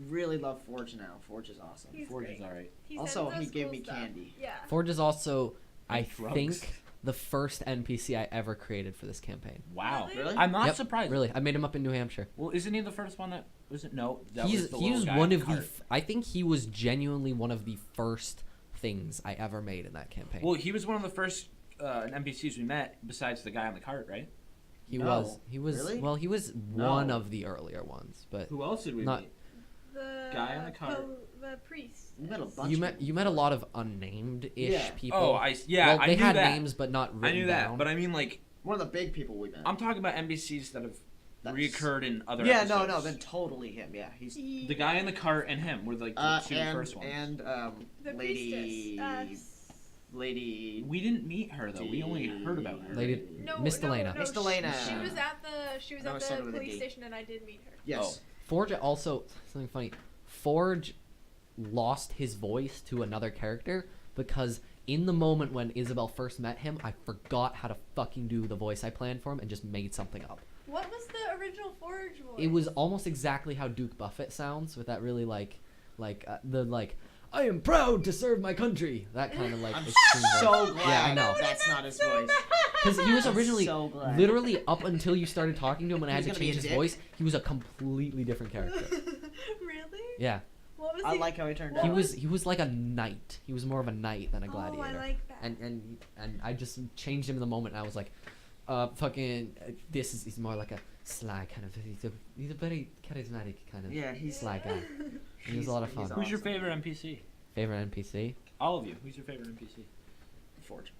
B: really love Forge now. Forge is awesome.
D: He's
C: Forge
D: great.
C: is alright.
D: He
B: Also,
D: sends
B: he
D: us
B: gave
D: cool
B: me
D: stuff.
B: candy.
D: Yeah.
A: Forge is also, I
C: And drugs.
A: think, the first NPC I ever created for this campaign.
C: Wow.
D: Really?
B: Really?
C: I'm not
A: Yep,
C: surprised.
A: Really, I made him up in New Hampshire.
C: Well, isn't he the first one that was it? No, that
A: He's
C: was the
A: he
C: little
A: was
C: guy
A: one
C: in
A: of
C: the
A: the.
C: cart.
A: I think he was genuinely one of the first things I ever made in that campaign.
C: Well, he was one of the first NPCs we met, besides the guy on the cart, right?
A: he
B: no.
A: was. He was.
B: Really?
A: Well, he was
B: No.
A: one of the earlier ones, but
C: Who else did we
A: Not-
C: meet?
D: The
C: Guy on the cart.
D: The priest.
B: You met a bunch.
A: you
B: of
A: met
B: people.
A: you met a lot of unnamed-ish
B: Yeah.
A: people.
C: Oh,
A: well,
C: I
A: they
C: knew
A: had
C: that.
A: names, but not written
C: I knew that,
A: down.
C: but I mean, like,
B: One of the big people we met.
C: I'm talking about NPCs that have
B: That's-
C: reoccurred in other.
B: Yeah,
C: episodes.
B: no, then totally him. Yeah, he's
C: The guy in the cart and him were like the two first ones.
B: and
D: The
B: lady
D: priestess.
B: lady
C: We didn't meet her though. We only heard about her.
A: Lady-
D: No,
A: Miss
D: no,
A: Delana.
D: no,
B: Miss Delana.
D: She was at the
B: No, it started with a
D: police
B: D.
D: station, and I did meet her.
B: yes.
A: Forge also something funny. Forge lost his voice to another character because in the moment when Isabel first met him, I forgot how to fucking do the voice I planned for him and just made something up.
D: What was the original Forge voice?
A: It was almost exactly how Duke Buffett sounds with that really like I am proud to serve my country. That kind of like
B: I'm
A: extreme voice.
B: so glad
A: Yeah, I know.
B: that's not his voice.
A: Because he was
B: I'm
A: originally,
B: so glad.
A: literally up until you started talking to him and I
B: He
A: had
B: was
A: to
B: gonna be
A: change
B: a
A: his
B: dick?
A: voice, he was a completely different character.
D: Really?
A: Yeah.
D: What was
B: I
D: he?
B: like how he turned
D: What
B: out.
A: He was like a knight. He was more of a knight than a gladiator.
D: Oh, I like that.
A: And I just changed him in the moment. And I was like, he's more like a sly kind of. He's a very charismatic kind of
B: Yeah, he's
A: sly guy. He was a lot of fun.
B: he's
C: Who's your
B: awesome.
C: favorite NPC?
A: Favorite NPC?
C: All of you. Who's your favorite NPC?
B: Forge.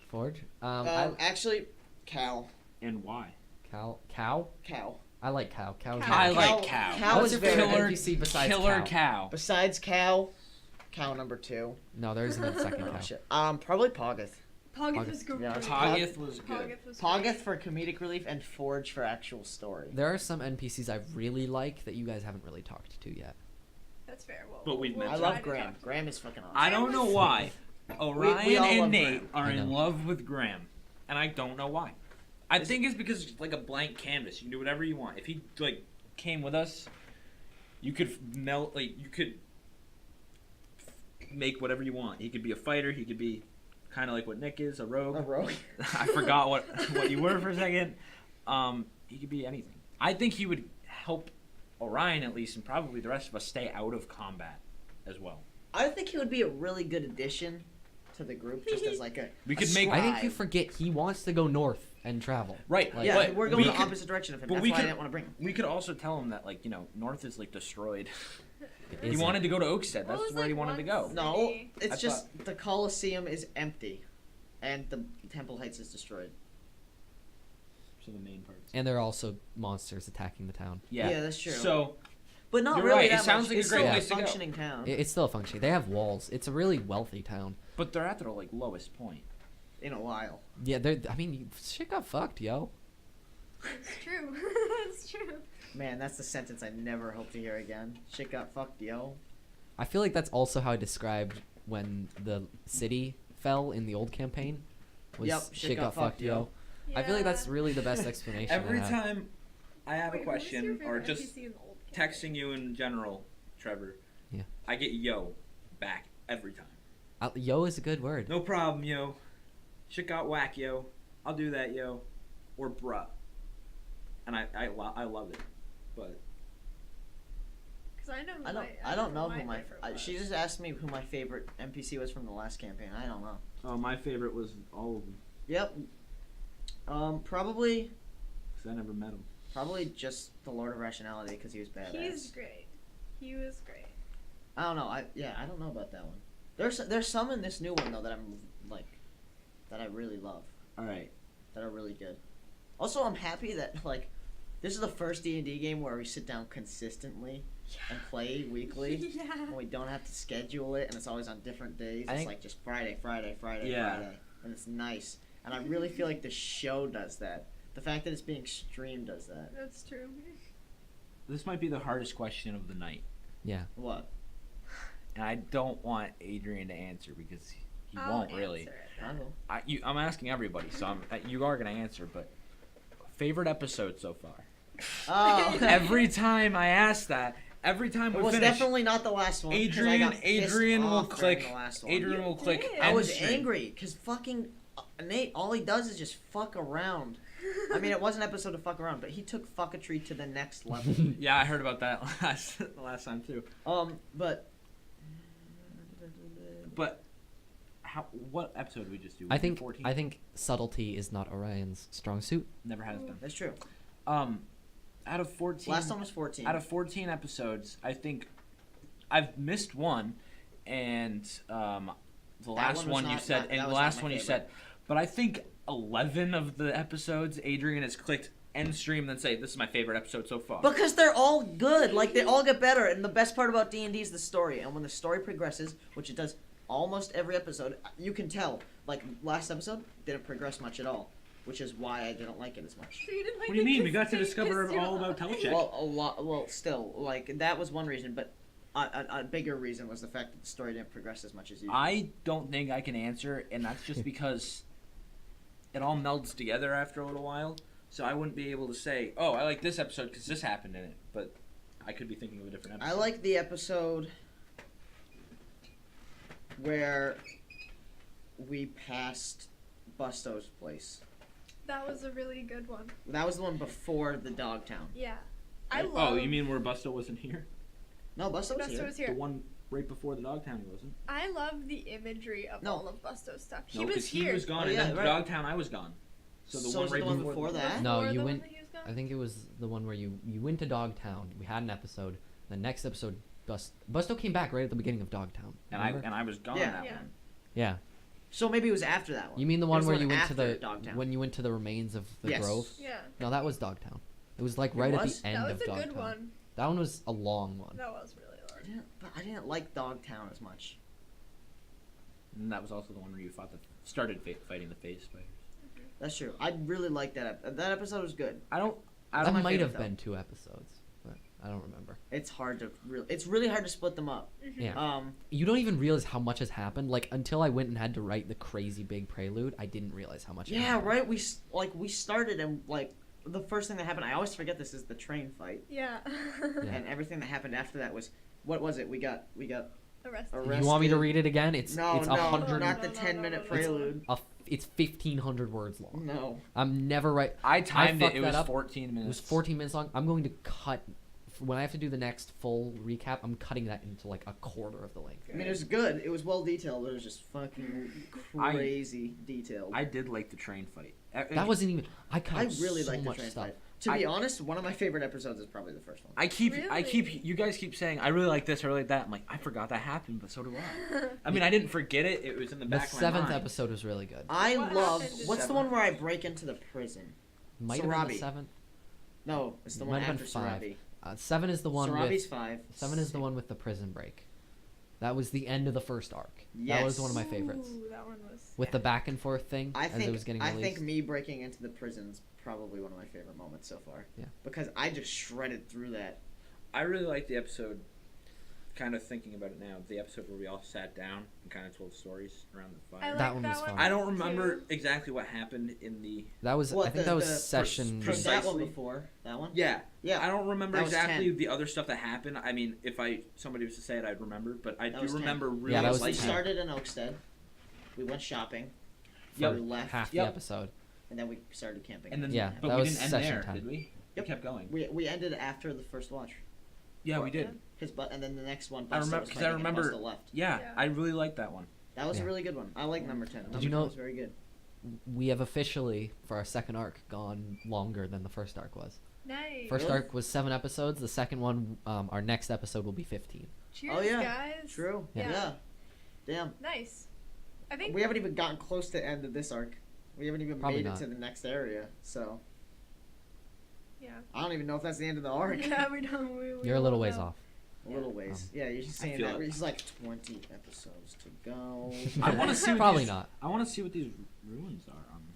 A: Forge?
F: Actually, Cal.
C: And why?
A: Cow?
F: Cow.
A: I like Cow. Cow's
D: Cow.
C: I
A: nice.
C: like Cow.
F: Cow
A: What's
F: is
A: your favorite
F: very
A: NPC besides
C: Killer
A: Cow?
C: Cow.
F: Besides Cow, Cow number 2.
A: No, there isn't a second
F: Oh,
A: Cow.
F: shit. Probably Poggeth.
D: Poggeth
A: Poggeth.
D: was great.
F: Yeah,
C: Poggeth was good.
D: Poggeth was
F: Poggeth
D: great.
F: for comedic relief and Forge for actual story.
A: There are some NPCs I really like that you guys haven't really talked to yet.
D: That's fair.
C: But we've
D: we'll
F: I
C: mentioned-
D: try
F: love
D: to
F: Graham.
D: talk to
F: Graham is fucking awesome.
C: I don't know why. Orion
F: we all
C: and
F: love
C: Nate
F: Graham.
C: are
A: I
C: in
A: know.
C: love with Graham, and I don't know why. I think it's because it's like a blank canvas. You can do whatever you want. If he like came with us, you could melt. Like you could make whatever you want. He could be a fighter. He could be kind of like what Nick is, a rogue.
F: A rogue.
C: I forgot what you were for a second. He could be anything. I think he would help Orion at least, and probably the rest of us stay out of combat as well.
F: I think he would be a really good addition to the group, just as like a.
C: We
F: a
C: could make-
A: I think you
F: scribe.
A: forget he wants to go north and travel.
C: Right.
A: Like-
F: Yeah,
C: but
F: we're going
C: we
F: the
C: could-
F: opposite direction of him.
C: but
F: That's
C: we
F: why
C: could-
F: I didn't want to bring him.
C: We could also tell him that like North is like destroyed.
A: It
C: He
A: isn't.
C: wanted to go to Oakstead.
D: What
C: That's
D: was,
C: where he
D: like,
C: wanted to
D: one
C: go.
D: city?
F: No,
C: I
F: it's just the Colosseum is empty, and the Temple Heights is destroyed.
C: So the main parts.
A: And there are also monsters attacking the town.
C: Yeah.
F: that's true.
C: So
F: But not
C: You're
F: really
C: right, it
F: that
C: sounds
F: much.
C: like a
F: It's
C: great
F: still
A: place
C: to go.
F: functioning town.
A: It's still functioning. They have walls. It's a really wealthy town.
C: but they're at their like lowest point.
F: In a while.
A: Yeah, I mean, shit got fucked, yo.
D: It's true. It's true.
F: Man, that's the sentence I never hope to hear again. Shit got fucked, yo.
A: I feel like that's also how I described when the city fell in the old campaign. Was
F: Yep,
A: shit got fucked, yo. I feel like that's really the best explanation.
C: Every
A: I have.
C: time I have
D: Wait,
C: a
D: who was your
C: question or
D: favorite
C: just
D: NPC in the old campaign?
C: texting you in general, Trevor.
A: Yeah.
C: I get yo back every time.
A: Yo is a good word.
C: No problem, yo. Shit got whack, yo. I'll do that, yo. Or bruh. And I love it. But
D: Because I know. Who
F: I don't know who my.
D: favorite was.
F: She just asked me who my favorite NPC was from the last campaign. I don't know.
C: oh, my favorite was all of them
F: Yep. Probably
C: because I never met them.
F: Probably just the Lord of Rationality because he was badass.
D: He's great. He was great.
F: I don't know. I don't know about that one. There's some in this new one though that I'm like, that I really love,
C: All right.
F: that are really good. Also, I'm happy that like, this is the first D&D game where we sit down consistently and play weekly.
D: Yeah.
F: And we don't have to schedule it, and it's always on different days.
A: I
F: It's
A: think-
F: like just Friday,
C: Yeah.
F: and it's nice. And I really feel like the show does that. The fact that it's being streamed does that.
D: That's true.
C: This might be the hardest question of the night,
A: Yeah.
F: What?
C: and I don't want Adrian to answer because he
D: I'll
C: won't really.
D: answer it.
F: I will.
C: I'm asking everybody, so you are gonna answer. But favorite episode so far?
F: Oh,
C: Every time I ask that, every time
F: it
C: we
F: was
C: finish,
F: definitely not the last one. 'cause I
C: Adrian
F: got pissed
C: Adrian will
F: off during
C: click.
F: the last one.
C: Adrian
D: You
C: will click.
D: did.
F: I
C: end
F: was
C: stream.
F: angry because fucking Nate. All he does is just fuck around. I mean, it was an episode to fuck around, but he took fuckatry to the next level.
C: Yeah, I heard about that last time too.
F: But
C: But what episode did we just do?
A: I think
C: 14?
A: I think subtlety is not Orion's strong suit.
C: Never has been.
F: that's true.
C: Out of 14.
F: Last one was 14.
C: Out of 14 episodes, I think I've missed one, and the last
F: one was
C: one you
F: not-
C: said,
F: that
C: and the
F: was
C: last
F: not my
C: one you
F: favorite.
C: said, but I think 11 of the episodes, Adrian has clicked end stream, then say this is my favorite episode so far.
F: Because they're all good. Like, they all get better. And the best part about D&D is the story. And when the story progresses, which it does almost every episode, you can tell. Like, last episode didn't progress much at all. Which is why I didn't like it as much.
D: So you didn't like
C: What do you
D: it
C: mean? We
D: 'cause
C: got to
D: they
C: discover
D: pissed you
C: all
D: off.
C: about Telecheck.
F: Well, a lot. Well, still, like, that was one reason. But a bigger reason was the fact that the story didn't progress as much as usual.
C: I don't think I can answer, and that's just because it all melds together after a little while. So I wouldn't be able to say, oh, I like this episode because this happened in it. But I could be thinking of a different episode.
F: I like the episode where we passed Busto's place.
D: That was a really good one.
F: That was the one before the Dogtown.
D: Yeah. I
C: Oh,
D: love.
C: you mean where Busto wasn't here?
F: No, Busto was
D: Busto
F: here.
D: was
C: The
D: here.
C: one right before the Dogtown he wasn't.
D: I love the imagery of
F: No.
D: all of Busto's stuff. He
C: No,
D: was
C: 'cause
D: here.
C: he was gone,
F: Oh,
C: and
F: yeah,
C: then
F: right.
C: Dogtown I was gone. So the
F: So
C: one
F: was it
C: right
F: the one
C: before,
F: before that?
A: No,
D: Before
A: you
D: the
A: went-
D: one that he was gone?
A: I think it was the one where you went to Dogtown. We had an episode. The next episode, Busto came back right at the beginning of Dogtown.
C: And
A: remember?
C: I was gone
F: Yeah.
C: that
D: Yeah.
C: one.
A: Yeah.
F: So maybe it was after that one.
A: You mean the
F: It
A: one
F: was
A: where you went to
F: after
A: the
F: Dogtown.
A: when you went to the remains of the
F: Yes.
A: grove?
D: Yeah.
A: No, that was Dogtown. It was like
F: It
A: right
F: was?
A: at the end
D: That
A: of
D: was a
A: Dogtown.
D: good one.
A: That one was a long one.
D: That was really long.
F: But I didn't like Dogtown as much.
C: And that was also the one where you started fighting the phase spiders.
F: That's true. I really liked that episode was good.
C: I don't
A: That
F: my
A: might
F: favorite,
A: have
F: though.
A: been 2 episodes, but I don't remember.
F: It's hard to it's really hard to split them up.
A: Yeah. You don't even realize how much has happened. Like until I went and had to write the crazy big prelude, I didn't realize how much. had
F: Yeah,
A: happened.
F: right. We started and like the first thing that happened. I always forget this is the train fight,
D: Yeah.
A: Yeah.
F: and everything that happened after that was what was it? We got
D: Arrested.
F: arrested.
A: You want me to read it again? It's
F: No,
A: it's
F: no,
A: 100.
F: not the
D: No, no,
F: 10-minute
D: no, no, no.
F: prelude.
A: It's 1,500 words long.
F: No.
A: I'm never right.
C: I timed it.
A: fucked
C: It
A: that
C: was
A: up.
C: 14 minutes.
A: It was 14 minutes long. I'm going to cut when I have to do the next full recap. I'm cutting that into like a quarter of the length.
F: I mean, it was good. It was well detailed. It was just fucking crazy detailed.
C: I did like the train fight.
A: That wasn't even. I cut
F: I
A: out
F: really
A: so
F: like the
A: much
F: train
A: stuff.
F: fight. To be honest, one of my favorite episodes is probably the first one.
C: You guys keep saying, I really like this, I really like that. I'm like, I forgot that happened, but so do I. I mean, I didn't forget it. It was in the
A: The
C: back of my mind.
A: 7th episode was really good.
F: I
D: What
F: love.
D: happened in
F: What's the
C: seven?
F: one where I break into the prison?
A: Might have been
F: Sarabi.
A: the 7th.
F: No, it's the
A: Might
F: one
A: have been
F: after
A: 5.
F: Sarabi.
A: 7 is the one
F: Sarabi's
A: with
F: 5.
A: 7 is the one with the prison break. That was the end of the first arc.
F: Yes.
A: That was one of my favorites.
D: Ooh, that one was.
A: With the back and forth thing
F: I
A: as it was
F: think
A: getting
F: I
A: released.
F: think me breaking into the prison's probably one of my favorite moments so far.
A: Yeah.
F: Because I just shredded through that.
C: I really liked the episode, kind of thinking about it now, the episode where we all sat down and kind of told stories around the
D: I
C: fire.
D: like
A: That one was fun.
C: I don't remember
D: too.
C: exactly what happened in the...
A: That was
F: What,
A: I think
F: the-
A: that was
F: the
A: session
C: pres-
F: That one
C: Precisely.
F: before. That one?
C: Yeah.
F: Yeah.
C: I don't remember
F: That was
C: exactly
F: 10.
C: the other stuff that happened. I mean, if somebody was to say it, I'd remember. But I
F: That
C: do
F: was 10.
C: remember really
A: Yeah, that was
F: We
C: liking
A: 10.
F: started in Oakstead. We went shopping.
A: for
F: We left.
A: half
C: Yep.
A: the episode.
F: And then we started camping.
C: And then,
A: Yeah,
C: but
A: that
C: we
A: was
C: didn't end
A: session
C: there,
A: 10.
C: did we?
F: Yep.
C: We kept going.
F: we ended after the first watch.
C: Yeah, we did.
F: And then the next one.
C: I
F: Busta
C: remember-
F: was
C: 'cause I
F: fighting and
C: remember-
F: Busta left.
C: Yeah,
D: Yeah.
C: I really liked that one.
F: That was
A: Yeah.
F: a really good one. I like number 10. Number
A: you
F: 10
A: know-
F: was very good.
A: We have officially, for our second arc, gone longer than the first arc was.
D: Nice.
A: First
F: Really?
A: arc was 7 episodes. The second one, our next episode will be 15.
D: Cheers,
F: Oh, yeah.
D: guys.
F: True.
A: Yeah.
F: Yeah. Damn.
D: Nice. I think.
F: We haven't even gotten close to the end of this arc. We haven't even
A: Probably
F: made
A: not.
F: it to the next area. So
D: Yeah.
F: I don't even know if that's the end of the arc.
D: Yeah, we don't. We
A: You're a little
D: won't
A: ways
D: know.
A: off.
F: A little ways. Yeah, you're just saying
C: feel
F: that.
C: it.
F: He's like 20 episodes to go.
C: I want to see what
A: Probably
C: these,
A: not.
C: I want to see what these ruins are.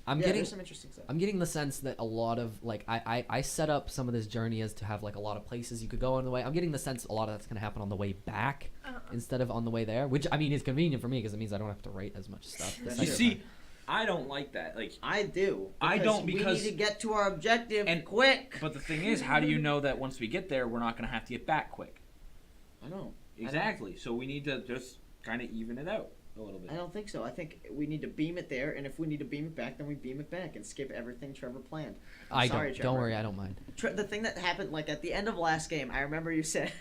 A: I'm
F: yeah,
A: getting
F: there's some interesting stuff.
A: I'm getting the sense that a lot of like I set up some of this journey as to have like a lot of places you could go on the way. I'm getting the sense a lot of that's gonna happen on the way back
D: Uh-uh.
A: instead of on the way there, which I mean is convenient for me because it means I don't have to write as much stuff. the
F: That's
C: You
A: second
C: see,
A: time.
C: I don't like that. Like,
F: I do.
C: I don't because-
F: we need to get to our objective
C: And-
F: quick.
C: but the thing is, how do you know that once we get there, we're not gonna have to get back quick?
F: I know.
C: Exactly. So we need to just kind of even it out a little bit.
F: I don't think so. I think we need to beam it there, and if we need to beam it back, then we beam it back and skip everything Trevor planned.
A: I
F: sorry,
A: don't
F: Trevor.
A: worry, I don't mind.
F: The thing that happened, like at the end of last game, I remember you said,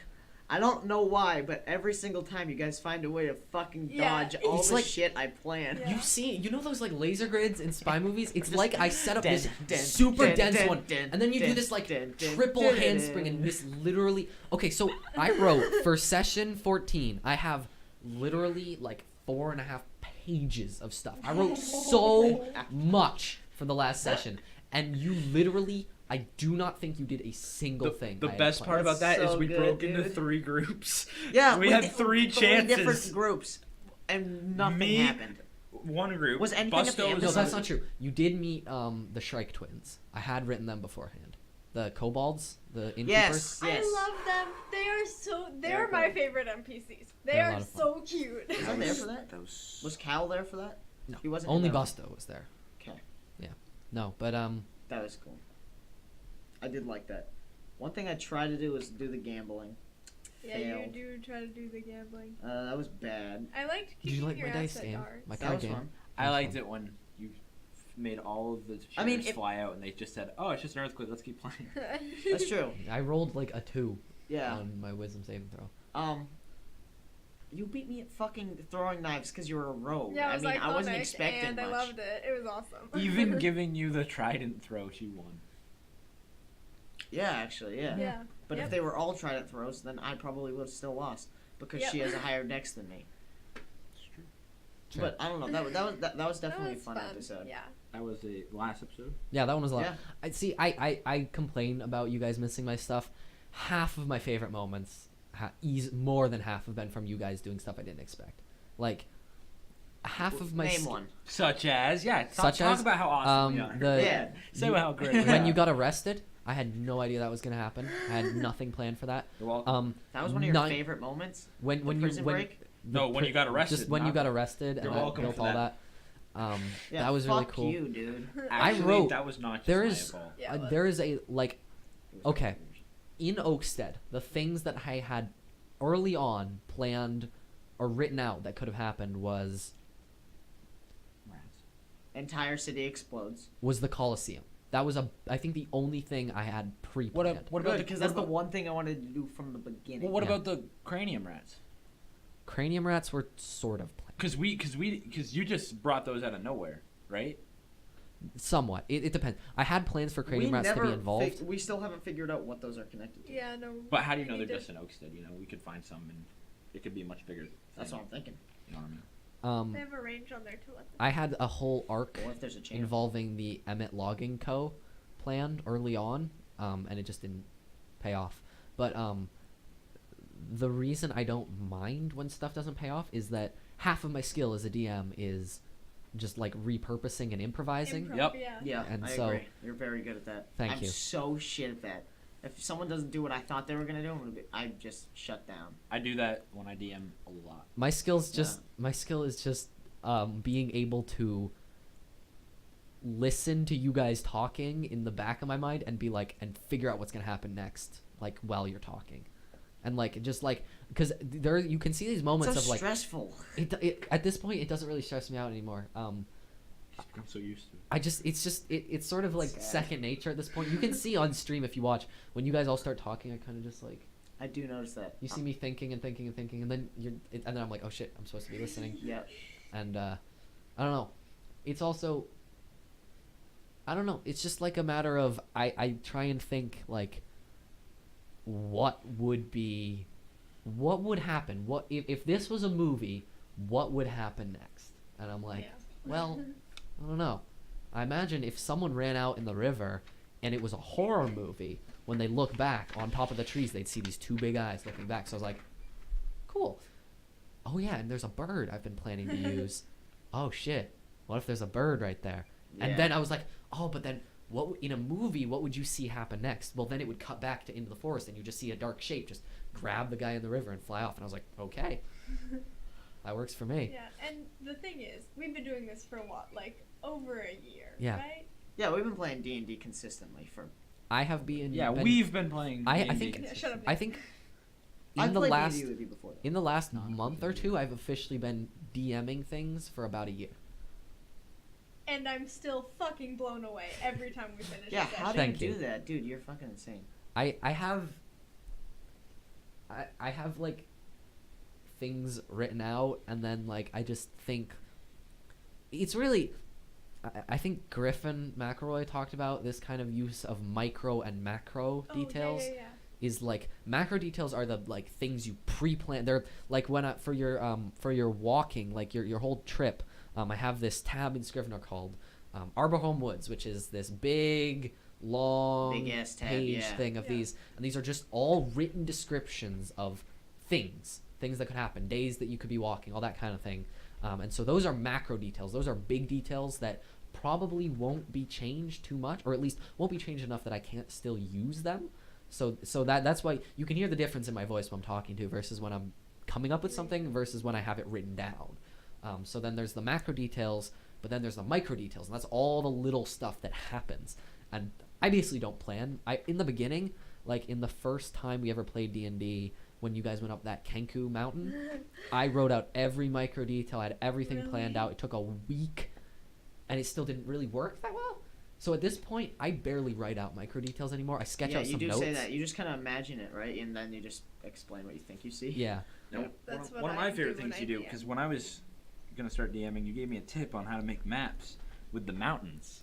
F: I don't know why, but every single time you guys find a way to fucking
D: Yeah.
F: dodge all
A: It's
F: the
A: like-
F: shit I planned.
D: Yeah.
A: You've seen, you know those like laser grids in spy movies? It's
F: Just
A: like I set up
F: dun,
A: this
F: dun,
A: super
F: dun,
A: dense
F: dun,
A: one,
F: dun,
A: and then you do
F: dun,
A: this like
F: dun, dun,
A: triple
F: dun,
A: handspring
F: dun.
A: and miss literally. Okay, so I wrote for session 14. I have literally like 4.5 pages of stuff. I wrote so much for the last session, and you literally. I do not think you did a single thing.
C: The
A: I had
C: best part
A: planned.
C: about that is
F: So
C: we
F: good,
C: broke into
F: dude.
C: 3 groups.
F: Yeah,
C: we had 3 chances.
F: different groups, and nothing
C: Me-
F: happened.
C: One group.
F: Was anything at the
C: Busto
F: end
A: No,
F: of
A: that's not true. You did meet the Shrike twins. I had written them beforehand. The kobolds, the innkeepers.
F: Yes, yes.
D: I love them. They are so.
F: They're
D: They're my
F: cool.
D: favorite NPCs. They
A: They're a
D: are
A: lot of fun.
D: so cute.
F: Was I there for that?
C: That was...
F: Was Cal there for that?
A: No,
F: He wasn't.
A: only
F: in that one.
A: Busto was there.
F: Okay.
A: Yeah, no, but
F: That was cool. I did like that. One thing I tried to do was do the gambling.
D: Yeah, you
F: Failed.
D: do try to do the gambling.
F: That was bad.
D: I liked
A: did
D: keeping
A: you like
D: your
A: my dice
D: asset
A: game?
D: cards.
A: My
F: That
A: card
F: was
A: game.
F: fun.
C: I liked it when you made all of the
F: I mean,
C: shares fly out and they just said, "Oh, it's just an earthquake. Let's keep playing."
F: That's true.
A: I rolled like a 2
F: Yeah.
A: on my wisdom saving throw.
F: You beat me at fucking throwing knives because you were a rogue.
D: Yeah,
F: I
D: was
F: mean, I wasn't
D: iconic,
F: expecting
D: and
F: much.
D: I loved it. It was awesome.
C: Even giving you the trident throw, she won.
F: Yeah, actually, yeah.
D: Yeah.
F: But
D: Yep.
F: if they were all trident throws, then I probably would have still lost because
D: Yep.
F: she has a higher dex than me.
C: It's true.
A: Sure.
F: But I don't know. That was definitely
D: That
F: a fun episode.
D: Yeah.
C: That was the last episode.
A: Yeah, that one was a lot.
F: Yeah.
A: I see. I complain about you guys missing my stuff. Half of my favorite moments, more than half, have been from you guys doing stuff I didn't expect. Like half of my
F: Name one.
C: Such as, yeah.
A: Such
C: talk
A: as,
C: about how awesome we are.
A: the-
F: Yeah.
C: Say how great. we
A: when
C: are.
A: you got arrested, I had no idea that was gonna happen. I had nothing planned for that.
C: You're welcome.
F: That was one of your
A: None-
F: favorite moments.
A: when
F: The
A: you
F: prison
A: when
F: break.
C: No, when you got arrested,
A: just when you
C: not-
A: got arrested
C: You're
A: and I
C: welcome
A: built
C: for
A: all
C: that.
A: that.
F: Yeah,
A: That was really
F: fuck
A: cool.
F: you, dude.
C: Actually,
A: wrote-
C: that was not just
A: There
C: my
A: is
C: fault.
D: Yeah, it was.
A: there is a like
F: It was
A: Okay.
F: weird.
A: in Oakstead, the things that I had early on planned or written out that could have happened was
F: Entire city explodes.
A: the Coliseum. That was I think the only thing I had pre-planned.
C: What about
F: Good, because that's the one thing I wanted to do from the beginning.
C: Well, what
A: Yeah.
C: about the cranium rats?
A: Cranium rats were sort of planned.
C: Because you just brought those out of nowhere, right?
A: Somewhat. It depends. I had plans for
F: we
A: cranium rats to
F: never
A: be involved.
F: we still haven't figured out what those are connected to.
D: Yeah, no.
C: But how do you
D: we
C: know they're
D: need to-
C: just in Oakstead? You know, we could find some, and it could be a much bigger.
F: That's
C: thing,
F: what I'm thinking.
C: You know what I mean?
D: They have a range on there to let them.
A: I had a whole arc
F: What if there's a chance?
A: involving the Emmett Logging Co. planned early on, and it just didn't pay off. But the reason I don't mind when stuff doesn't pay off is that half of my skill as a DM is just like repurposing and improvising.
D: Improv,
C: Yep.
D: Yeah.
F: Yeah,
A: And
F: I
A: so-
F: agree. You're very good at that.
A: Thank
F: I'm
A: you.
F: so shit at that. If someone doesn't do what I thought they were gonna do, I just shut down.
C: I do that when I DM a lot.
A: My skill is just being able to listen to you guys talking in the back of my mind and be like and figure out what's gonna happen next, like while you're talking, and like just like because there you can see these moments
F: so
A: of like
F: stressful.
A: it at this point it doesn't really stress me out anymore.
C: I'm so used to it.
A: It's sort of like
F: Sad.
A: second nature at this point. You can see on stream if you watch when you guys all start talking. I kind of just like
F: I do notice that.
A: you see me thinking and thinking and thinking, and then and then I'm like, oh shit, I'm supposed to be listening.
F: Yeah.
A: And I don't know. It's also I don't know. It's just like a matter of I try and think like what would happen? What if this was a movie? What would happen next? And I'm like,
D: Yeah.
A: well, I don't know. I imagine if someone ran out in the river and it was a horror movie, when they look back on top of the trees, they'd see these two big eyes looking back. So I was like, cool. Oh yeah, and there's a bird I've been planning to use. Oh shit. What if there's a bird right there? And
F: Yeah.
A: then I was like, oh, but then in a movie, what would you see happen next? Well, then it would cut back into the forest and you just see a dark shape just grab the guy in the river and fly off. And I was like, okay. That works for me.
D: Yeah, and the thing is, we've been doing this for what, like over a year,
A: Yeah.
D: right?
F: Yeah, we've been playing D&D consistently for.
A: I have been.
C: Yeah,
A: been-
C: we've been playing.
A: I
C: D&D
A: think-
D: Yeah, shut up.
A: I think
F: I've
A: in the
F: played
A: last
F: D&D with you before. Though.
A: in the last
C: Not
A: month or
C: really.
A: two, I've officially been DMing things for about a year.
D: And I'm still fucking blown away every time we finish.
F: Yeah,
D: a session.
F: how do
A: Thank
F: you
A: you.
F: do that, dude? You're fucking insane.
A: I have like things written out, and then like I just think it's really. I think Griffin McElroy talked about this kind of use of micro and macro
D: Oh,
A: details.
D: Yeah, yeah, yeah.
A: Is like macro details are the like things you pre-plan. They're like when for your walking, like your whole trip. I have this tab in Scrivener called Arbor Home Woods, which is this big long
F: Big-ass tab,
A: page
F: yeah.
A: thing of
D: Yeah.
A: these, and these are just all written descriptions of things that could happen, days that you could be walking, all that kind of thing. And so those are macro details. Those are big details that probably won't be changed too much, or at least won't be changed enough that I can't still use them. So that's why you can hear the difference in my voice when I'm talking to versus when I'm coming up with something versus when I have it written down. So then there's the macro details, but then there's the micro details, and that's all the little stuff that happens. And I basically don't plan. In the beginning, like in the first time we ever played D&D, when you guys went up that Kenku mountain, I wrote out every micro detail. I had everything planned
D: Really?
A: out. It took a week, and it still didn't really work that well. So at this point, I barely write out micro details anymore. I sketch
F: Yeah,
A: out
F: you
A: some
F: do
A: notes.
F: say that. You just kind of imagine it, right? And then you just explain what you think you see.
A: Yeah.
C: No,
D: That's
C: one
D: what
C: of
D: I
C: my favorite
D: do when
C: things
D: I
C: you do,
D: DM.
C: because when I was gonna start DMing, you gave me a tip on how to make maps with the mountains.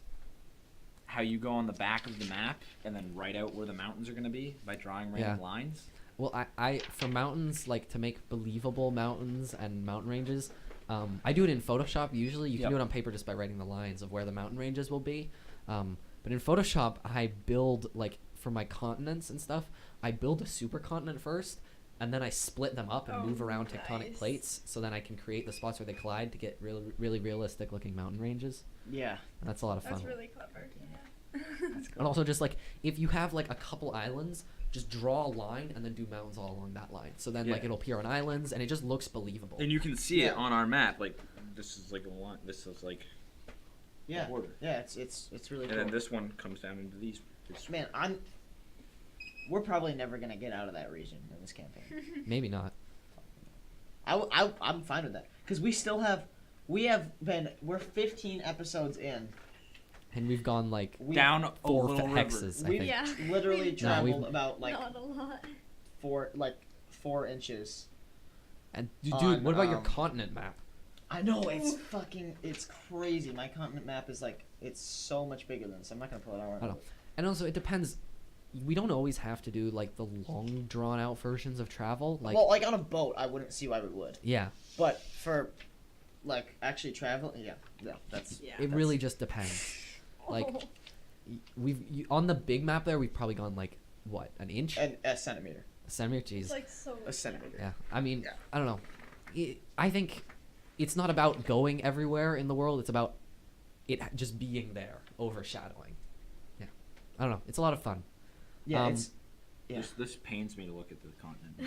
C: how you go on the back of the map and then write out where the mountains are gonna be by drawing random lines.
A: Well, I for mountains, like to make believable mountains and mountain ranges, I do it in Photoshop usually. You can do it on paper just by writing the lines of where the mountain ranges will be. But in Photoshop, I build, like, for my continents and stuff, I build a supercontinent first, and then I split them up and move around tectonic plates, so then I can create the spots where they collide to get really, really realistic looking mountain ranges.
F: Yeah.
A: And that's a lot of fun.
D: That's really clever. Yeah.
A: And also just like if you have like a couple islands, just draw a line and then do mountains all along that line. So then like it'll appear on islands and it just looks believable.
C: And you can see it on our map. Like this is like a line. This is like
F: Yeah.
C: a border.
F: Yeah, it's really cool.
C: And then this one comes down into these.
F: Man, we're probably never gonna get out of that region in this campaign.
A: Maybe not.
F: I'm fine with that because we're 15 episodes in.
A: And we've gone like
C: Down a
A: 4
C: little
A: hexes, I
F: We've
A: think.
D: Yeah.
F: literally
D: No,
F: traveled about like
D: Not a lot.
F: 4 inches.
A: And dude,
F: on,
A: what about your continent map?
F: I know it's crazy. My continent map is like it's so much bigger than this. I'm not gonna pull it out right
A: I
F: now.
A: don't know. And also it depends. We don't always have to do like the long drawn out versions of travel. Like
F: Well, like on a boat, I wouldn't see why we would.
A: yeah,
F: But for like actually travel, that's
E: Yeah.
A: it really just depends. Like on the big map there, we've probably gone like what, an inch,
F: and a centimeter.
A: a centimeter. Jeez.
D: It's like so.
F: A centimeter.
A: Yeah, I mean,
F: Yeah.
A: I don't know. I think it's not about going everywhere in the world. It's about it just being there, overshadowing. Yeah, I don't know. It's a lot of fun.
F: Yeah,
A: Um,
F: it's yeah.
C: This pains me to look at the continent.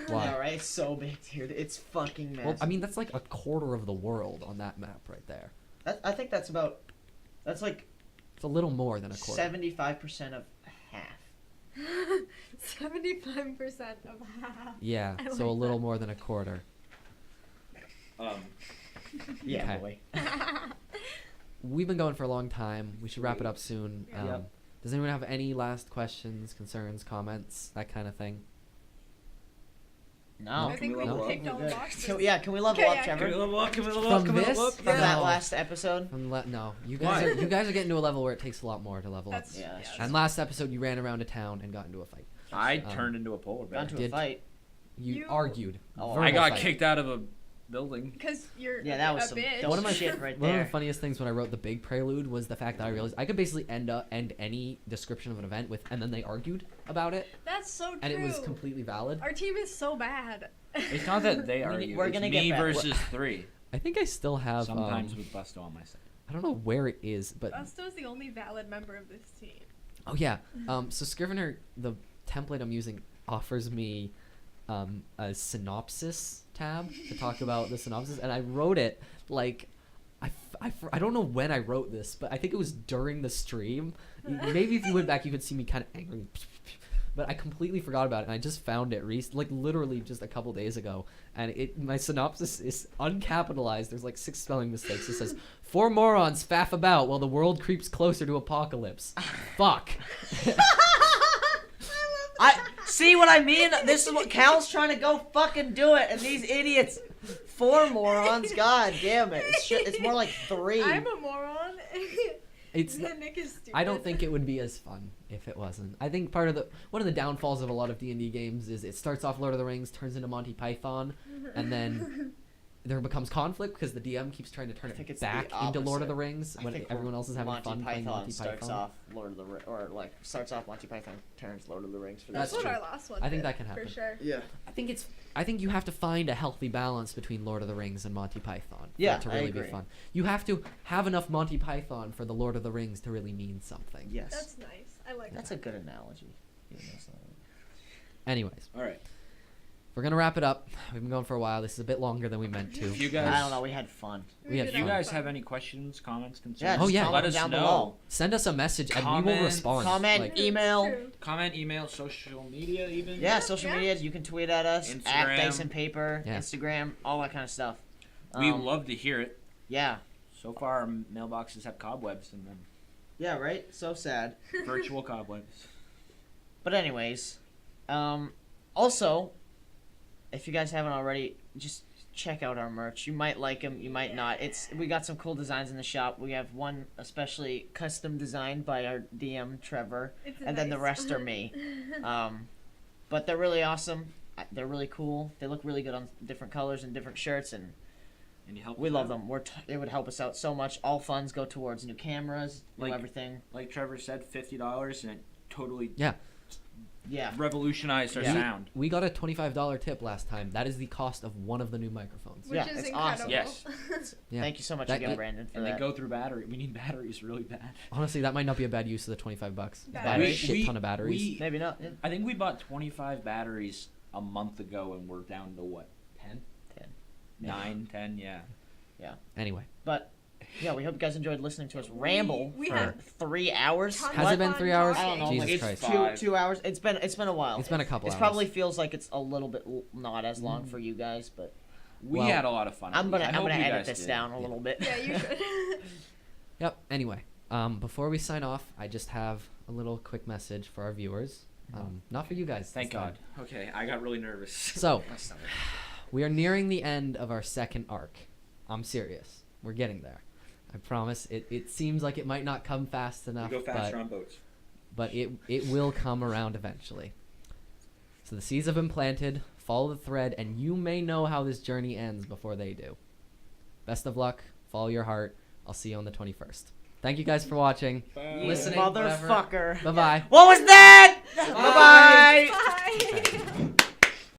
A: Why?
F: Yeah, right. It's so big, dude. It's fucking massive.
A: Well, I mean, that's like a quarter of the world on that map right there.
F: I think that's like
A: It's a little more than a quarter.
F: 75% of half.
D: 75% of half.
A: Yeah,
D: I
A: so a
D: like
A: little
D: that.
A: more than a quarter.
F: Yeah,
A: Okay.
F: boy.
A: We've been going for a long time. We should wrap it up soon.
D: Yeah.
F: Yep.
A: Does anyone have any last questions, concerns, comments, that kind of thing?
F: No.
D: I think we
A: level up?
D: picked all the boxes.
F: Can we level
D: Okay,
F: up,
D: yeah.
F: Trevor?
C: Can we level up? Can we level
A: From
C: up? Can we level
A: this?
C: up?
F: From that
A: No.
F: last episode?
A: No, you
C: Why?
A: guys are getting to a level where it takes a lot more to level up.
D: That's,
F: Yeah, that's
A: And last episode, you ran around a town and got into a fight.
C: I
A: Um,
C: turned into a polar bear.
F: Got into a
A: Did-
F: fight.
A: You
D: You-
A: argued.
F: Oh,
A: Verbal
C: I got
A: fight.
C: kicked out of a building.
D: Because you're
F: Yeah, that was
D: a
F: some
D: bitch.
F: dope
A: One of my
F: shit right
A: One of
F: there.
A: the funniest things when I wrote the big prelude was the fact that I realized I could basically end any description of an event with, and then they argued about it,
D: That's so true.
A: and it was completely valid.
D: Our team is so bad.
C: It's not that they are you.
F: we're
C: It's
F: gonna
C: me
F: get better.
C: versus 3.
A: I think I still have.
C: Sometimes with Busto on my side.
A: I don't know where it is, but
D: Busto's the only valid member of this team.
A: oh yeah. So Scrivener, the template I'm using, offers me a synopsis tab to talk about the synopsis, and I wrote it like I don't know when I wrote this, but I think it was during the stream. Maybe if you went back, you could see me kind of angry. But I completely forgot about it, and I just found it like literally just a couple days ago. And my synopsis is uncapitalized. There's like 6 spelling mistakes. It says, 4 morons faff about while the world creeps closer to apocalypse. Fuck.
F: I see what I mean. This is what Cal's trying to go fucking do it, and these idiots, 4 morons. God damn it! It's more like 3.
D: I'm a moron.
A: It's
D: Nick is stupid.
A: I don't think it would be as fun if it wasn't. I think one of the downfalls of a lot of D&D games is it starts off Lord of the Rings, turns into Monty Python, and then there becomes conflict because the DM keeps trying to turn
F: I think
A: it
F: it's the
A: back into Lord of the
F: opposite.
A: Rings
F: I
A: when
F: think
A: everyone else is having
F: Monty
A: fun playing
F: Python
A: Monty
F: starts
A: Python.
F: off Lord of the starts off Monty Python, turns Lord of the Rings for
A: That's
D: That's
F: this.
D: what
A: true.
D: our last one
A: I think
D: did,
A: that can happen.
D: For sure.
F: Yeah.
A: I think you have to find a healthy balance between Lord of the Rings and Monty Python for
F: Yeah,
A: it to
F: I
A: really be
F: agree.
A: fun. You have to have enough Monty Python for the Lord of the Rings to really mean something.
F: Yes.
D: That's nice. I like
F: That's
D: that.
F: a good analogy.
A: Anyways,
C: All right.
A: we're gonna wrap it up. We've been going for a while. This is a bit longer than we meant to.
C: If you guys,
F: I don't know. We had fun.
A: We had
C: if
A: fun.
C: you guys have any questions, comments, concerns,
F: Yeah.
A: Oh,
F: just
A: yeah.
F: comment
C: let us
F: down
C: know.
F: below.
A: Send us a message and we will
C: Comment,
A: respond.
F: comment,
A: Like,
F: email.
D: True.
C: Comment, email, social media, even.
F: Yeah, social
D: Yeah.
F: media. You can tweet at us at
C: Instagram.
F: Dice and Paper,
A: Yeah.
F: Instagram, all that kind of stuff.
C: We love to hear it.
F: Yeah.
C: So far, our mailboxes have cobwebs in them.
F: Yeah. Right. So sad.
C: Virtual cobwebs.
F: But anyways, also, if you guys haven't already, just
B: check out our merch. You might like them, you might not. We got some cool designs in the shop. We have one especially custom designed by our DM Trevor, and then the rest are me. But they're really awesome. They're really cool. They look really good on different colors and different shirts, and
C: you help
B: we
C: us
B: love
C: out.
B: them. It would help us out so much. All funds go towards new cameras, new everything.
C: Like Trevor said, $50, and it totally
B: Yeah.
C: revolutionized our
B: Yeah.
C: sound.
A: We got a $25 tip last time. That is the cost of one of the new microphones.
D: Which
B: Yeah,
D: is
B: it's
D: incredible.
B: awesome.
C: Yes.
A: Yeah.
B: Thank you so much
A: That-
B: again, Brandon, for
C: And
B: that.
C: they go through battery. We need batteries really bad.
A: Honestly, that might not be a bad use of the $25. Buy a
B: Batteries?
A: shit ton of batteries.
B: Maybe not. Yeah.
C: I think we bought 25 batteries a month ago, and we're down to what? 10?
B: 10.
C: 9, 10, yeah.
A: Anyway,
B: But yeah, we hope you guys enjoyed listening to us ramble
D: we
B: for
D: had
B: 3 hours.
D: tons
A: has
D: of
A: it been
D: fun
A: 3 hours?
B: I don't know,
A: Jesus
B: like
C: it's
A: Christ.
C: fun.
B: 2 hours. It's been a while.
A: It's been a couple
B: It
A: hours.
B: probably feels like it's a little bit not as long for you guys, but
C: We
A: Well,
C: had a lot of fun.
B: I'm gonna
C: I hope you
B: edit
C: guys
B: this
C: did.
B: down a little bit.
D: Yeah, you should.
A: Yep. Anyway, before we sign off, I just have a little quick message for our viewers. Not for you guys.
C: Thank
A: this time.
C: God. Okay, I got really nervous.
A: So, we are nearing the end of our second arc. I'm serious. We're getting there. I promise. It seems like it might not come fast
C: We
A: enough,
C: go faster on boats.
A: but it will come around eventually. So the seeds have been planted. Follow the thread, and you may know how this journey ends before they do. Best of luck. Follow your heart. I'll see you on the 21st. Thank you guys for watching.
C: Bye.
A: Listening,
B: Motherfucker.
A: Bye bye.
B: What was that?
C: Bye.
B: Bye-bye.
D: Bye.